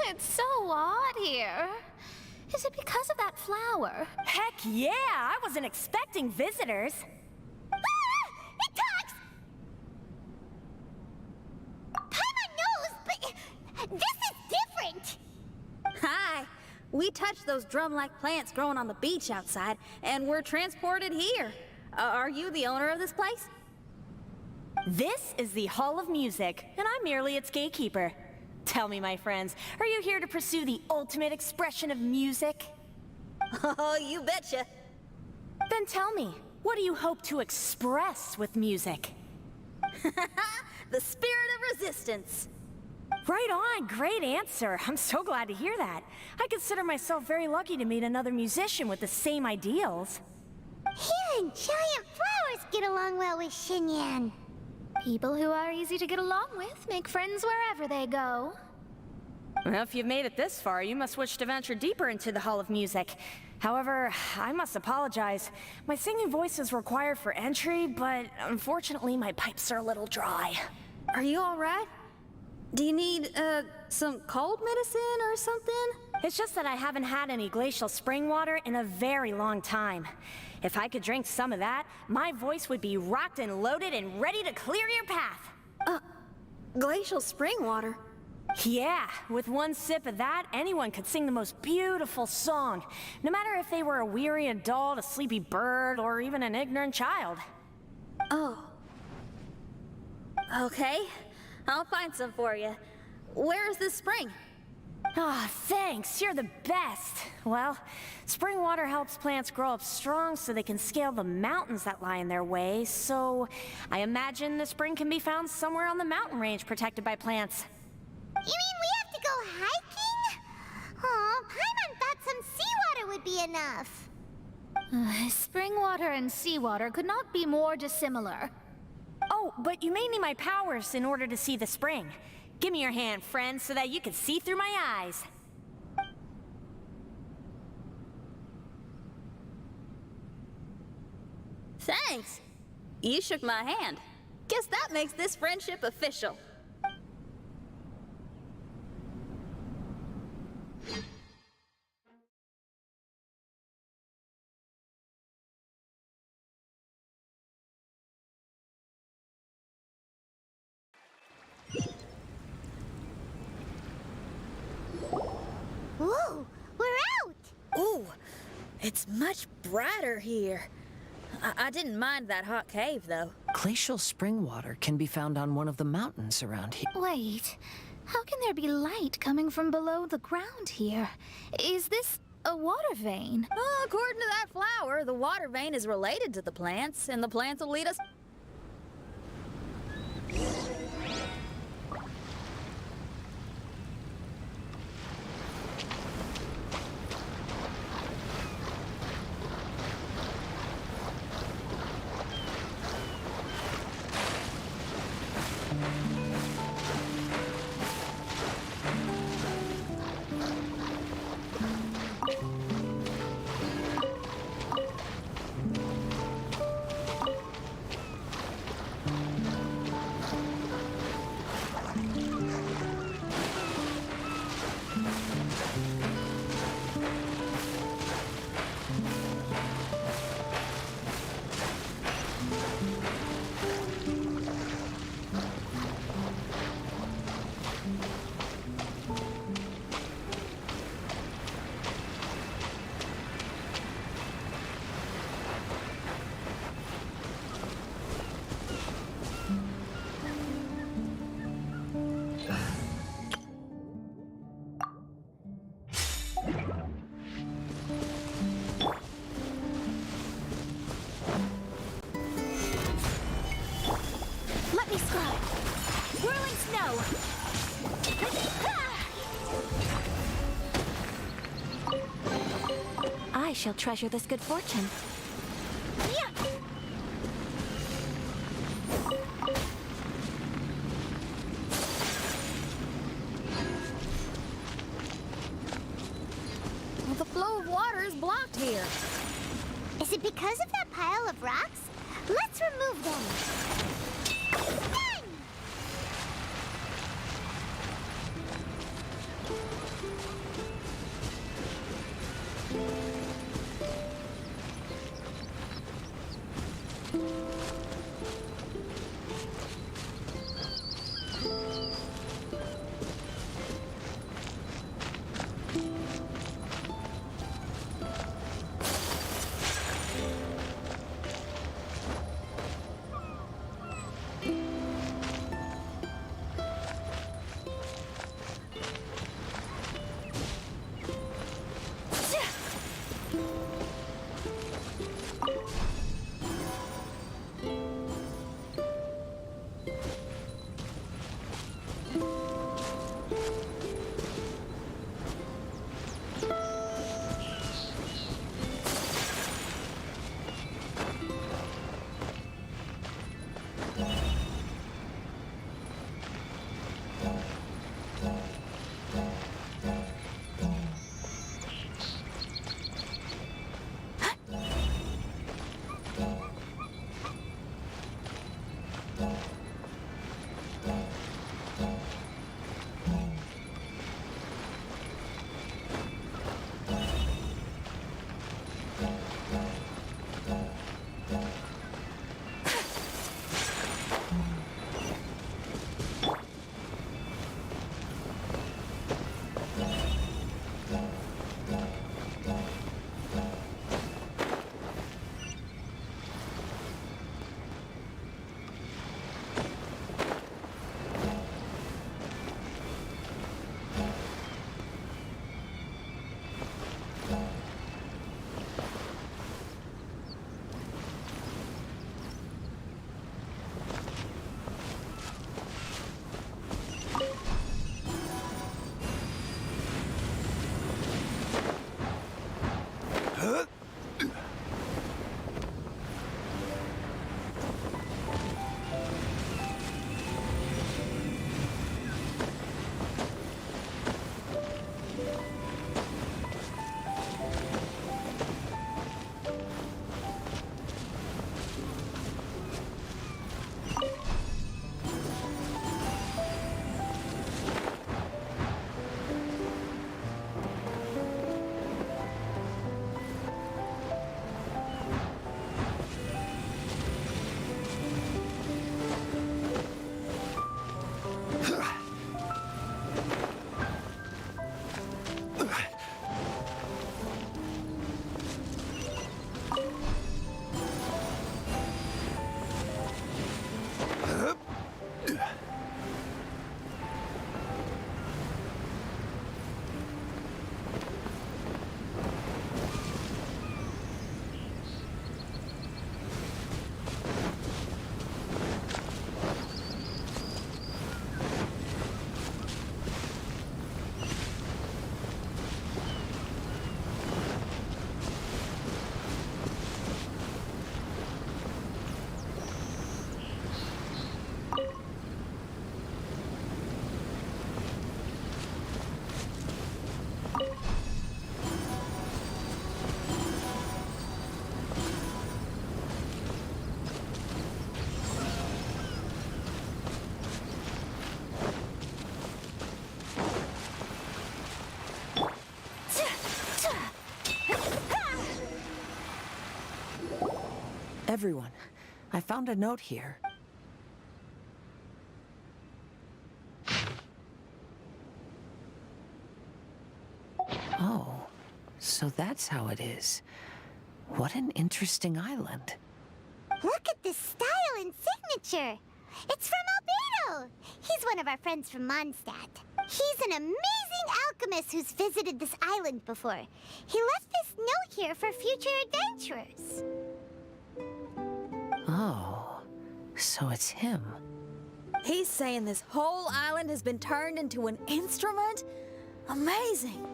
It's so odd here. Is it because of that flower? Heck yeah! I wasn't expecting visitors. It talks! Paimon knows, but this is different! Hi! We touched those drum-like plants growing on the beach outside, and we're transported here. Are you the owner of this place? This is the Hall of Music, and I'm merely its gatekeeper. Tell me, my friends, are you here to pursue the ultimate expression of music? Oh, you betcha. Then tell me, what do you hope to express with music? The spirit of resistance. Right on, great answer. I'm so glad to hear that. I consider myself very lucky to meet another musician with the same ideals. Even giant flowers get along well with Xinyan. People who are easy to get along with make friends wherever they go. Well, if you've made it this far, you must wish to venture deeper into the Hall of Music. However, I must apologize. My singing voice is required for entry, but unfortunately my pipes are a little dry. Are you alright? Do you need, some cold medicine or something? It's just that I haven't had any glacial spring water in a very long time. If I could drink some of that, my voice would be rocked and loaded and ready to clear your path. Glacial spring water? Yeah, with one sip of that, anyone could sing the most beautiful song, no matter if they were a weary adult, a sleepy bird, or even an ignorant child. Oh. Okay, I'll find some for you. Where is this spring? Ah, thanks, you're the best. Well, spring water helps plants grow up strong so they can scale the mountains that lie in their way, so I imagine the spring can be found somewhere on the mountain range protected by plants. You mean we have to go hiking? Oh, Paimon thought some seawater would be enough. Spring water and seawater could not be more dissimilar. Oh, but you may need my powers in order to see the spring. Give me your hand, friend, so that you can see through my eyes. Thanks. You shook my hand. Guess that makes this friendship official. Whoa, we're out! Ooh, it's much brighter here. I didn't mind that hot cave, though. Glacial spring water can be found on one of the mountains around here. Wait, how can there be light coming from below the ground here? Is this a water vein? According to that flower, the water vein is related to the plants, and the plants will lead us... Let me scry. Whirling snow. I shall treasure this good fortune. Well, the flow of water is blocked here. Is it because of that pile of rocks? Let's remove them. Done! Everyone, I found a note here. Oh, so that's how it is. What an interesting island. Look at this style and signature. It's from Albedo. He's one of our friends from Mondstadt. He's an amazing alchemist who's visited this island before. He left this note here for future adventurers. Oh, so it's him. He's saying this whole island has been turned into an instrument? Amazing!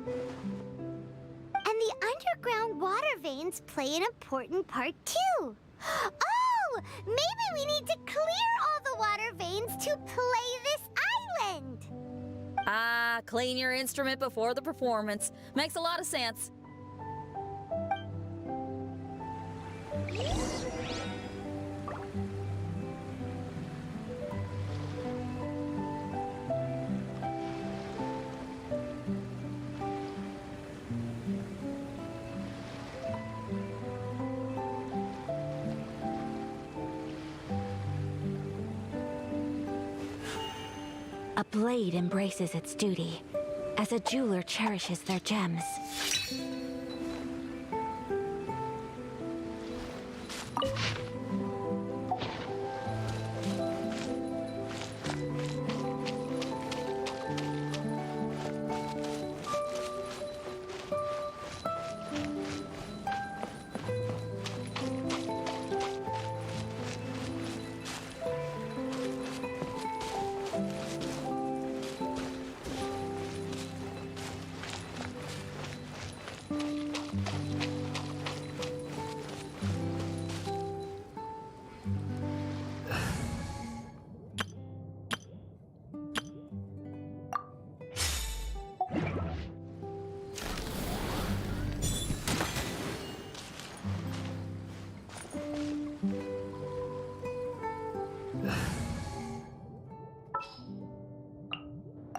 And the underground water veins play an important part too. Oh, maybe we need to clear all the water veins to play this island. Ah, clean your instrument before the performance. Makes a lot of sense. A blade embraces its duty, as a jeweler cherishes their gems.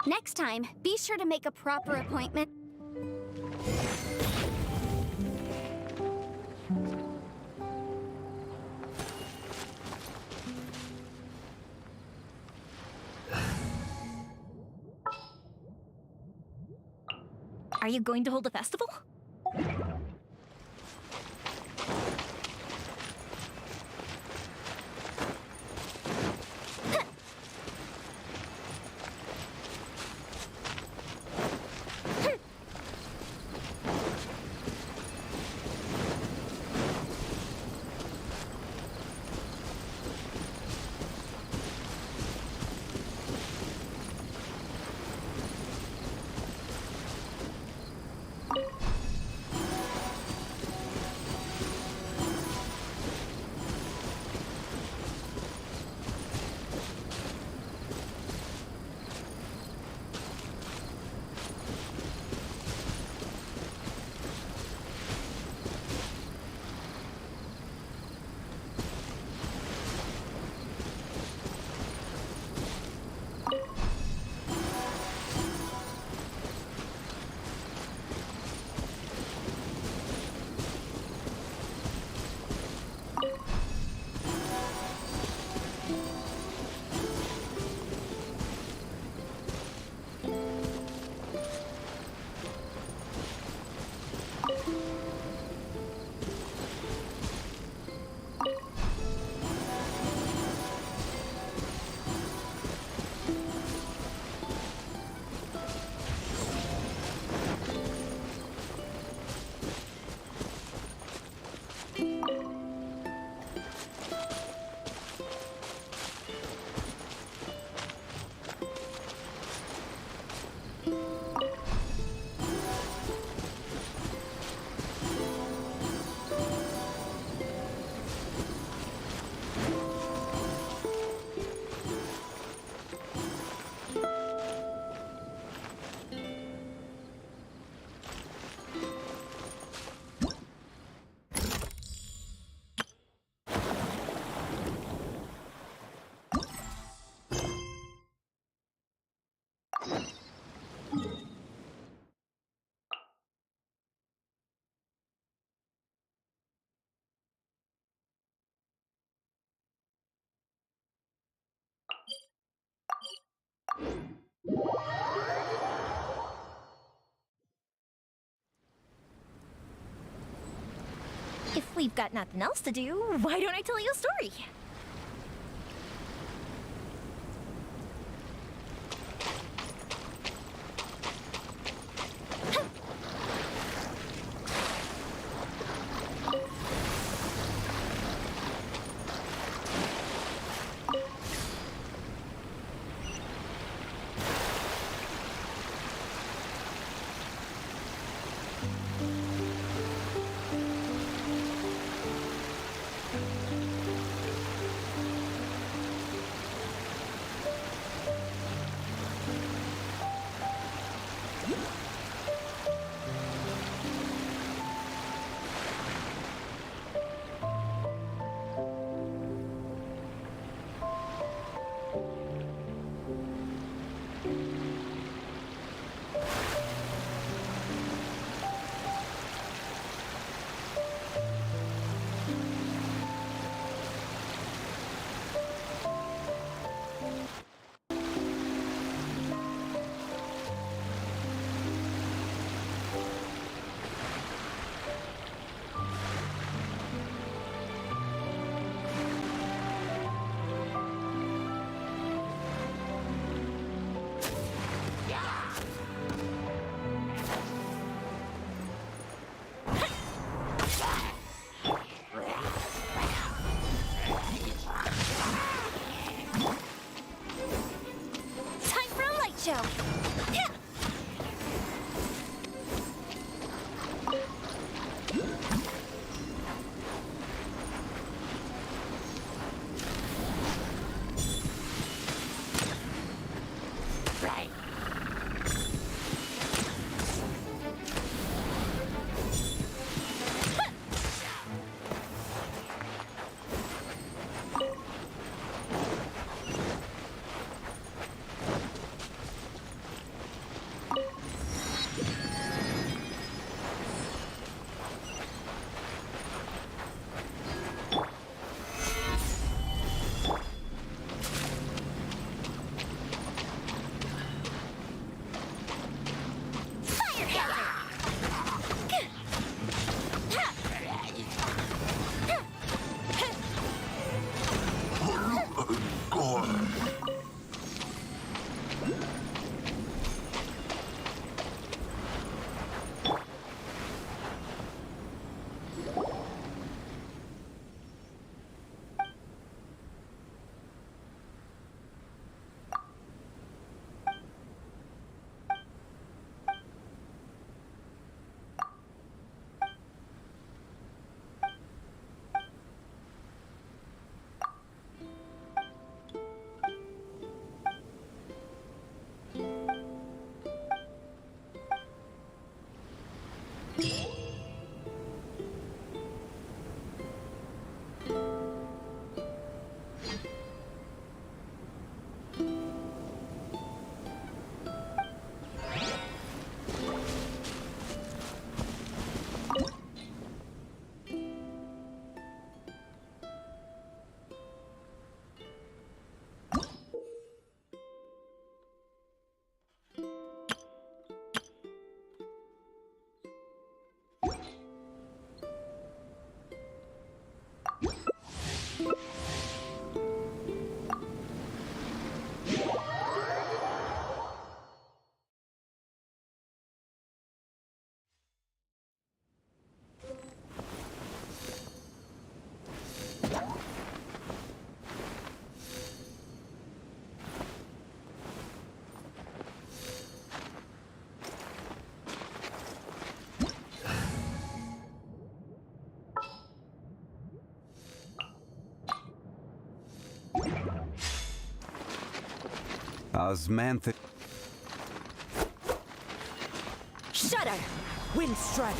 Next time, be sure to make a proper appointment. Are you going to hold a festival? If we've got nothing else to do, why don't I tell you a story? Osmantha. Shudder! Wind strike!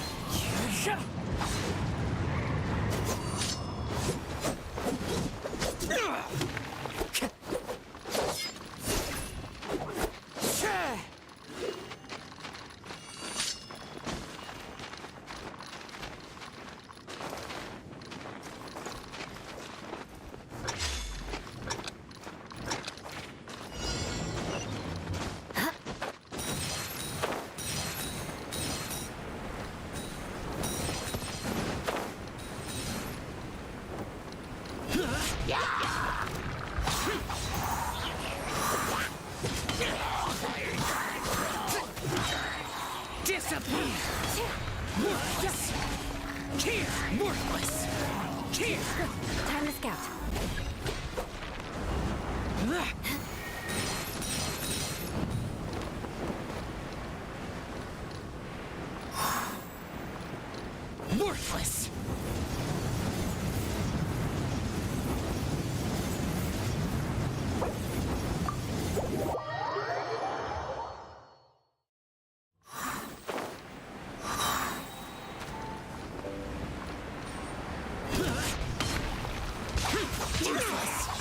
Worthless! Here! Worthless! Here! Time to scout. Worthless!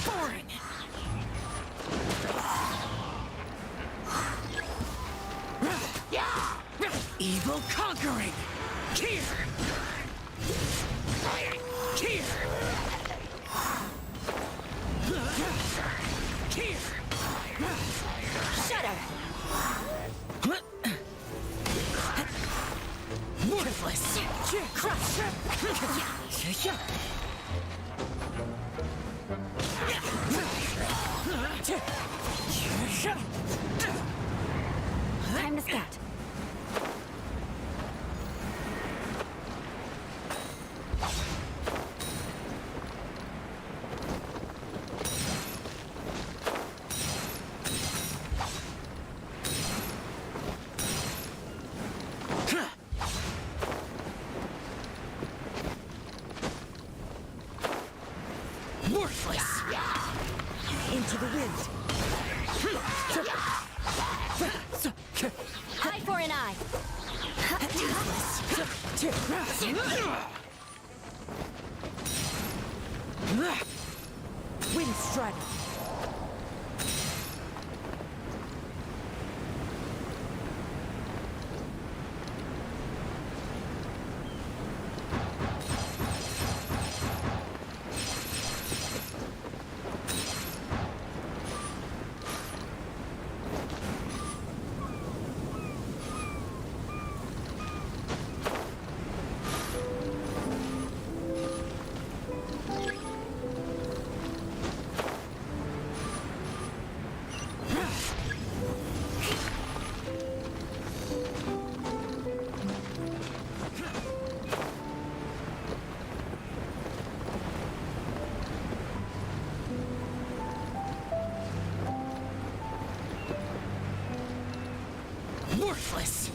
Boring! Evil conquering! Here! Here! Here! Shudder! Worthless! Crush! Time to scout. Worthless! Into the wind! Eye for an eye. Wind strider! Worthless!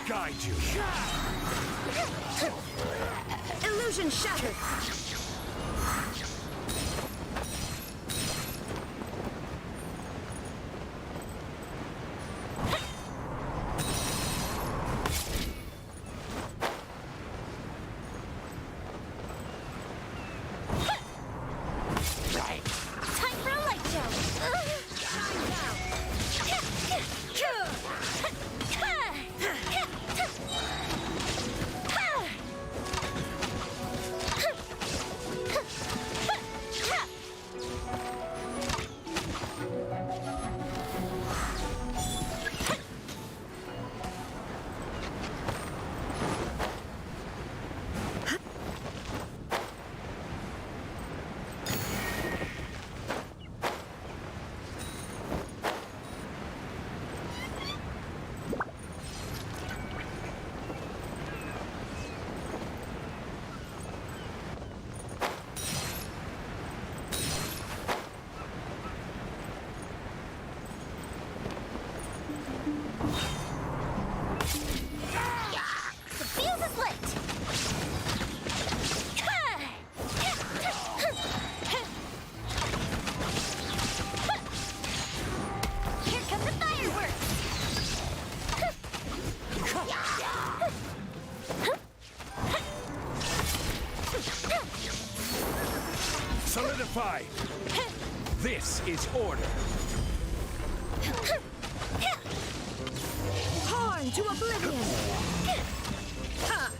guide you. Illusion shattered. fight! This is order! Horn to oblivion! Ha!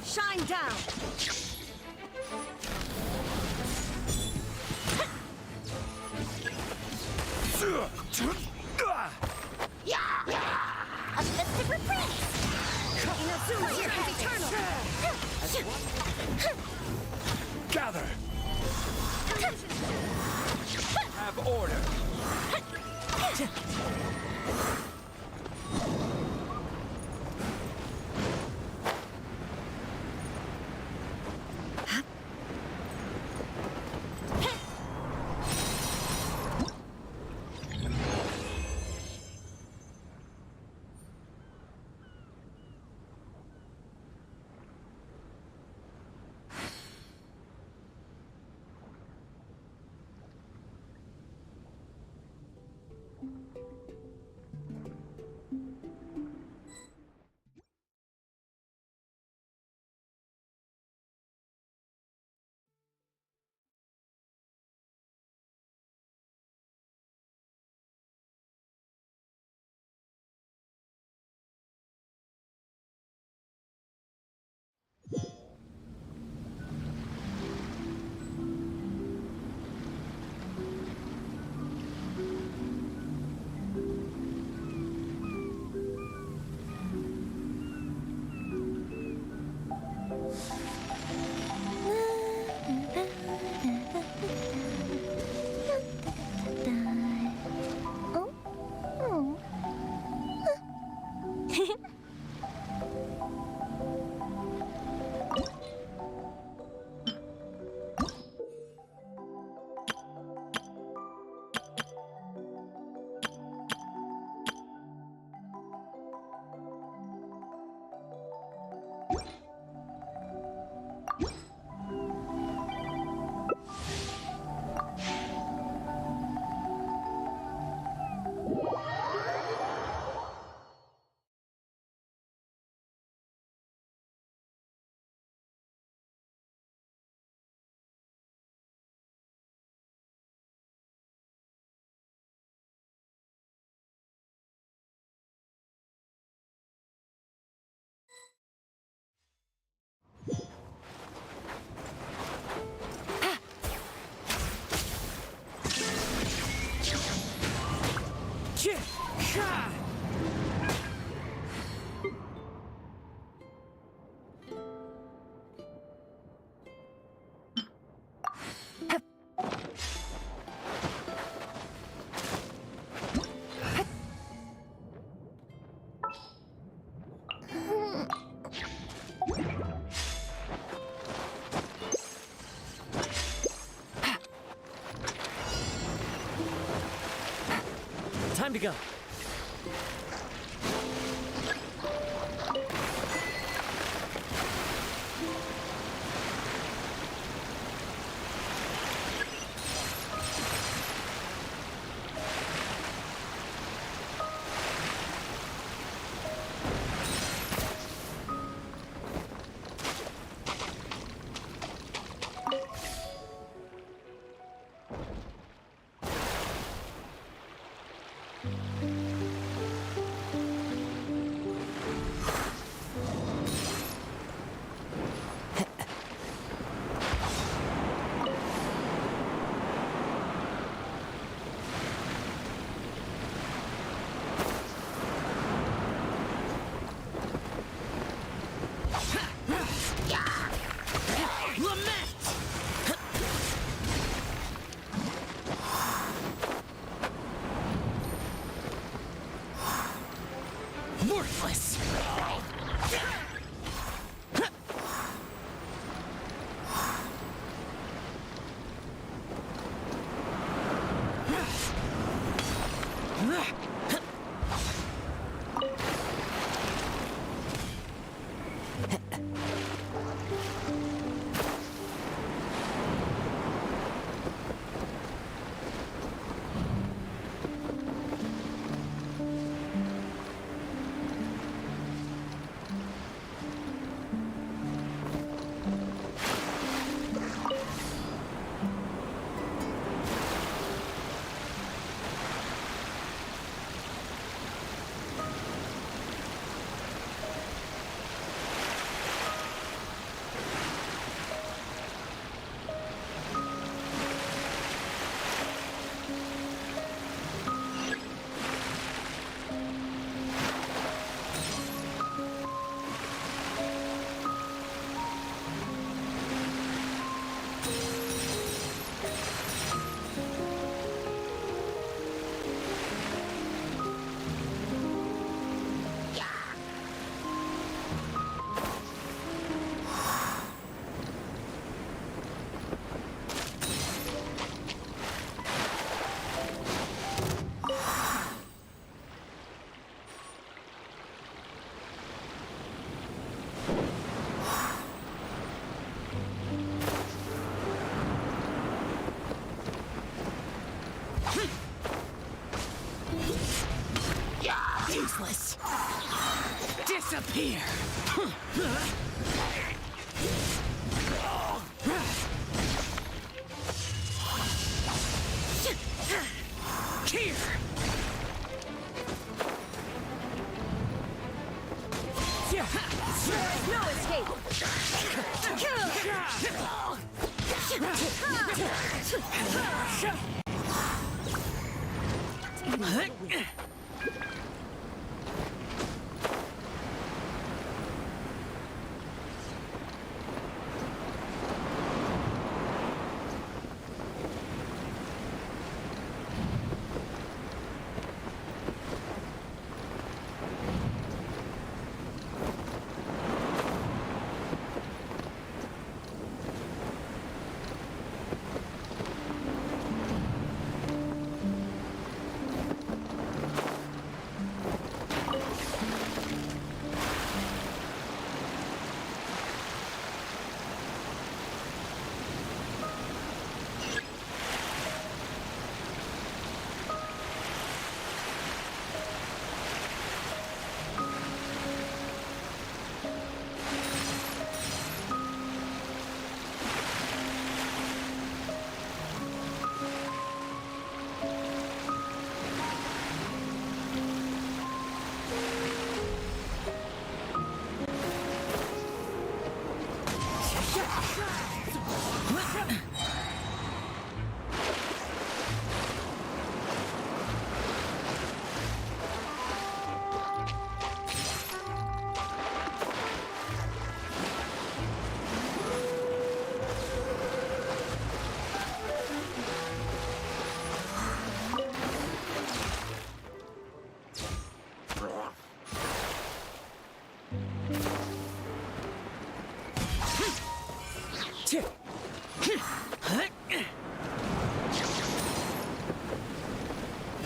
Shine down! A festive reprise! Inazuma here is eternal! Gather! Have order! Time to go. Worthless! Useless. Disappear. Here. No escape.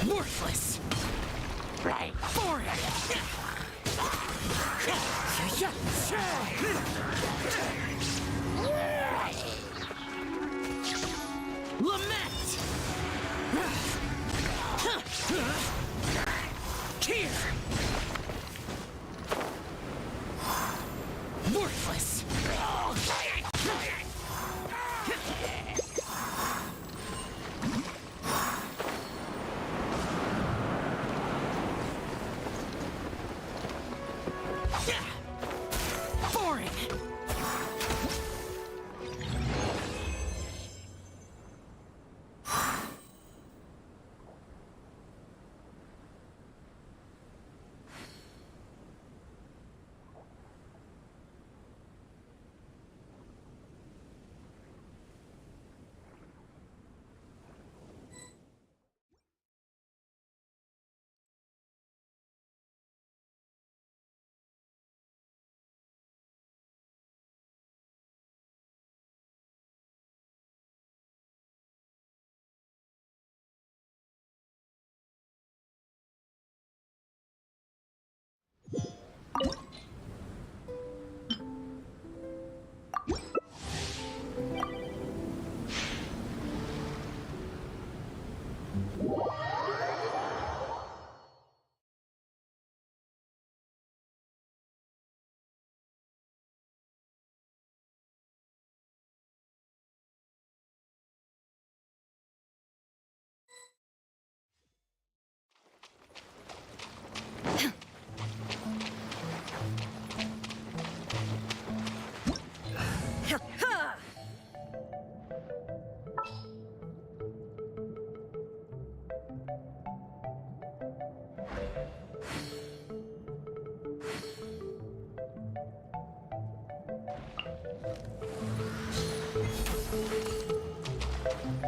Worthless! Right for it! Lament! Here! Worthless! Boring!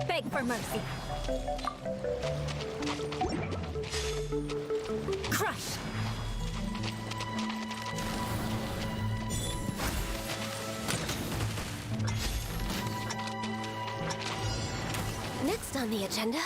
Beg for mercy. Crush. Next on the agenda.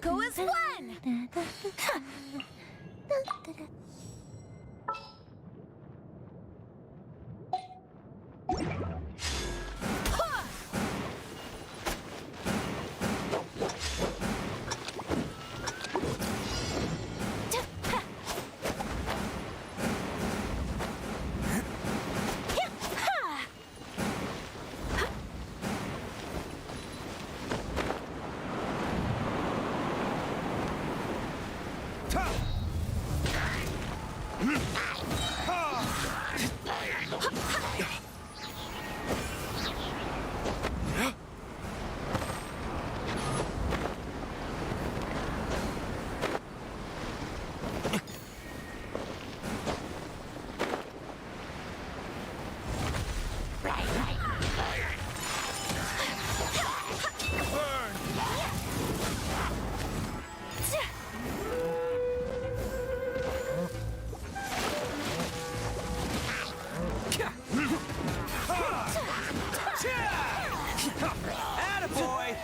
Go as one! Attaboy!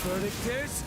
Verdict is...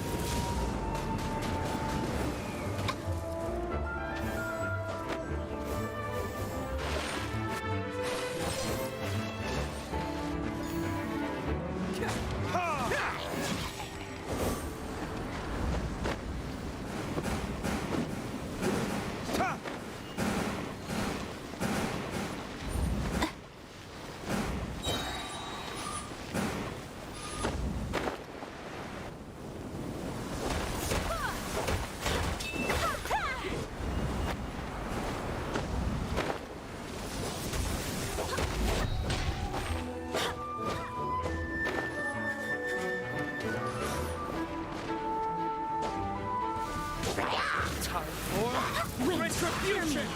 Time for retribution!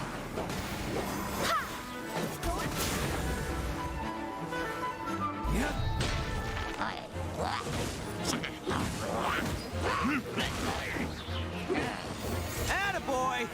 Attaboy!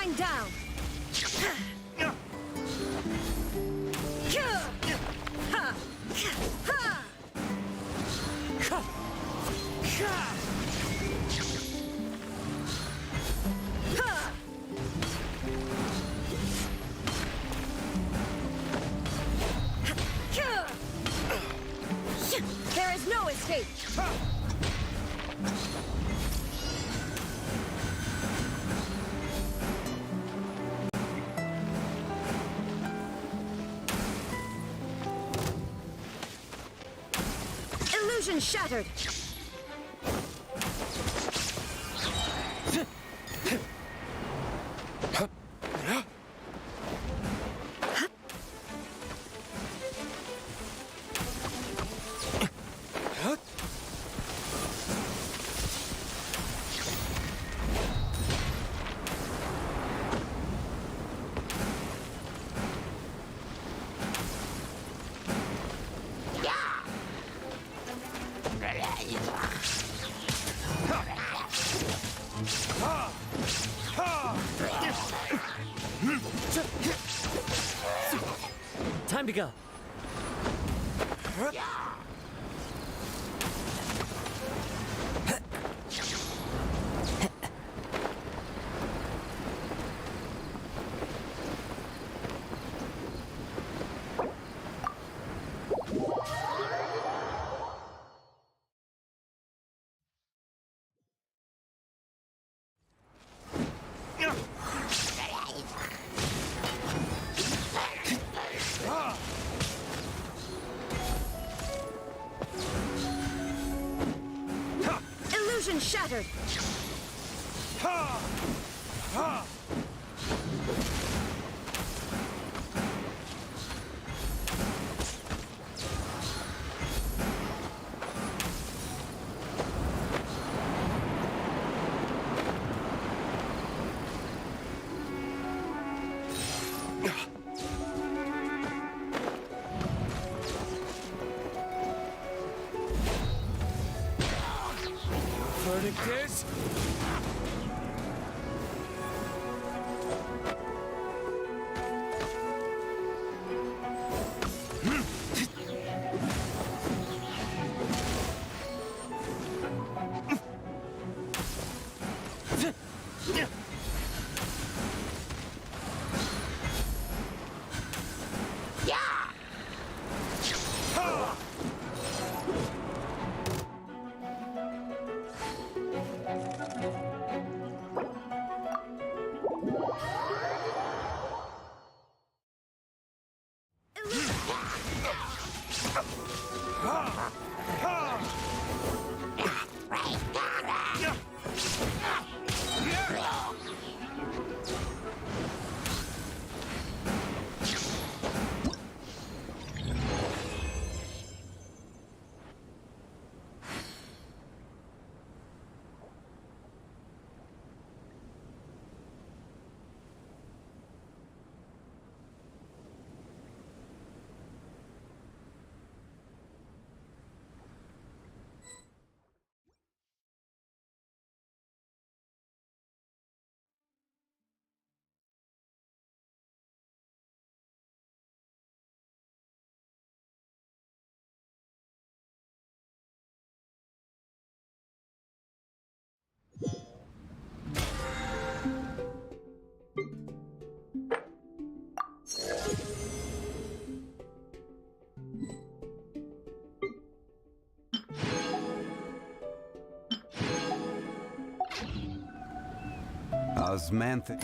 Going down. There is no escape. Illusion shattered. Time to go. Illusion shattered. Verdict is... Osmanthic.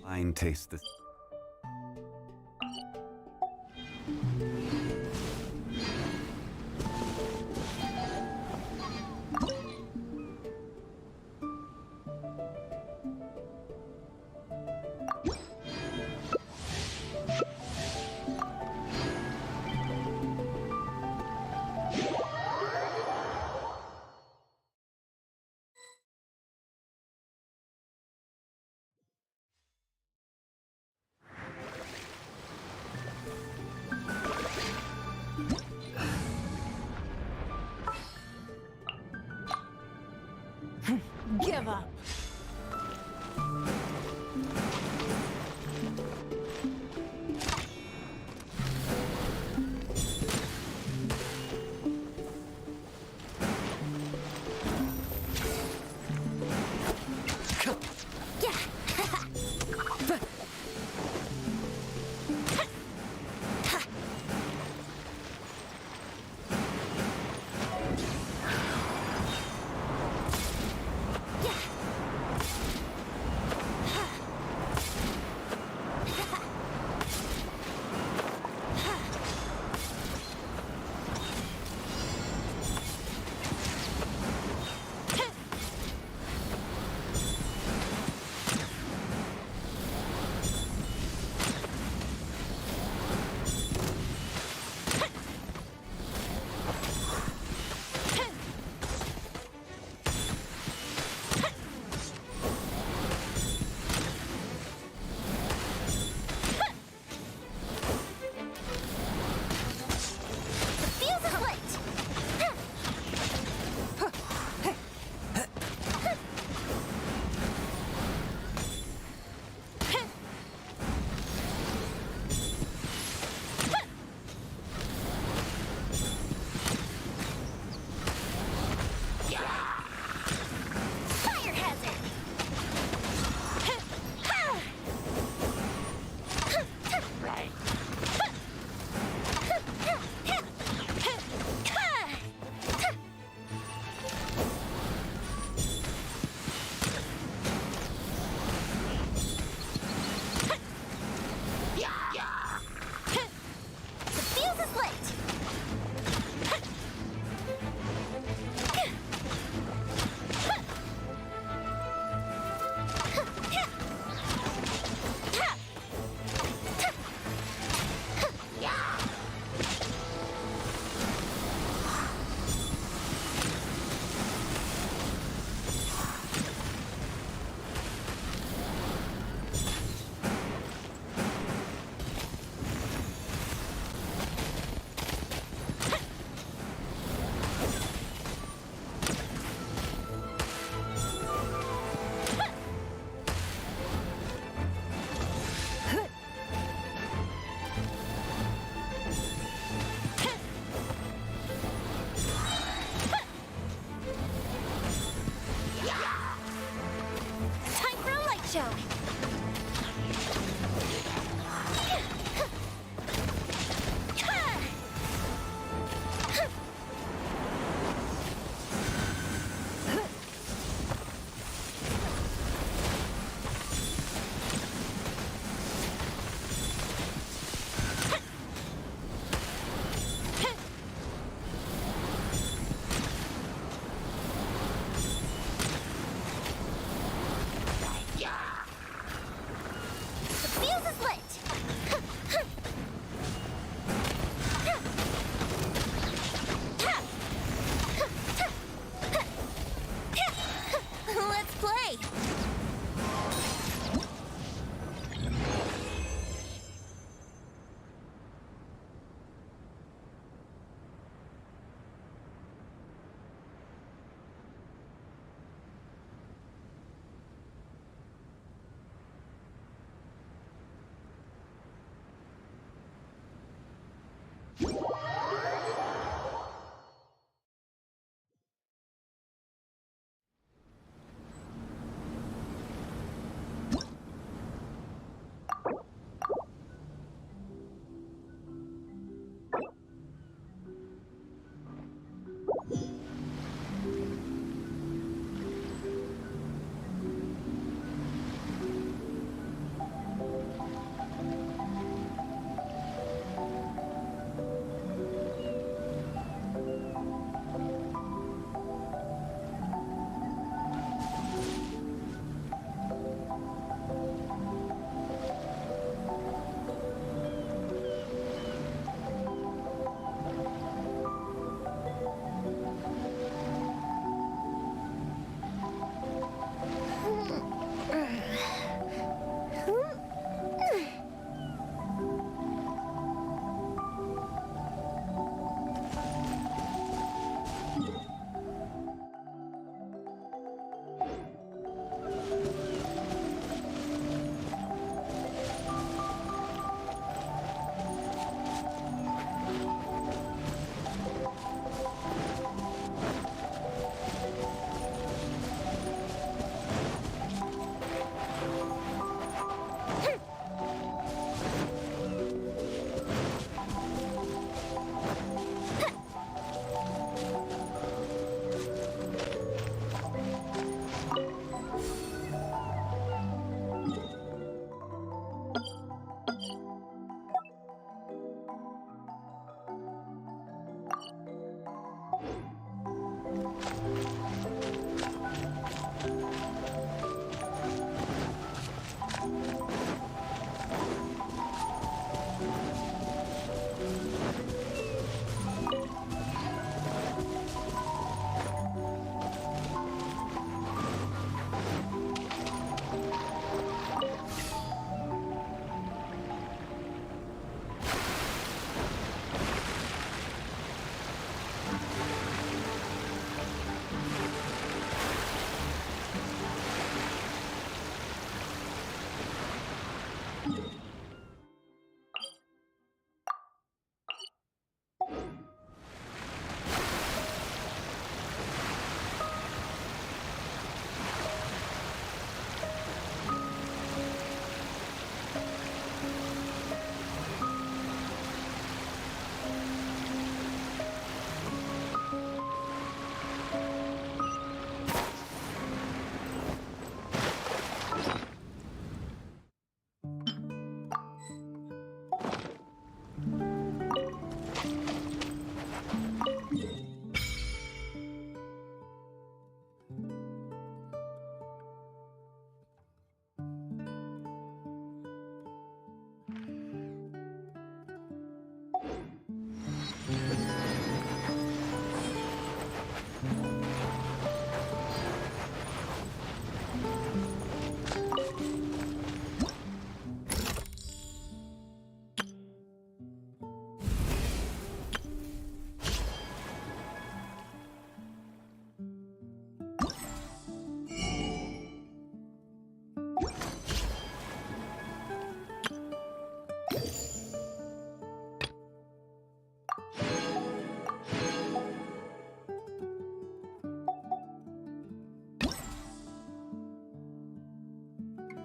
Fine taste this.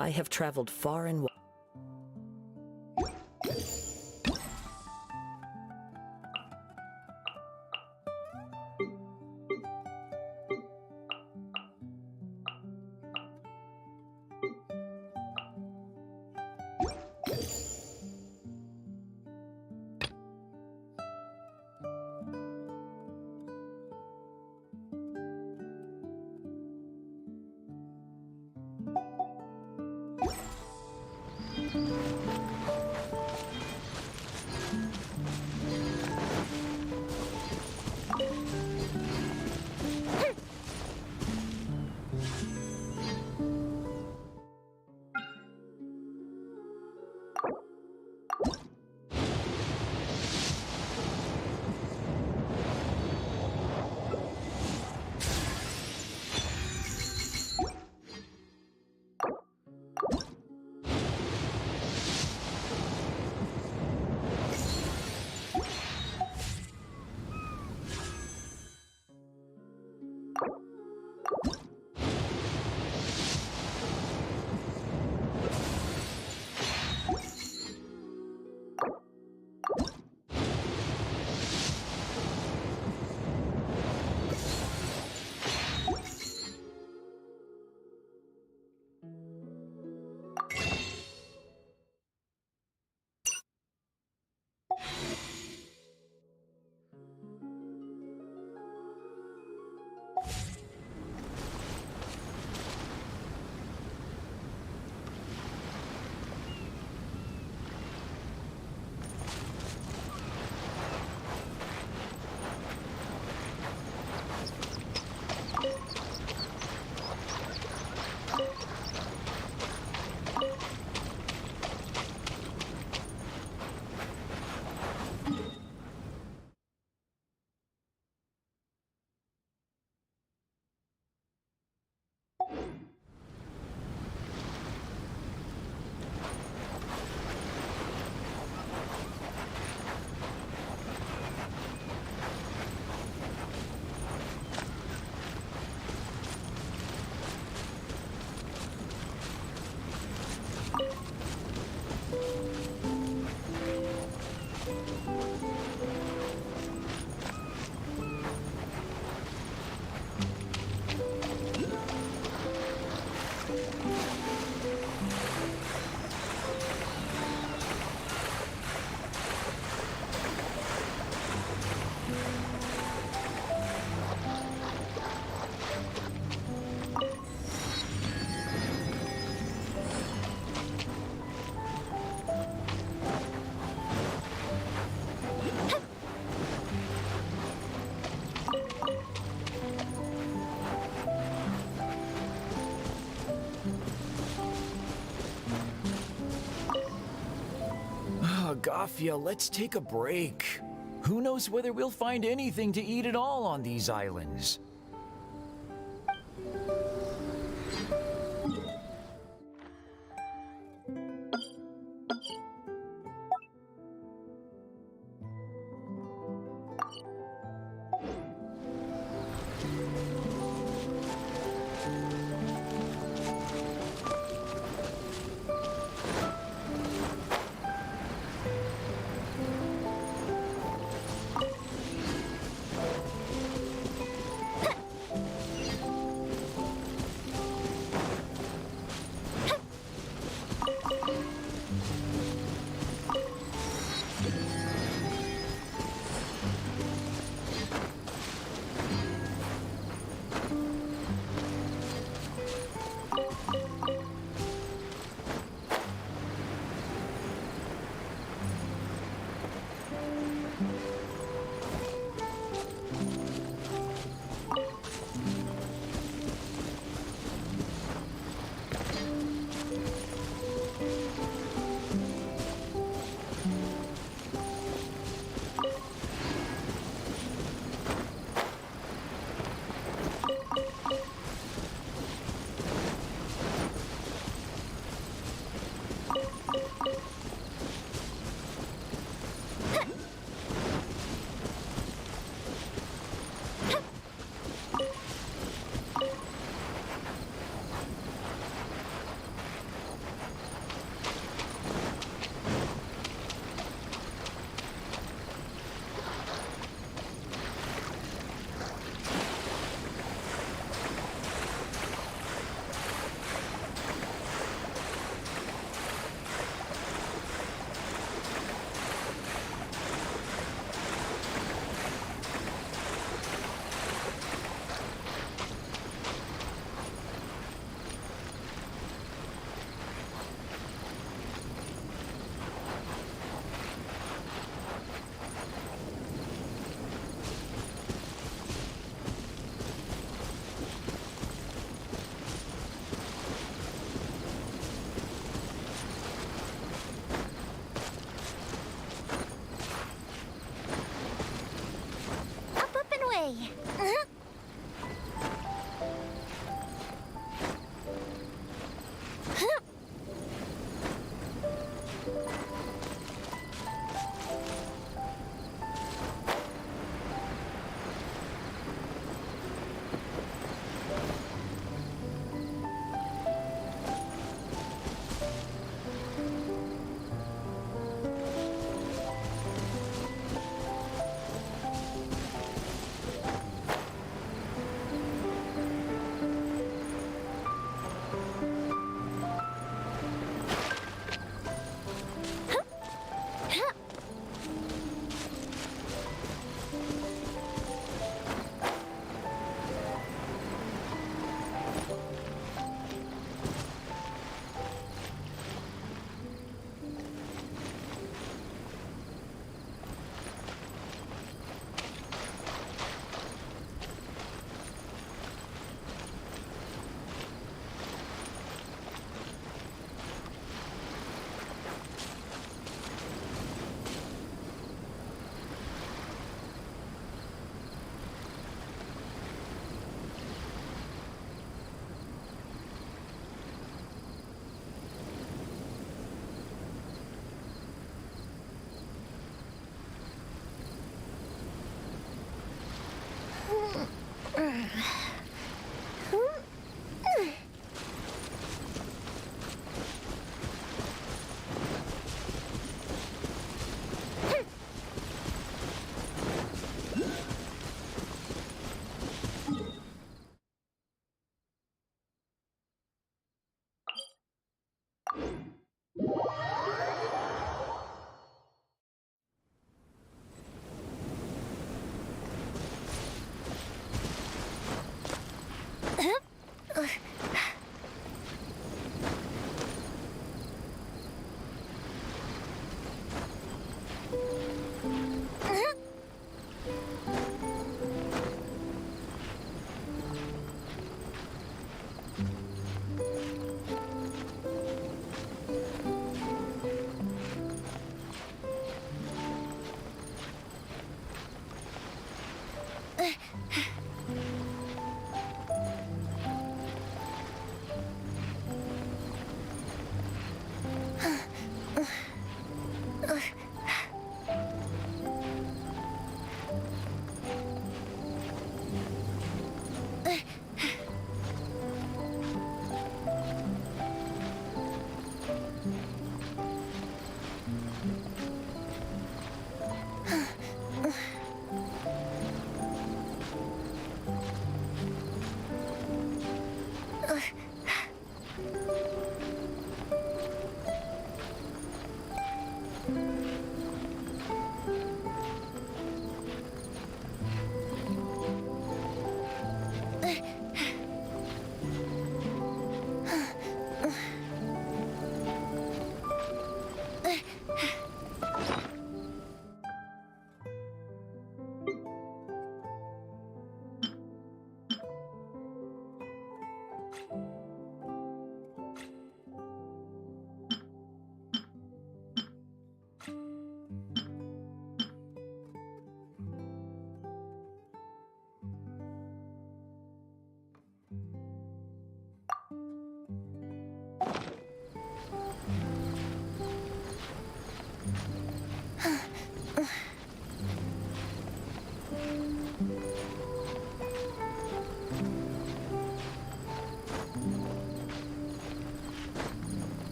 I have traveled far and wide. Gafia, let's take a break. Who knows whether we'll find anything to eat at all on these islands? way.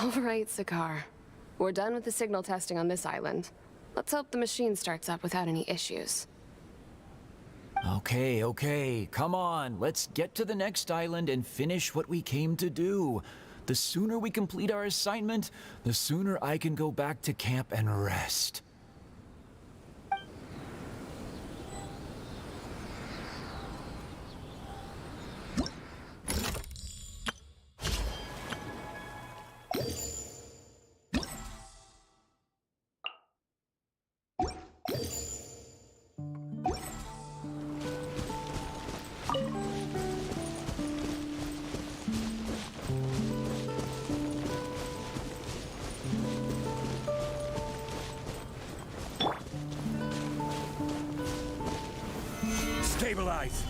All right, Sakar. We're done with the signal testing on this island. Let's hope the machine starts up without any issues. Okay, come on. Let's get to the next island and finish what we came to do. The sooner we complete our assignment, the sooner I can go back to camp and rest. Stabilize!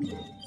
you